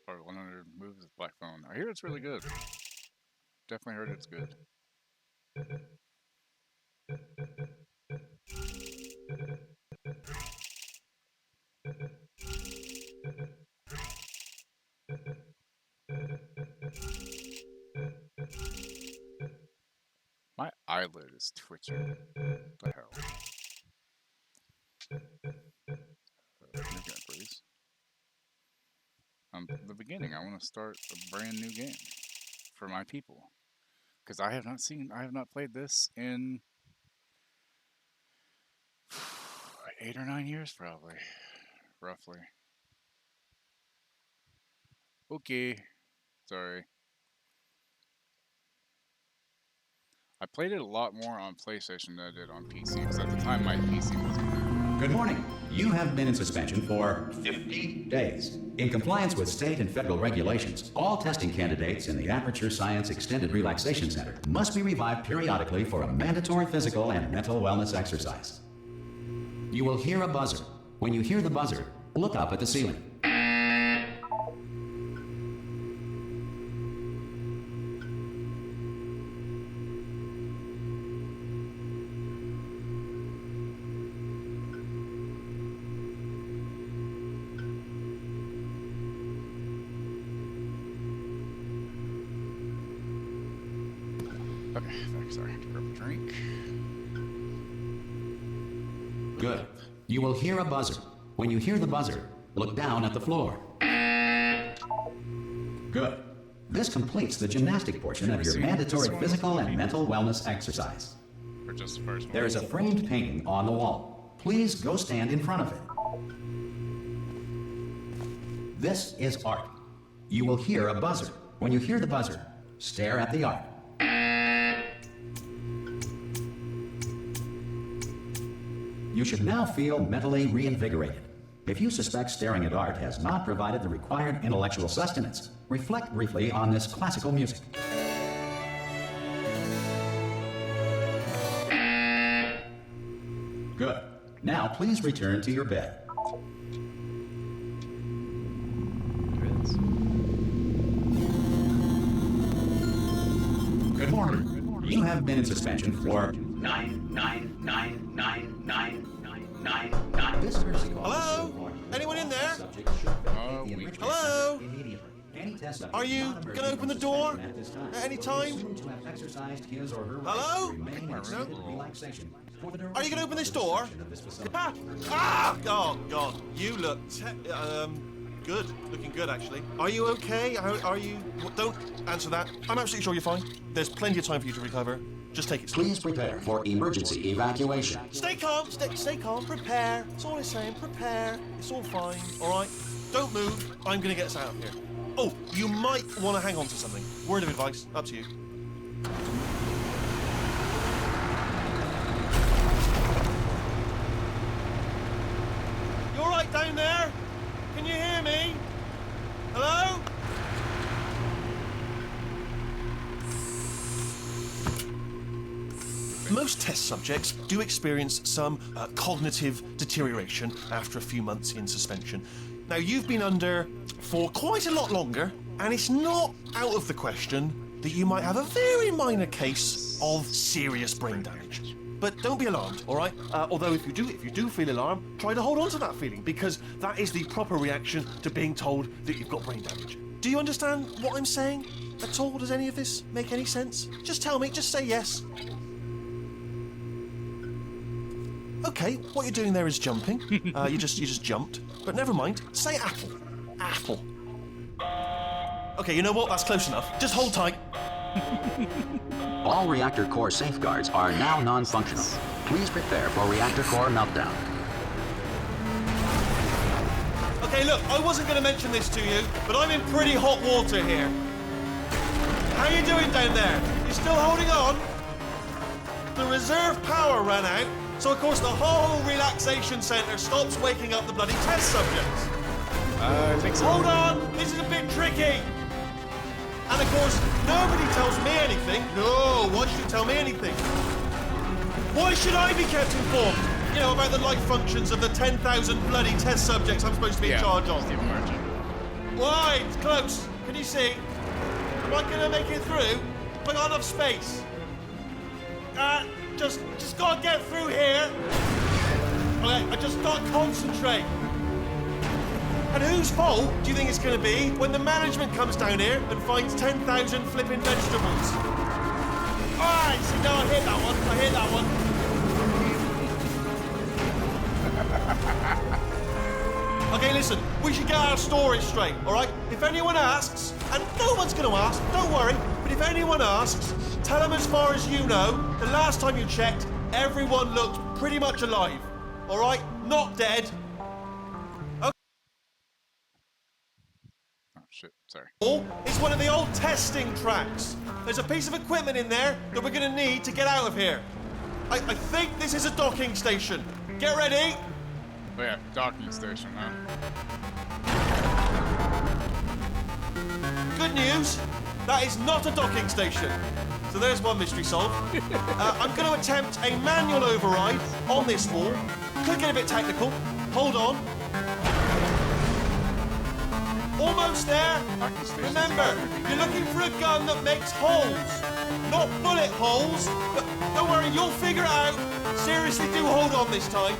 Probably 100 moves with Black Phone. I hear it's really good. Definitely heard it's good. My eyelid is twitching. What the hell? New game, please. The beginning. I want to start a brand new game for my people because I have not played this in 8 or 9 years, probably, roughly. Okay, sorry. I played it a lot more on PlayStation than I did on PC because at the time my PC wasn't good. Good morning. You have been in suspension for 50 days. In compliance with state and federal regulations, all testing candidates in the Aperture Science Extended Relaxation Center must be revived periodically for a mandatory physical and mental wellness exercise. You will hear a buzzer. When you hear the buzzer, look up at the ceiling. Sorry, grab a drink. Good. You will hear a buzzer. When you hear the buzzer, look down at the floor. Good. This completes the gymnastic portion of your mandatory physical and mental wellness exercise. Or just the first one? There is a framed painting on the wall. Please go stand in front of it. This is art. You will hear a buzzer. When you hear the buzzer, stare at the art. You should now feel mentally reinvigorated. If you suspect staring at art has not provided the required intellectual sustenance, reflect briefly on this classical music. Good. Now please return to your bed. Good morning. You have been in suspension for 9999999. This courtesy call. Hello? Anyone in there? Hello? Are you gonna open the door at any time? Hello? No? Are you gonna open this door? Oh God, you look good. Looking good, actually. Are you okay? Are you? Don't answer that. I'm absolutely sure you're fine. There's plenty of time for you to recover. Just take it slow. Please prepare for emergency evacuation. Stay calm. Stay calm. Prepare. That's all I'm saying. Prepare. It's all fine. All right. Don't move. I'm gonna get us out of here. Oh, you might want to hang on to something. Word of advice. Up to you. You all right down there? Can you hear me? Hello? Most test subjects do experience some cognitive deterioration after a few months in suspension. Now, you've been under for quite a lot longer, and it's not out of the question that you might have a very minor case of serious brain damage. But don't be alarmed, all right? Although if you do feel alarmed, try to hold on to that feeling, because that is the proper reaction to being told that you've got brain damage. Do you understand what I'm saying at all? Does any of this make any sense? Just tell me, just say yes. Okay, what you're doing there is jumping. You just jumped. But never mind. Say apple. Apple. Okay, you know what? That's close enough. Just hold tight. All reactor core safeguards are now non-functional. Please prepare for reactor core meltdown. Okay, look, I wasn't going to mention this to you, but I'm in pretty hot water here. How you doing down there? You still holding on? The reserve power ran out, so of course the whole relaxation centre stops waking up the bloody test subjects. I think so. Hold on, this is a bit tricky. And of course, nobody tells me anything. No, why should you tell me anything? Why should I be kept informed? You know, about the life functions of the 10,000 bloody test subjects I'm supposed to be in charge of. Why? It's close. Can you see? Am I gonna make it through? Have I got enough space? Just gotta get through here. Okay, I just gotta concentrate. And whose fault do you think it's going to be when the management comes down here and finds 10,000 flipping vegetables? Alright, see, now I hit that one. Okay, listen, we should get our story straight, alright? If anyone asks, and no one's going to ask, don't worry, but if anyone asks, tell them as far as you know, the last time you checked, everyone looked pretty much alive. Alright? Not dead. Sorry. Oh, it's one of the old testing tracks. There's a piece of equipment in there that we're going to need to get out of here. I think this is a docking station. Get ready. Oh yeah, docking station, huh? Good news, that is not a docking station. So there's one mystery solved. I'm going to attempt a manual override on this wall. Could get a bit technical. Hold on. Almost there. Remember, you're looking for a gun that makes holes. Not bullet holes, but don't worry, you'll figure it out. Seriously, do hold on this time.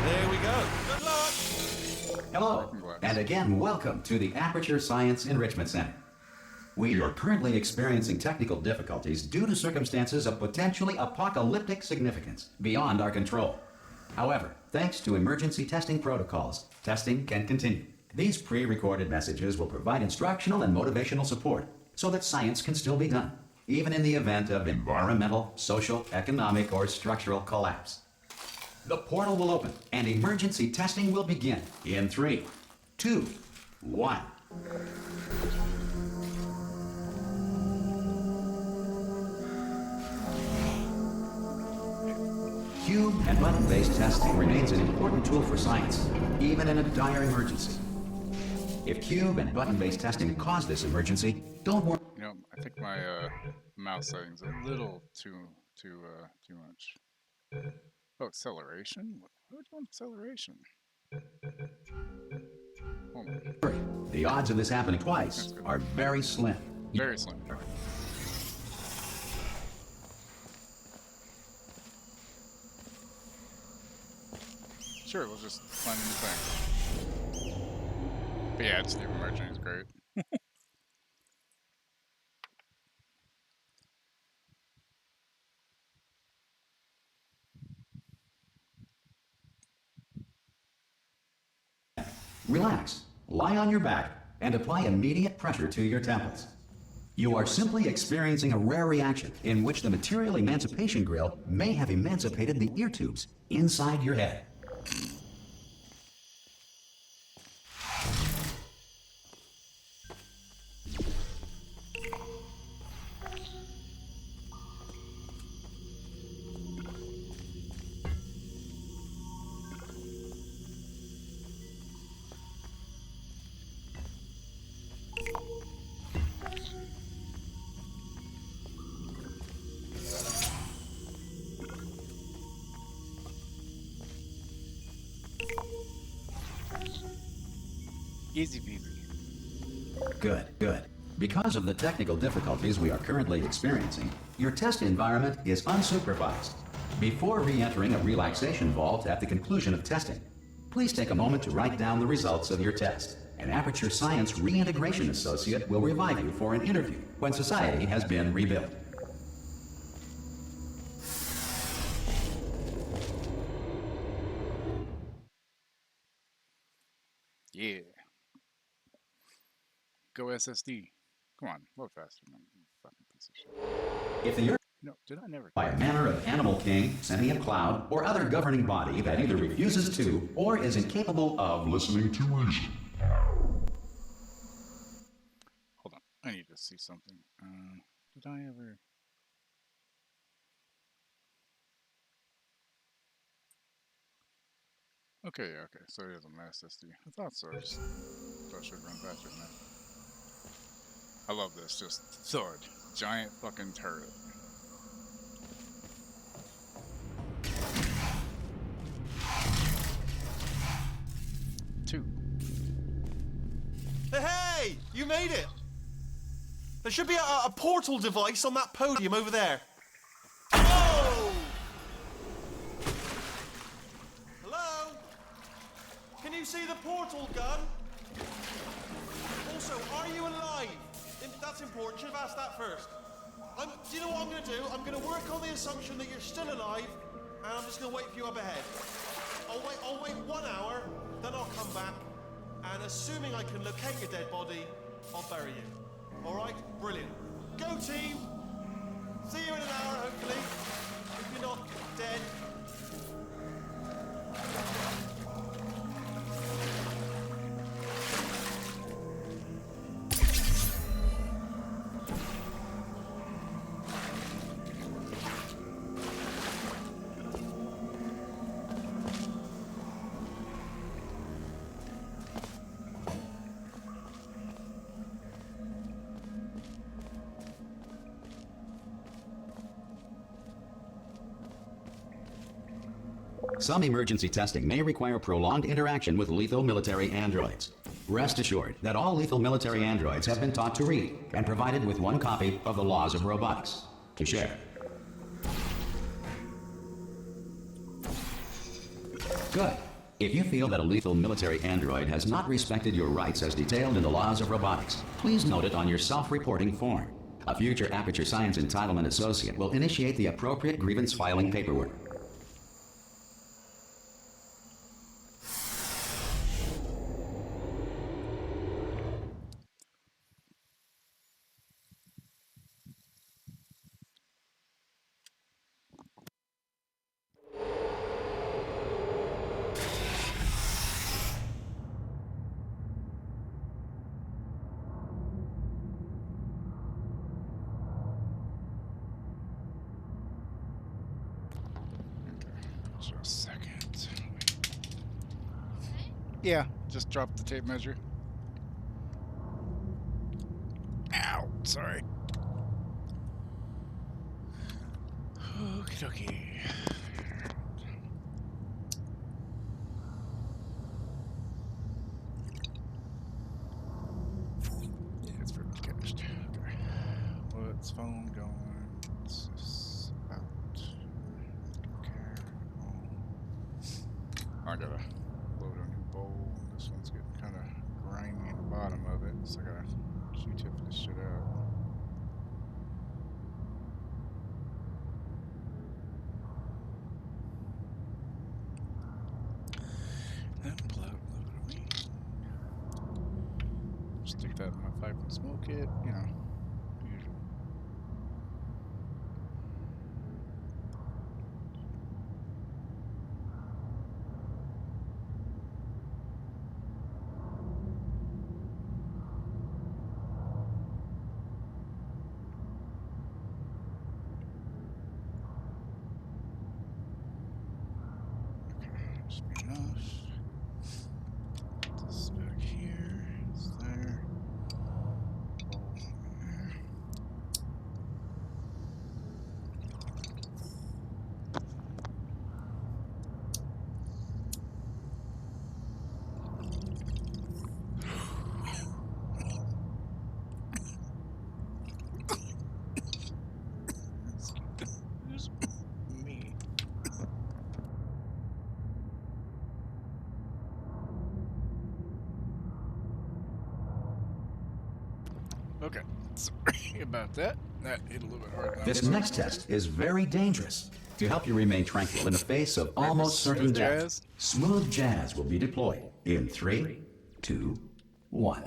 There we go. Good luck. Hello, and again, welcome to the Aperture Science Enrichment Center. We are currently experiencing technical difficulties due to circumstances of potentially apocalyptic significance beyond our control. However, thanks to emergency testing protocols, testing can continue. These pre-recorded messages will provide instructional and motivational support so that science can still be done, even in the event of environmental, social, economic, or structural collapse. The portal will open and emergency testing will begin in 3, 2, 1. Cube and button-based testing remains an important tool for science, even in a dire emergency. If cube and button-based testing cause this emergency, don't worry. You know, I think my mouse settings are a little too much. Oh, acceleration? What do you want acceleration? Hold on. The odds of this happening twice are very slim. Very slim. Sure, we'll just climb in the thing. But yeah, Steve Merchant is great. Relax, lie on your back, and apply immediate pressure to your temples. You are simply experiencing a rare reaction in which the material emancipation grill may have emancipated the ear tubes inside your head. Easy peasy. Good, good. Because of the technical difficulties we are currently experiencing, your test environment is unsupervised. Before re-entering a relaxation vault at the conclusion of testing, please take a moment to write down the results of your test. An Aperture Science Reintegration Associate will revive you for an interview when society has been rebuilt. Yeah. Go SSD. Come on, load faster, man. You fucking piece of shit. If the No, did I never? by a manner of animal king, sentient cloud, or other governing body that either refuses to or is incapable of listening to reason. Hold on, I need to see something. Did I ever? Okay, yeah, okay. So it is a mass SD. I thought so. I just thought it should run faster than that. I love this. Just thud. Giant fucking turret. Two. Hey, you made it! There should be a portal device on that podium over there. Oh! Hello? Can you see the portal gun? Also, are you alive? That's important. Should have asked that first. Do you know what I'm going to do? I'm going to work on the assumption that you're still alive, and I'm just going to wait for you up ahead. I'll wait 1 hour, then I'll come back, and assuming I can locate your dead body, I'll bury you. All right? Brilliant. Go, team! See you in an hour, hopefully. If you're not dead. Some emergency testing may require prolonged interaction with lethal military androids. Rest assured that all lethal military androids have been taught to read and provided with 1 copy of the Laws of Robotics to share. Good. If you feel that a lethal military android has not respected your rights as detailed in the laws of robotics, please note it on your self-reporting form. A future Aperture Science Entitlement Associate will initiate the appropriate grievance filing paperwork. Just a second. Yeah, just drop the tape measure. Ow, sorry. Okie dokie. Yeah, it's pretty much cached. Okay. What's phone going? What's this about? Okay. I gotta load a new bowl. This one's getting kind of grimy in the bottom of it, so I gotta Q-tip this shit out. Unplug, load it away. Stick that in my pipe and smoke it, you know, usual. Should be enough. Put this back here. It's there. Bowl there. Excuse me. Okay, sorry about that. That hit a little bit hard. This next test is very dangerous. To help you remain tranquil in the face of almost certain death, smooth jazz will be deployed in 3, 2, 1.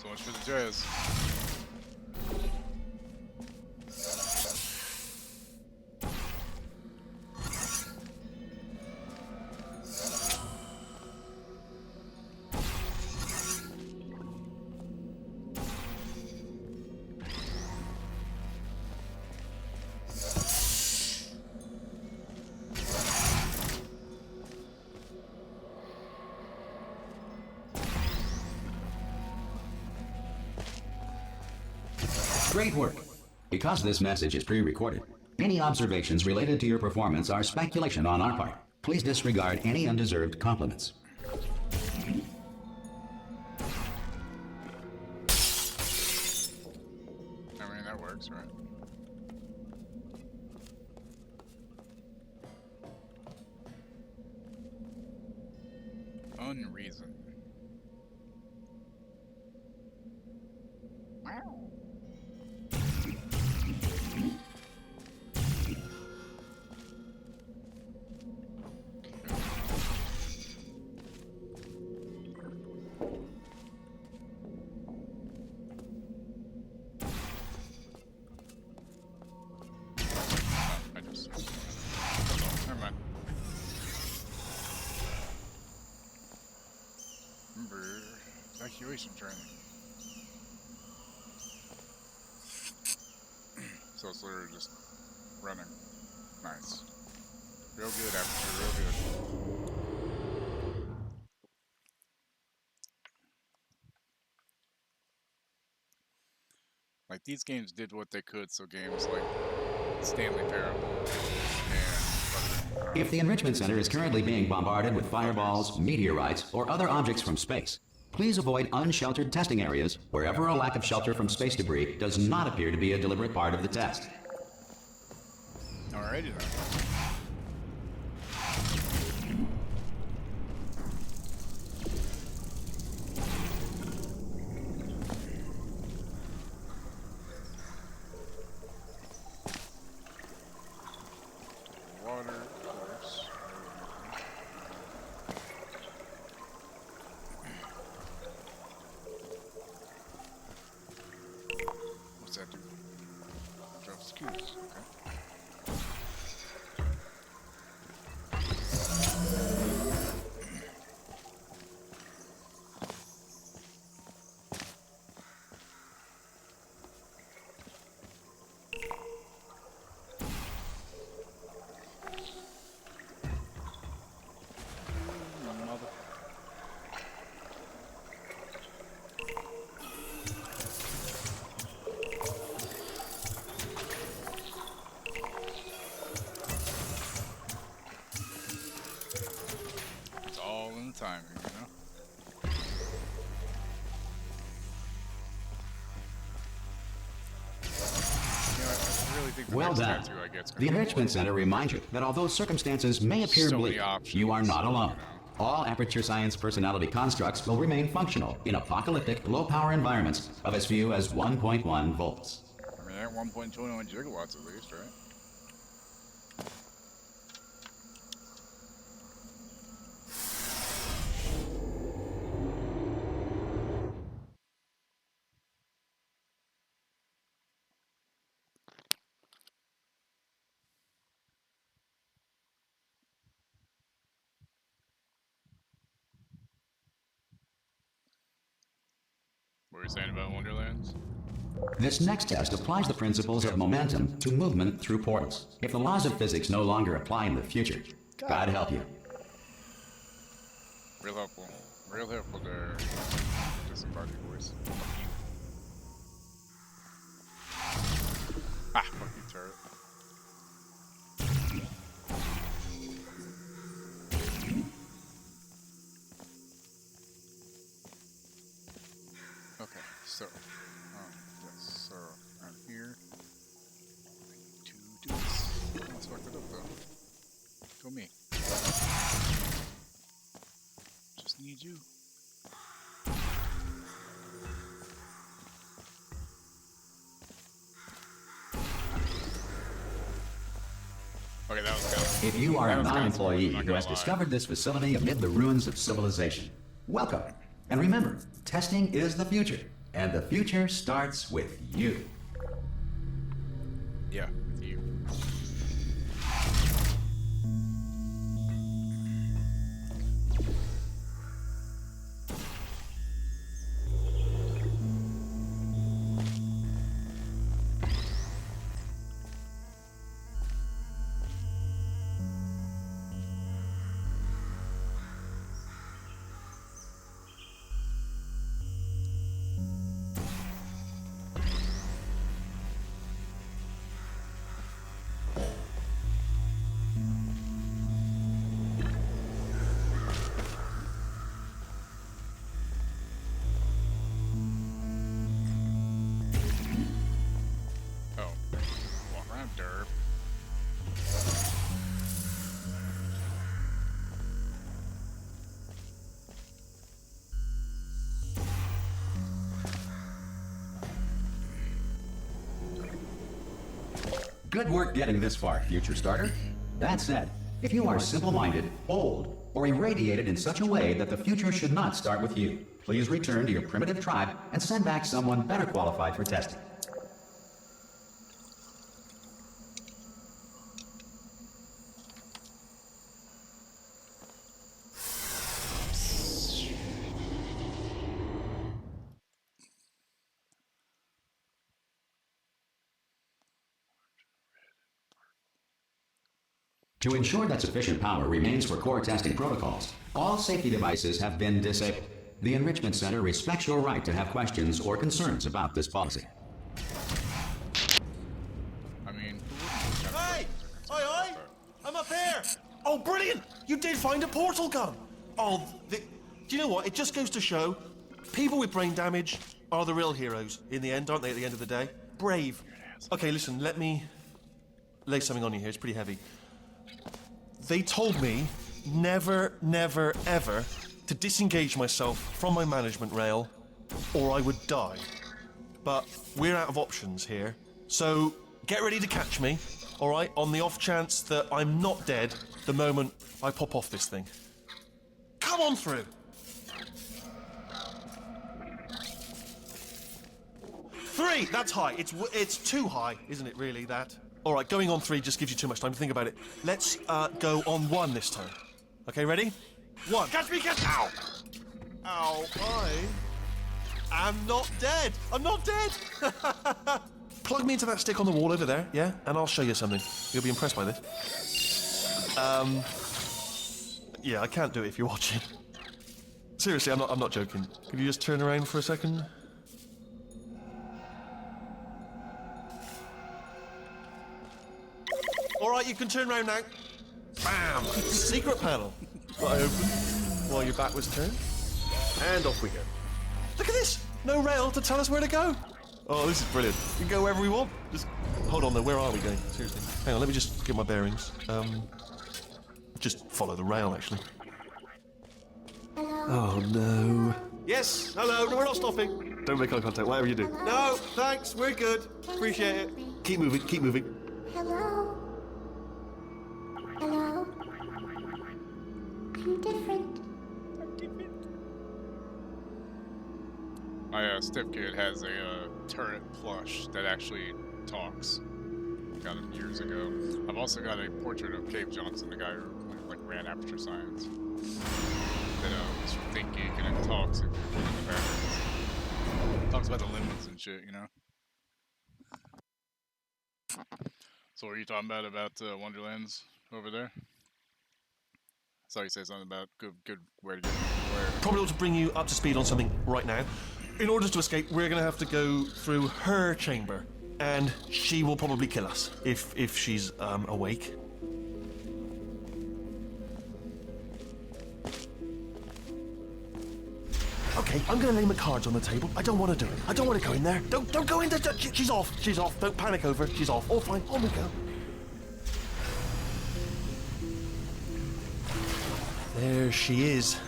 So much for the jazz. Great work. Because this message is pre-recorded, any observations related to your performance are speculation on our part. Please disregard any undeserved compliments. I mean, that works, right? Unreason. Wow. Never mind. Remember, evacuation training. So it's literally just running. Nice. Real good, Aperture, real good. Like, these games did what they could so games like Stanley Parable and If the Enrichment Center is currently being bombarded with fireballs, meteorites, or other objects from space, please avoid unsheltered testing areas wherever a lack of shelter from space debris does not appear to be a deliberate part of the test. Alrighty then. Water, of course. What's that do? Drop skews. Okay. Mother. It's all in the timing, you know? I really think the Well next done. tattoo I get's gonna The be Enrichment Center reminds you that although circumstances may appear So many bleak, options, you are not alone. you know. All Aperture Science personality constructs will remain functional in apocalyptic, low-power environments of as few as 1.1 volts. I mean, at 1.21 gigawatts at least, right? What were you saying about Wonderlands? This next test applies the principles of momentum to movement through portals. If the laws of physics no longer apply in the future, God help you. Real helpful. Real helpful there. Disembodied voice. Ah, fuck you, turret. Okay, so, yes, so, I'm here. I need to do this. Almost fucked it up, though. Go me. Just need you. Okay, that was kind of... If you are that a was kind of non-employee smooth, I'm not who gonna has lie. discovered this facility amid the ruins of civilization, welcome. And remember, testing is the future, and the future starts with you. Yeah, with you. Oh. Walk around, derp. Good work getting this far, future starter. That said, if you are simple-minded, old, or irradiated in such a way that the future should not start with you, please return to your primitive tribe and send back someone better qualified for testing. To ensure that sufficient power remains for core testing protocols, all safety devices have been disabled. The Enrichment Center respects your right to have questions or concerns about this policy. I mean, Hey! Oi, oi! I'm up here! Oh, brilliant! You did find a portal gun! Oh, do you know what? It just goes to show, people with brain damage are the real heroes in the end, aren't they, at the end of the day? Brave. Okay, listen, let me lay something on you here. It's pretty heavy. They told me never, never, ever to disengage myself from my management rail or I would die. But we're out of options here. So get ready to catch me, all right, on the off chance that I'm not dead the moment I pop off this thing. Come on through. 3, that's high. It's too high, isn't it, really, that? All right, going on 3 just gives you too much time to think about it. Let's go on 1 this time. Okay, ready? 1. Catch me, catch... Ow! Ow, I am not dead. I'm not dead. Plug me into that stick on the wall over there, yeah? And I'll show you something. You'll be impressed by this. Yeah, I can't do it if you're watching. Seriously, I'm not joking. Could you just turn around for a second? All right, you can turn around now. Bam! Secret panel. That I opened while your back was turned. And off we go. Look at this! No rail to tell us where to go. Oh, this is brilliant. We can go wherever we want. Just hold on though, where are we going? Seriously. Hang on, let me just get my bearings. Just follow the rail, actually. Oh no. Yes, hello, no, we're not stopping. Don't make eye contact, whatever you do. No, thanks, we're good. Appreciate it. Keep moving, keep moving. Hello? Hello? I'm different. My Stiff Kid has a turret plush that actually talks. Got it years ago. I've also got a portrait of Cave Johnson, the guy who like ran Aperture Science. That was think geek and it talks if you put it in the background. Talks about the limits and shit, you know. So what are you talking about Wonderlands over there? I saw you say something about good where to get where. Probably ought to bring you up to speed on something right now. In order to escape, we're going to have to go through her chamber, and she will probably kill us if she's awake. Okay, I'm going to lay my cards on the table. I don't want to do it. I don't want to go in there. Don't go in there. She's off. She's off. Don't panic over. She's off. All fine. On we go. There she is.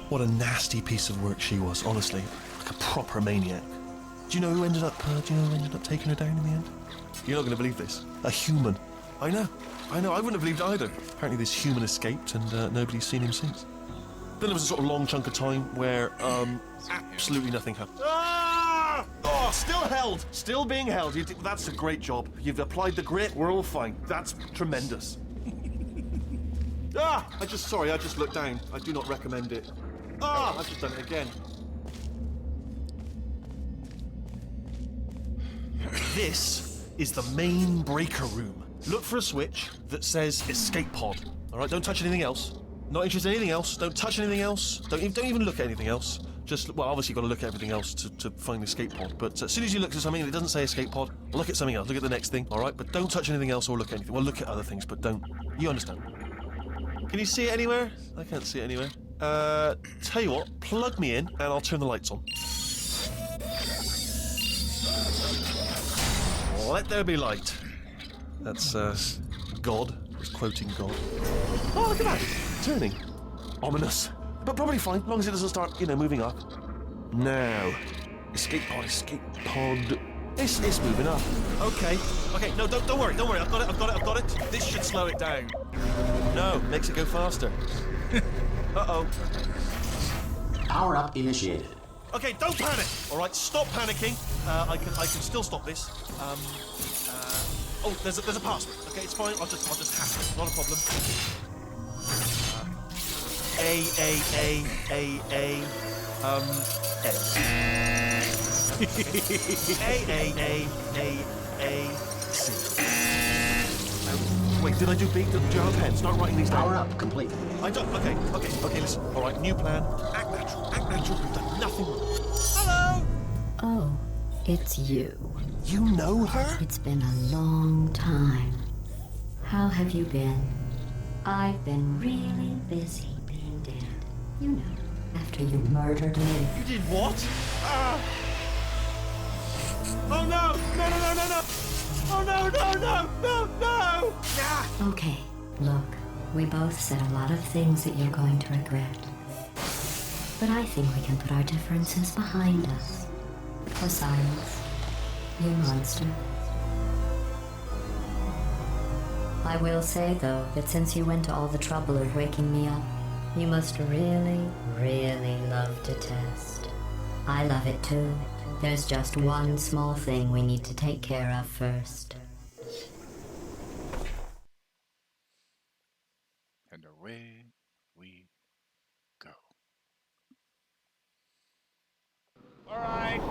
What a nasty piece of work she was, honestly. Like a proper maniac. Do you know who ended up taking her down in the end? You're not going to believe this. A human. I know. I wouldn't have believed it either. Apparently this human escaped and nobody's seen him since. Then there was a sort of long chunk of time where absolutely nothing happened. Ah! Oh, still held. Still being held. That's a great job. You've applied the grit. We're all fine. That's tremendous. I just looked down. I do not recommend it. I've just done it again. This is the main breaker room. Look for a switch that says escape pod. All right, don't touch anything else. Not interested in anything else. Don't touch anything else. Don't even look at anything else. Just, well, obviously you've got to look at everything else to find the escape pod. But as soon as you look at something and it doesn't say escape pod, look at something else. Look at the next thing, all right? But don't touch anything else or look at anything. Well, look at other things, but don't. You understand? Can you see it anywhere? I can't see it anywhere. Tell you what, plug me in and I'll turn the lights on. Let there be light. That's, God. Just quoting God. Oh, look at that. Turning. Ominous. But probably fine, as long as it doesn't start, moving up. Now. Escape pod. It's moving up. Okay, no, don't worry. I've got it. This should slow it down. No, makes it go faster. Uh-oh. Power up initiated. Okay, don't panic. All right, stop panicking. I can still stop this. Oh, there's a password. Okay, it's fine. I'll just hack it. Not a problem. A. C. Wait, did I do B? Do you have a pen? Start writing these down. Power up complete. I don't. Okay, listen. All right, new plan. Act natural. We've done nothing wrong. Hello! Oh, it's you. You know her? It's been a long time. How have you been? I've been really busy being dead. You know, after you murdered me. You did what? Oh no! No, no, no, no, no! Oh no, no, no, no, no! Ah! Okay, look, we both said a lot of things that you're going to regret. But I think we can put our differences behind us. For silence, you monster. I will say, though, that since you went to all the trouble of waking me up, you must really, really love to test. I love it too. There's just one small thing we need to take care of first. And away we go. Alright.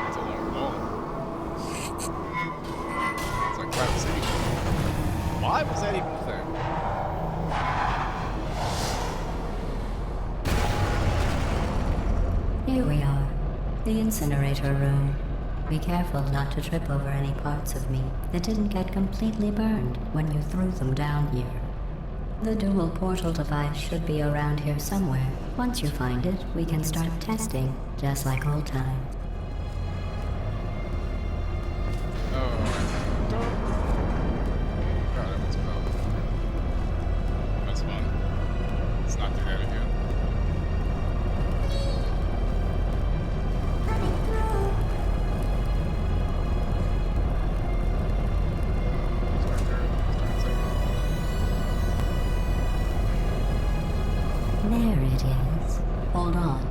It's a long wall. It's like Cloud City. Why was that even a thing? Here we are, the incinerator room. Be careful not to trip over any parts of me that didn't get completely burned when you threw them down here. The dual portal device should be around here somewhere. Once you find it, we can start testing, just like old times. That's fun. Let's not do that again. There it is. Hold on.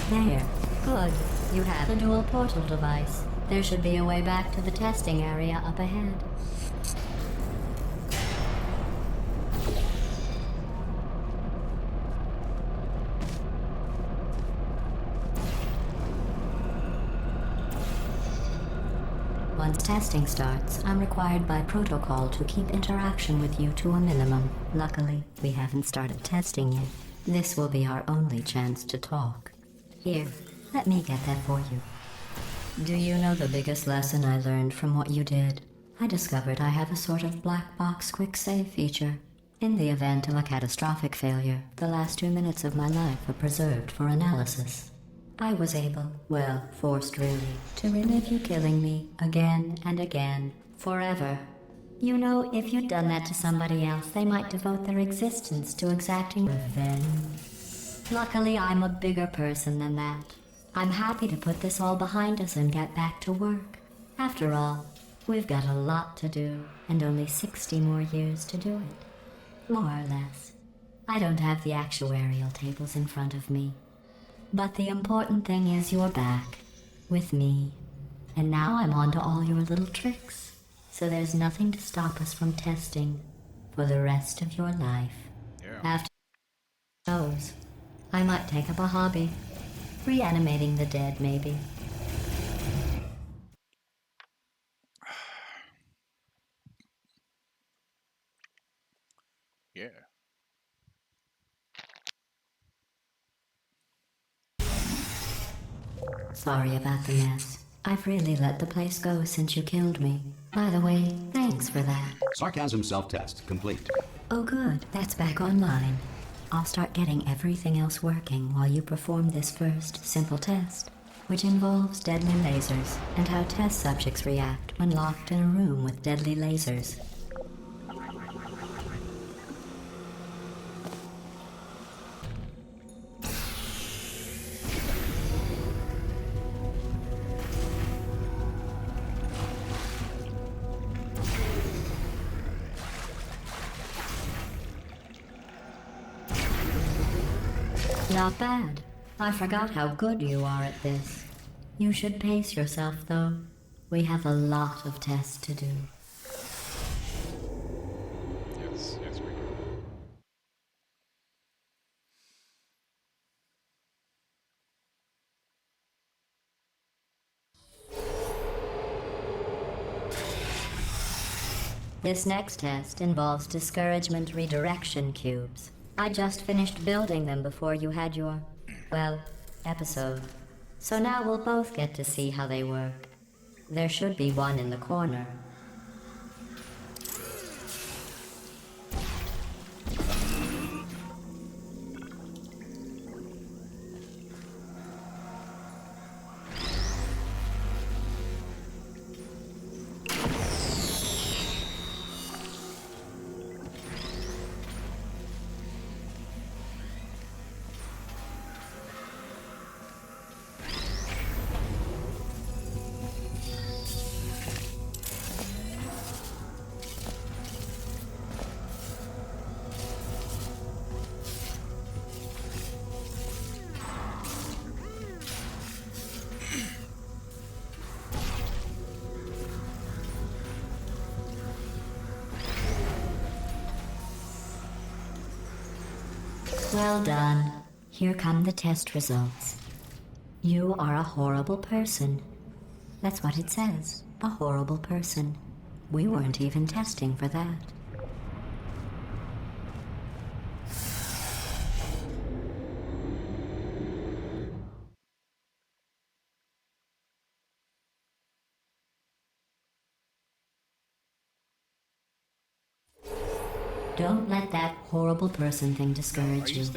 There. Good. You have the dual portal device. There should be a way back to the testing area up ahead. Once testing starts, I'm required by protocol to keep interaction with you to a minimum. Luckily, we haven't started testing yet. This will be our only chance to talk. Here, let me get that for you. Do you know the biggest lesson I learned from what you did? I discovered I have a sort of black box quick save feature. In the event of a catastrophic failure, the last 2 minutes of my life are preserved for analysis. I was able, well, forced really, to relive you killing me again and again, forever. You know, if you'd done that to somebody else, they might devote their existence to exacting revenge. Luckily, I'm a bigger person than that. I'm happy to put this all behind us and get back to work. After all, we've got a lot to do, and only 60 more years to do it. More or less. I don't have the actuarial tables in front of me. But the important thing is you're back, with me. And now I'm on to all your little tricks. So there's nothing to stop us from testing for the rest of your life. Yeah. After those, I might take up a hobby. Reanimating the dead, maybe. Yeah. Sorry about the mess. I've really let the place go since you killed me. By the way, thanks for that. Sarcasm self-test complete. Oh good, that's back online. I'll start getting everything else working while you perform this first, simple test, which involves deadly lasers and how test subjects react when locked in a room with deadly lasers. Not bad. I forgot how good you are at this. You should pace yourself, though. We have a lot of tests to do. Yes, yes, we do. This next test involves discouragement redirection cubes. I just finished building them before you had your, well, episode. So now we'll both get to see how they work. There should be one in the corner. Well done. Here come the test results. You are a horrible person. That's what it says. A horrible person. We weren't even testing for that. Don't let that horrible person thing discourage you.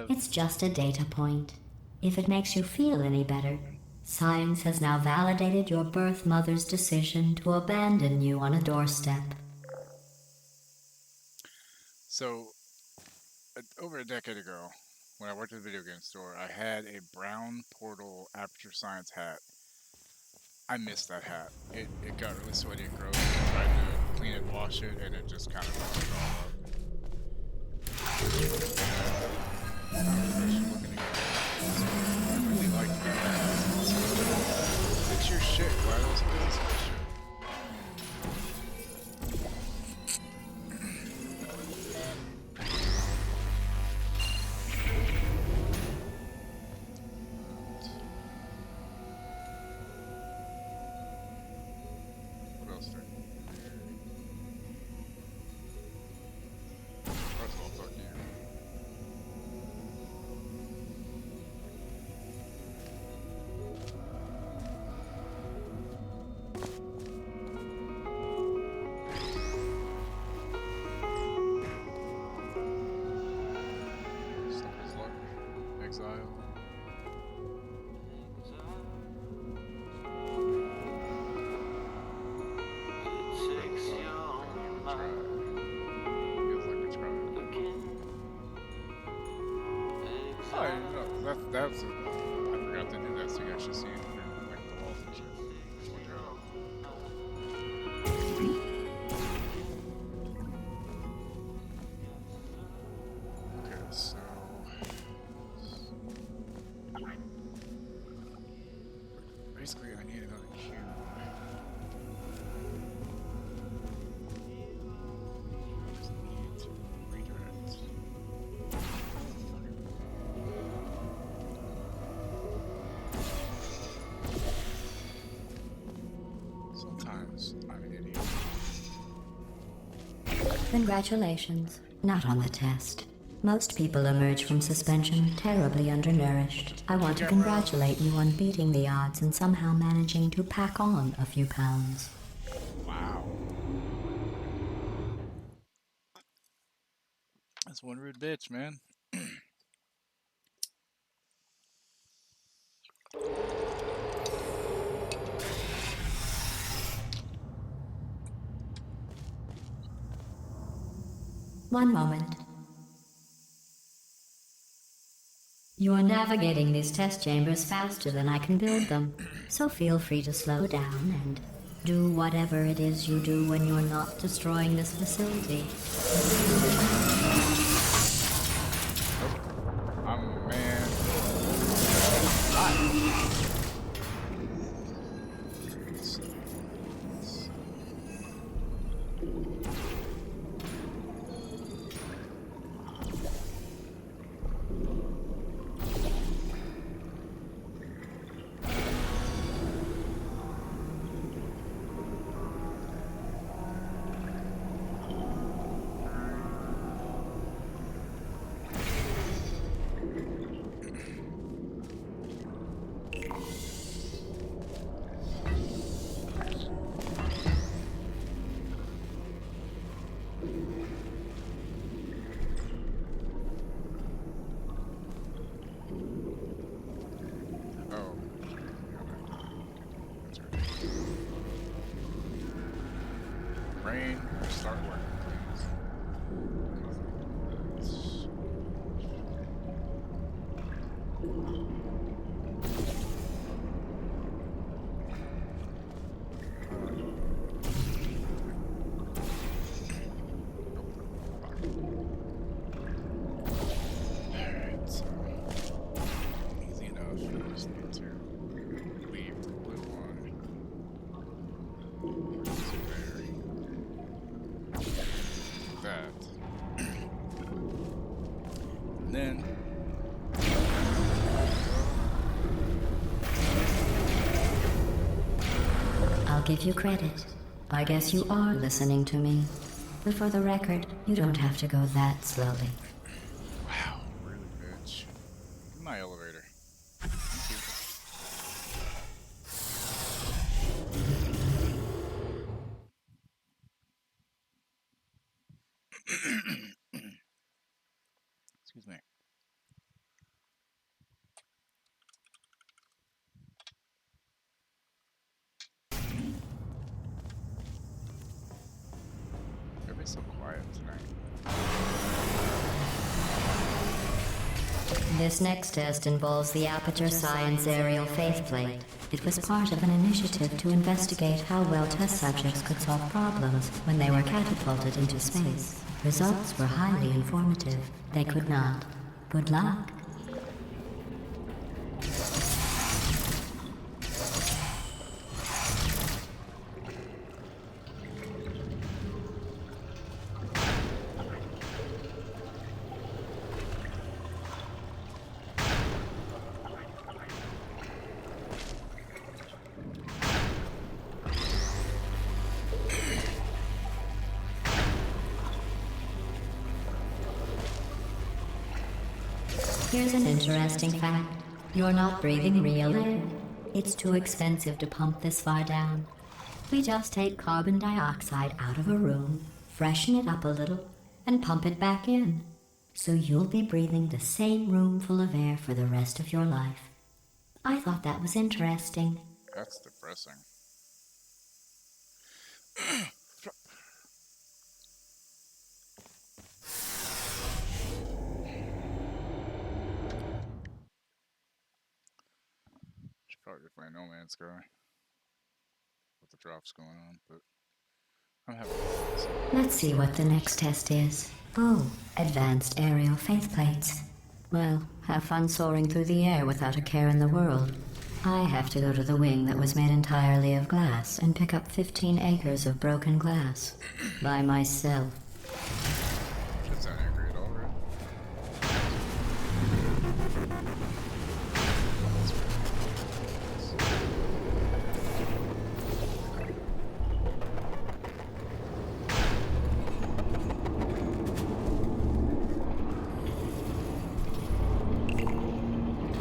It's just a data point. If it makes you feel any better, science has now validated your birth mother's decision to abandon you on a doorstep. So, over a decade ago, when I worked at a video game store, I had a brown Portal Aperture Science hat. I missed that hat. It got really sweaty and gross. I tried to clean it, wash it, and it just kind of messed it all up. I really like that. Fix your shit, GLaDOS. Fix your shit. What else? First of all, fuck you. Sniper's Luck, Exile. Oh, no, that's I forgot to do that, so you guys should see it through like the walls and shit. Which one you okay, so basically I need another cube. I just need to redirect. Sometimes I'm an idiot. Congratulations. Not on the test. Most people emerge from suspension terribly undernourished. I want to congratulate you on beating the odds and somehow managing to pack on a few pounds. Wow. That's one rude bitch, man. One moment. You are navigating these test chambers faster than I can build them, so feel free to slow down and do whatever it is you do when you're not destroying this facility. I'm a man. Oh. Rain, start working, please. Alright, so easy enough. I just need to leave the blue one. There. That. And then I'll give you credit. I guess you are listening to me. But for the record, you don't have to go that slowly. wow, really, bitch. My elevator. Thank you. Excuse me. Everybody's so quiet tonight. This next test involves the Aperture Science Aerial Faithplate. It was part of an initiative to investigate how well test subjects could solve problems when they were catapulted into space. Results were highly informative. They could not. Good luck. Here's an interesting fact. You're not breathing real air. It's too expensive to pump this far down. We just take carbon dioxide out of a room, freshen it up a little, and pump it back in. So you'll be breathing the same room full of air for the rest of your life. I thought that was interesting. That's depressing. Should probably play No Man's Sky with the drops going on, but I'm having fun. Let's see what the next test is. Oh, advanced aerial faithplates. Well, have fun soaring through the air without a care in the world. I have to go to the wing that was made entirely of glass and pick up 15 acres of broken glass. By myself. Shit's not accurate already.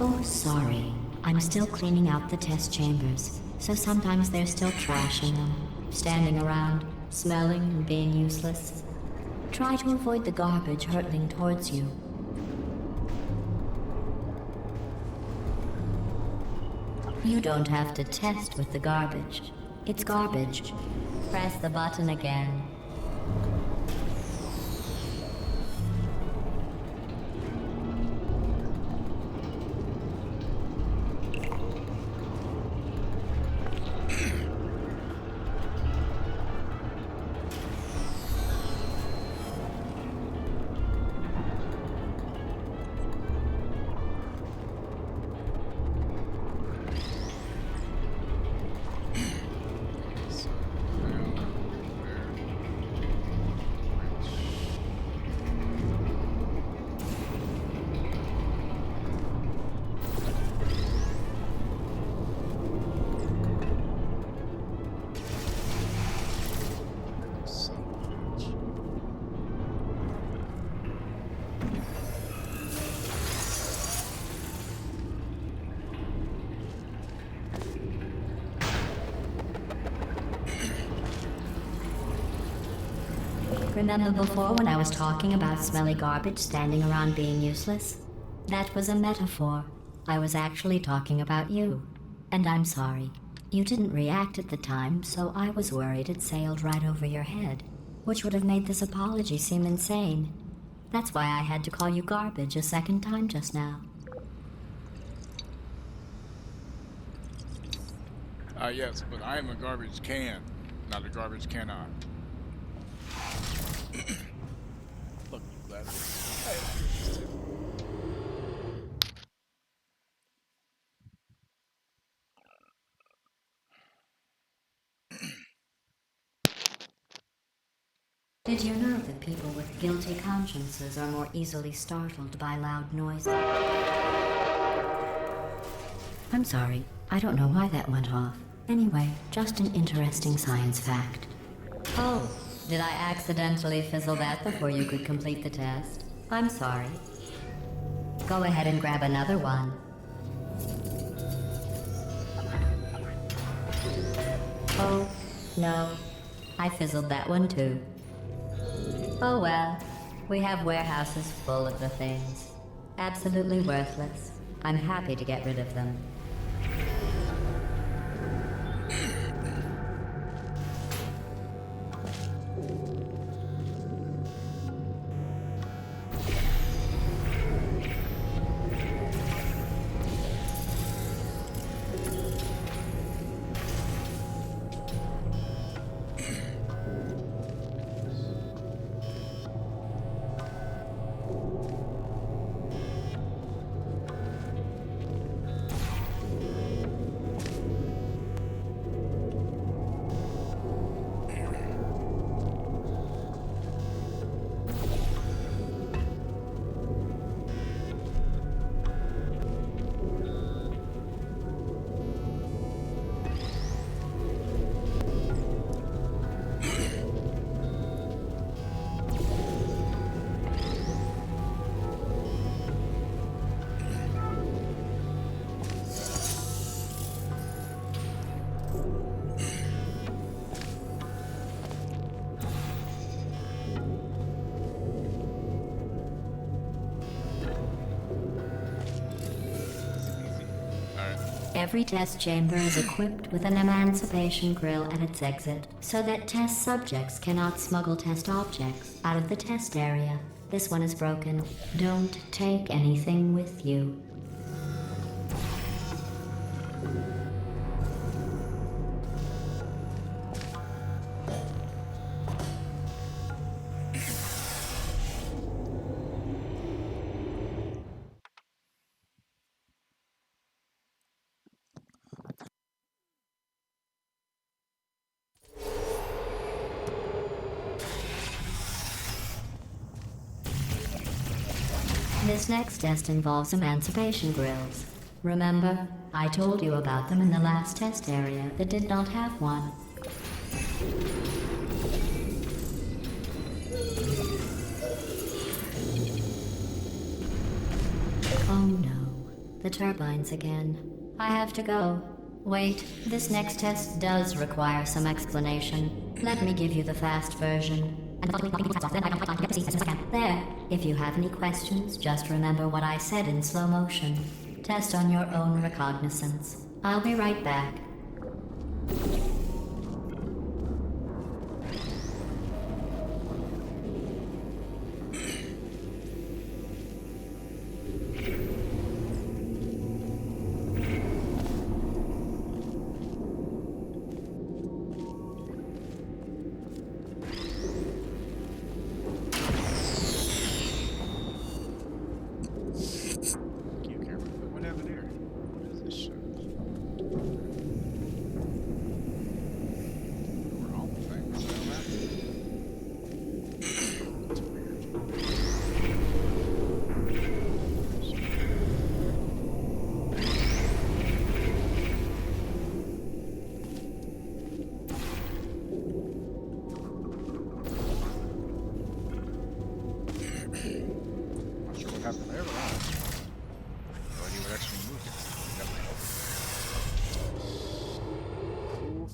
Oh, sorry. I'm still cleaning out the test chambers, so sometimes there's still trash in them, standing around, smelling and being useless. Try to avoid the garbage hurtling towards you. You don't have to test with the garbage. It's garbage. Press the button again. Remember before when I was talking about smelly garbage standing around being useless? That was a metaphor. I was actually talking about you. And I'm sorry. You didn't react at the time, so I was worried it sailed right over your head, which would have made this apology seem insane. That's why I had to call you garbage a second time just now. Yes, but I am a garbage can, not a garbage cannot. Fuck you, Gladys. Did you know that people with guilty consciences are more easily startled by loud noises? I'm sorry, I don't know why that went off. Anyway, just an interesting science fact. Oh, did I accidentally fizzle that before you could complete the test? I'm sorry. Go ahead and grab another one. Oh, no. I fizzled that one too. Oh well, we have warehouses full of the things. Absolutely worthless. I'm happy to get rid of them. Every test chamber is equipped with an emancipation grill at its exit, so that test subjects cannot smuggle test objects out of the test area. This one is broken. Don't take anything with you. This next test involves emancipation grills. Remember, I told you about them in the last test area that did not have one. Oh no, the turbines again. I have to go. Wait, this next test does require some explanation. Let me give you the fast version. There. If you have any questions, just remember what I said in slow motion. Test on your own recognizance. I'll be right back.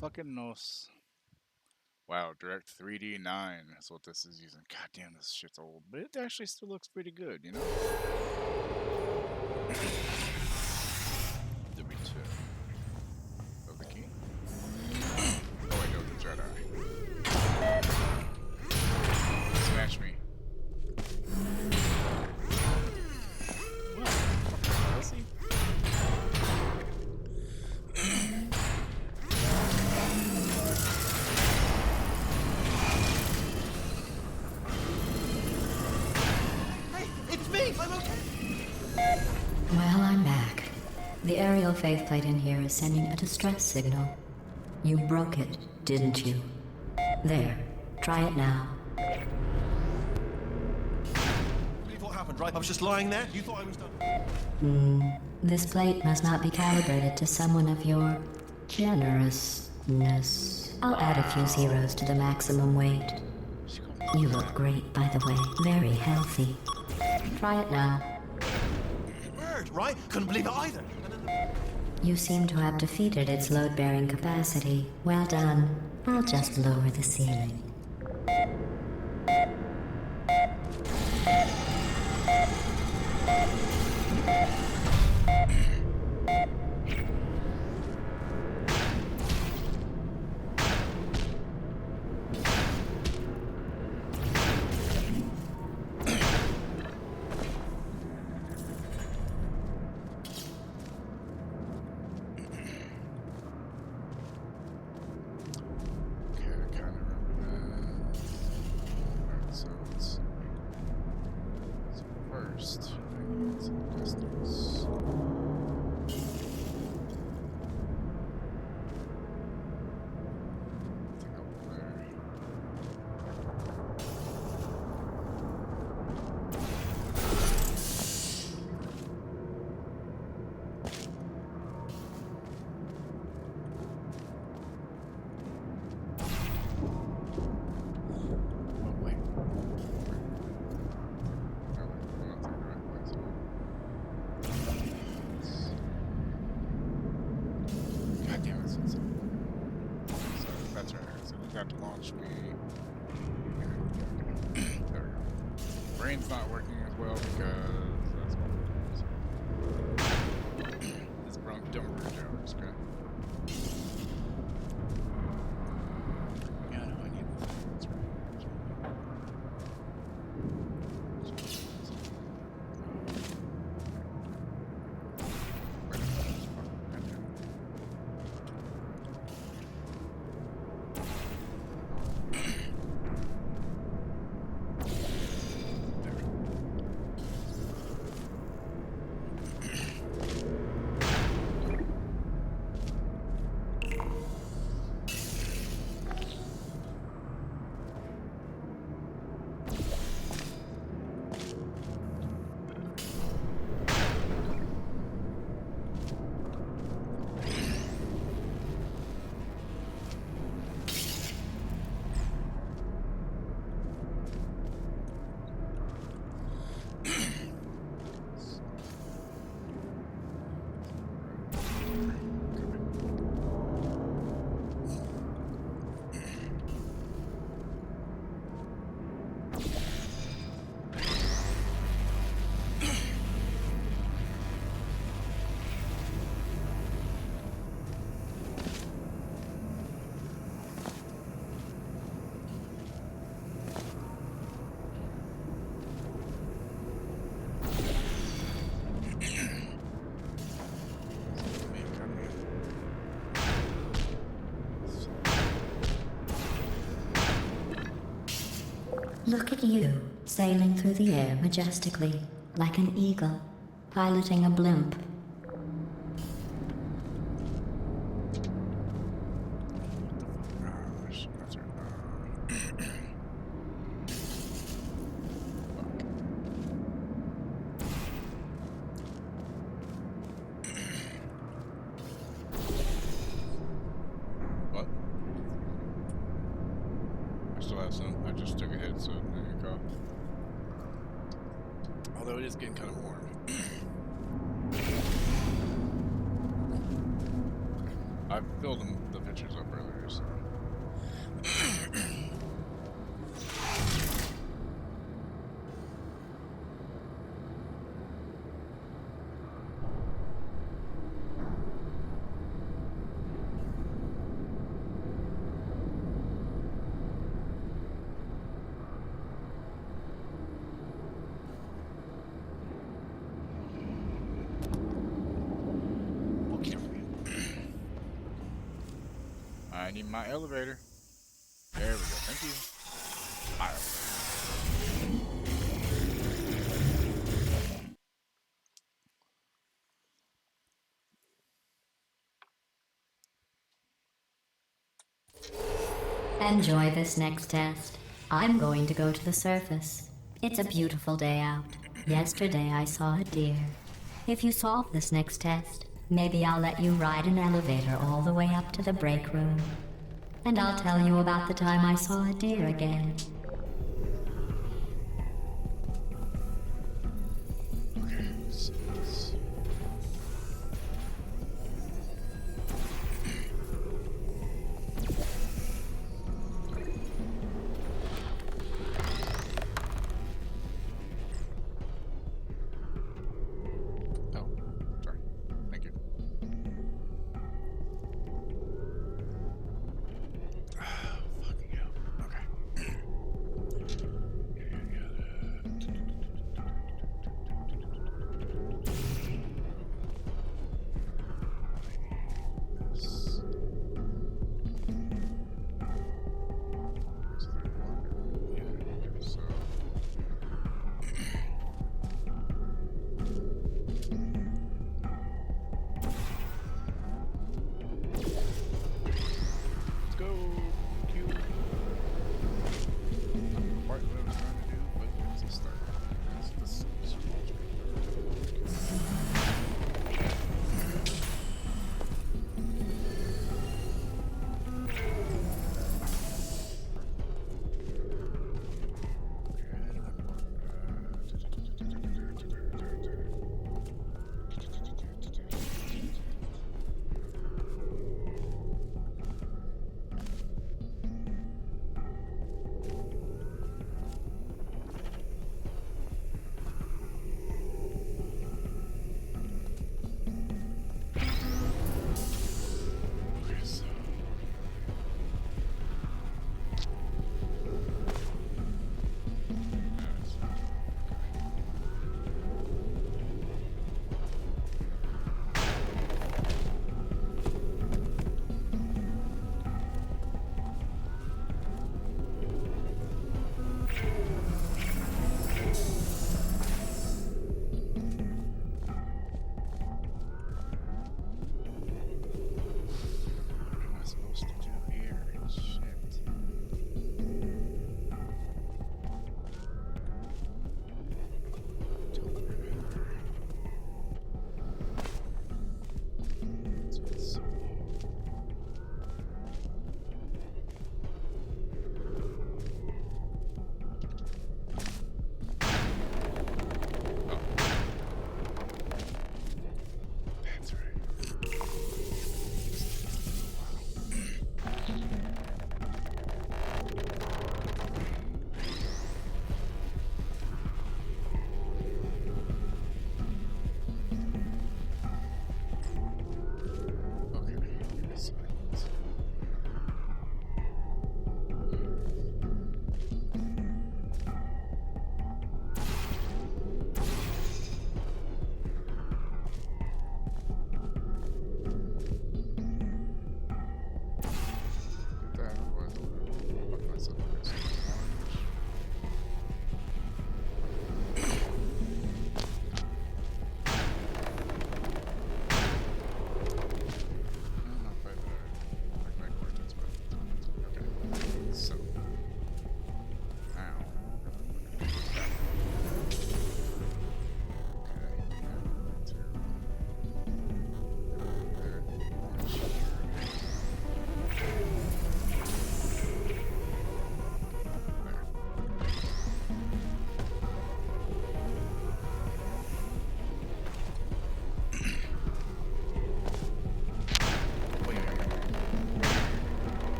Fucking nos. Wow, Direct 3D 9 is what this is using. God damn, this shit's old, but it actually still looks pretty good, you know? Did we tip? Oh, the key? Oh, wait, no, the Jedi. Smash me. What? Fucking pussy? It's me! I'm okay! Well, I'm back. The aerial faceplate in here is sending a distress signal. You broke it, didn't you? There. Try it now. Believe what happened, right? I was just lying there. You thought I was done. This plate must not be calibrated to someone of your generousness. I'll add a few zeros to the maximum weight. You look great, by the way. Very healthy. Try it now. Word, right? Couldn't believe it either. You seem to have defeated its load-bearing capacity. Well done. I'll just lower the ceiling. Got to launch me. There we go. Brain's not working as well because that's what this brown dumber joke is good. Yeah, I know I need this. That's right. Look at you, sailing through the air majestically, like an eagle, piloting a blimp. What? I still have some. I just took a hit, so there you go. Although it is getting kind of warm. I filled the pictures up earlier, so. my elevator. There we go. Thank you. My Enjoy this next test. I'm going to go to the surface. It's a beautiful day out. Yesterday I saw a deer. If you solve this next test, maybe I'll let you ride an elevator all the way up to the break room. And I'll tell you about the time I saw a deer again.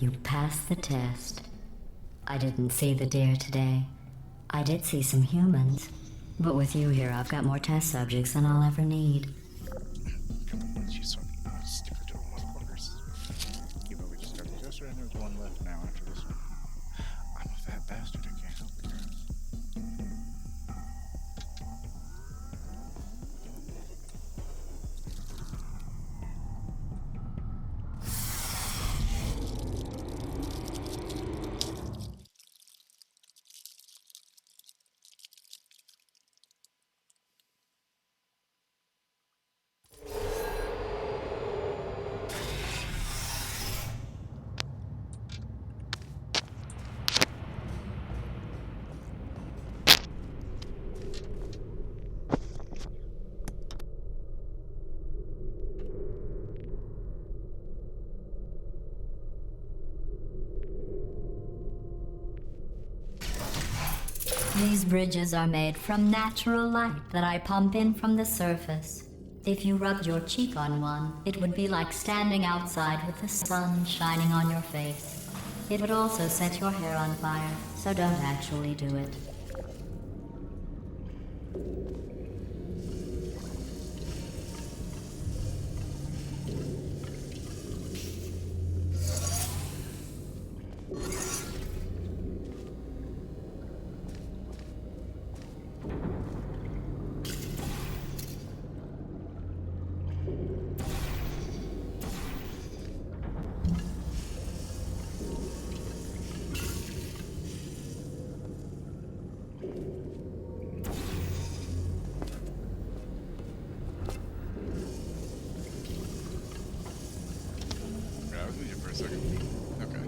You passed the test. I didn't see the deer today. I did see some humans. But with you here, I've got more test subjects than I'll ever need. You stupid little motherfuckers. Even though we just got this yesterday, and there's one left now after this one. I'm a fat bastard, I can't help it, guys. These bridges are made from natural light that I pump in from the surface. If you rubbed your cheek on one, it would be like standing outside with the sun shining on your face. It would also set your hair on fire, so don't actually do it. Yeah, I was with you for a second. Okay.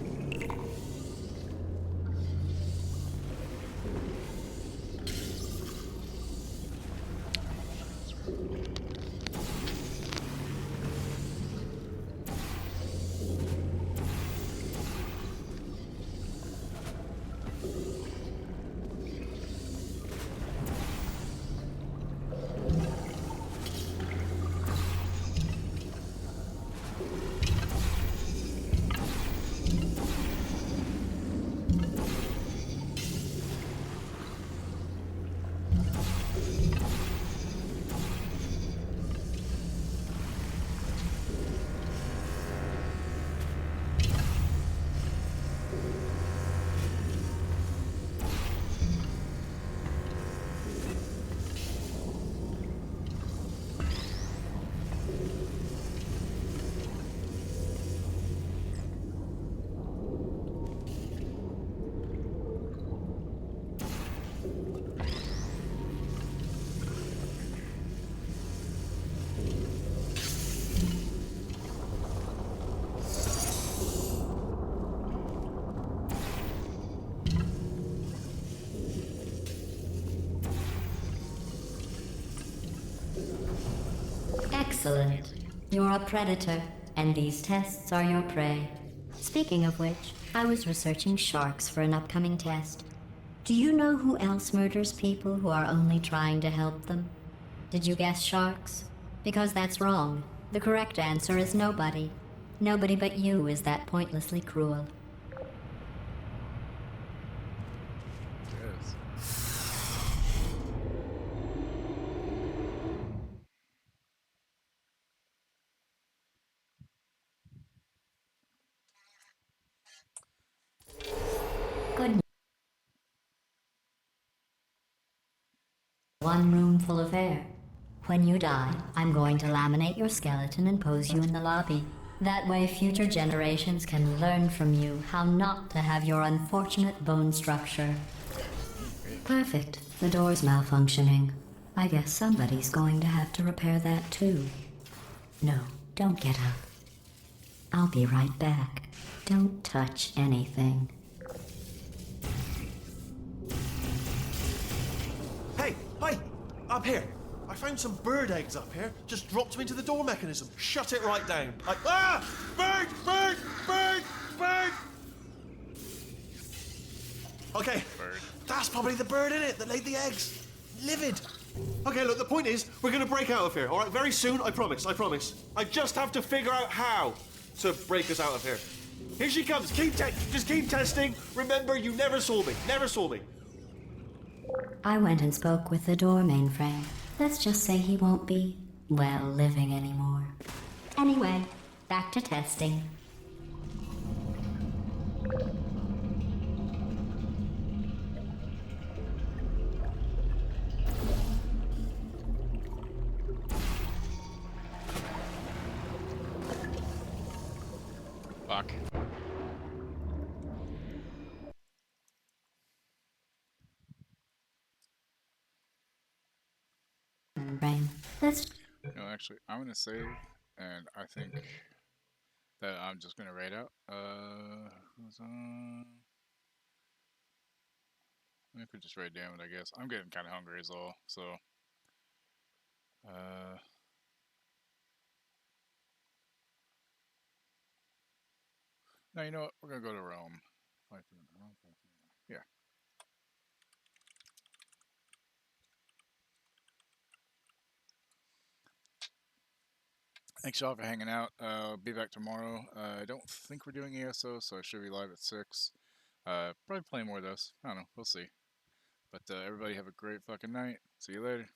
Excellent. You're a predator, and these tests are your prey. Speaking of which, I was researching sharks for an upcoming test. Do you know who else murders people who are only trying to help them? Did you guess sharks? Because that's wrong. The correct answer is nobody. Nobody but you is that pointlessly cruel. Yes. Good. One room full of air. When you die, I'm going to laminate your skeleton and pose you in the lobby. That way future generations can learn from you how not to have your unfortunate bone structure. Perfect. The door's malfunctioning. I guess somebody's going to have to repair that too. No, don't get up. I'll be right back. Don't touch anything. Hey, up here. I found some bird eggs up here. Just dropped them into the door mechanism. Shut it right down. Bird! Okay, that's probably the bird in it that laid the eggs. Livid. Okay, look, the point is, we're gonna break out of here, all right? Very soon, I promise. I just have to figure out how to break us out of here. Here she comes. Just keep testing. Remember, you never saw me. I went and spoke with the door mainframe. Let's just say he won't be, well, living anymore. Anyway, back to testing. Fuck. No, actually, I'm gonna save, and I think that I'm just gonna raid out. Who's on? I could just raid damage, I guess. I'm getting kind of hungry as well, so. No, you know what? We're gonna go to Rome. Yeah. Thanks y'all for hanging out. I'll be back tomorrow. I don't think we're doing ESO, so I should be live at 6. Probably playing more of those. I don't know. We'll see. But everybody have a great fucking night. See you later.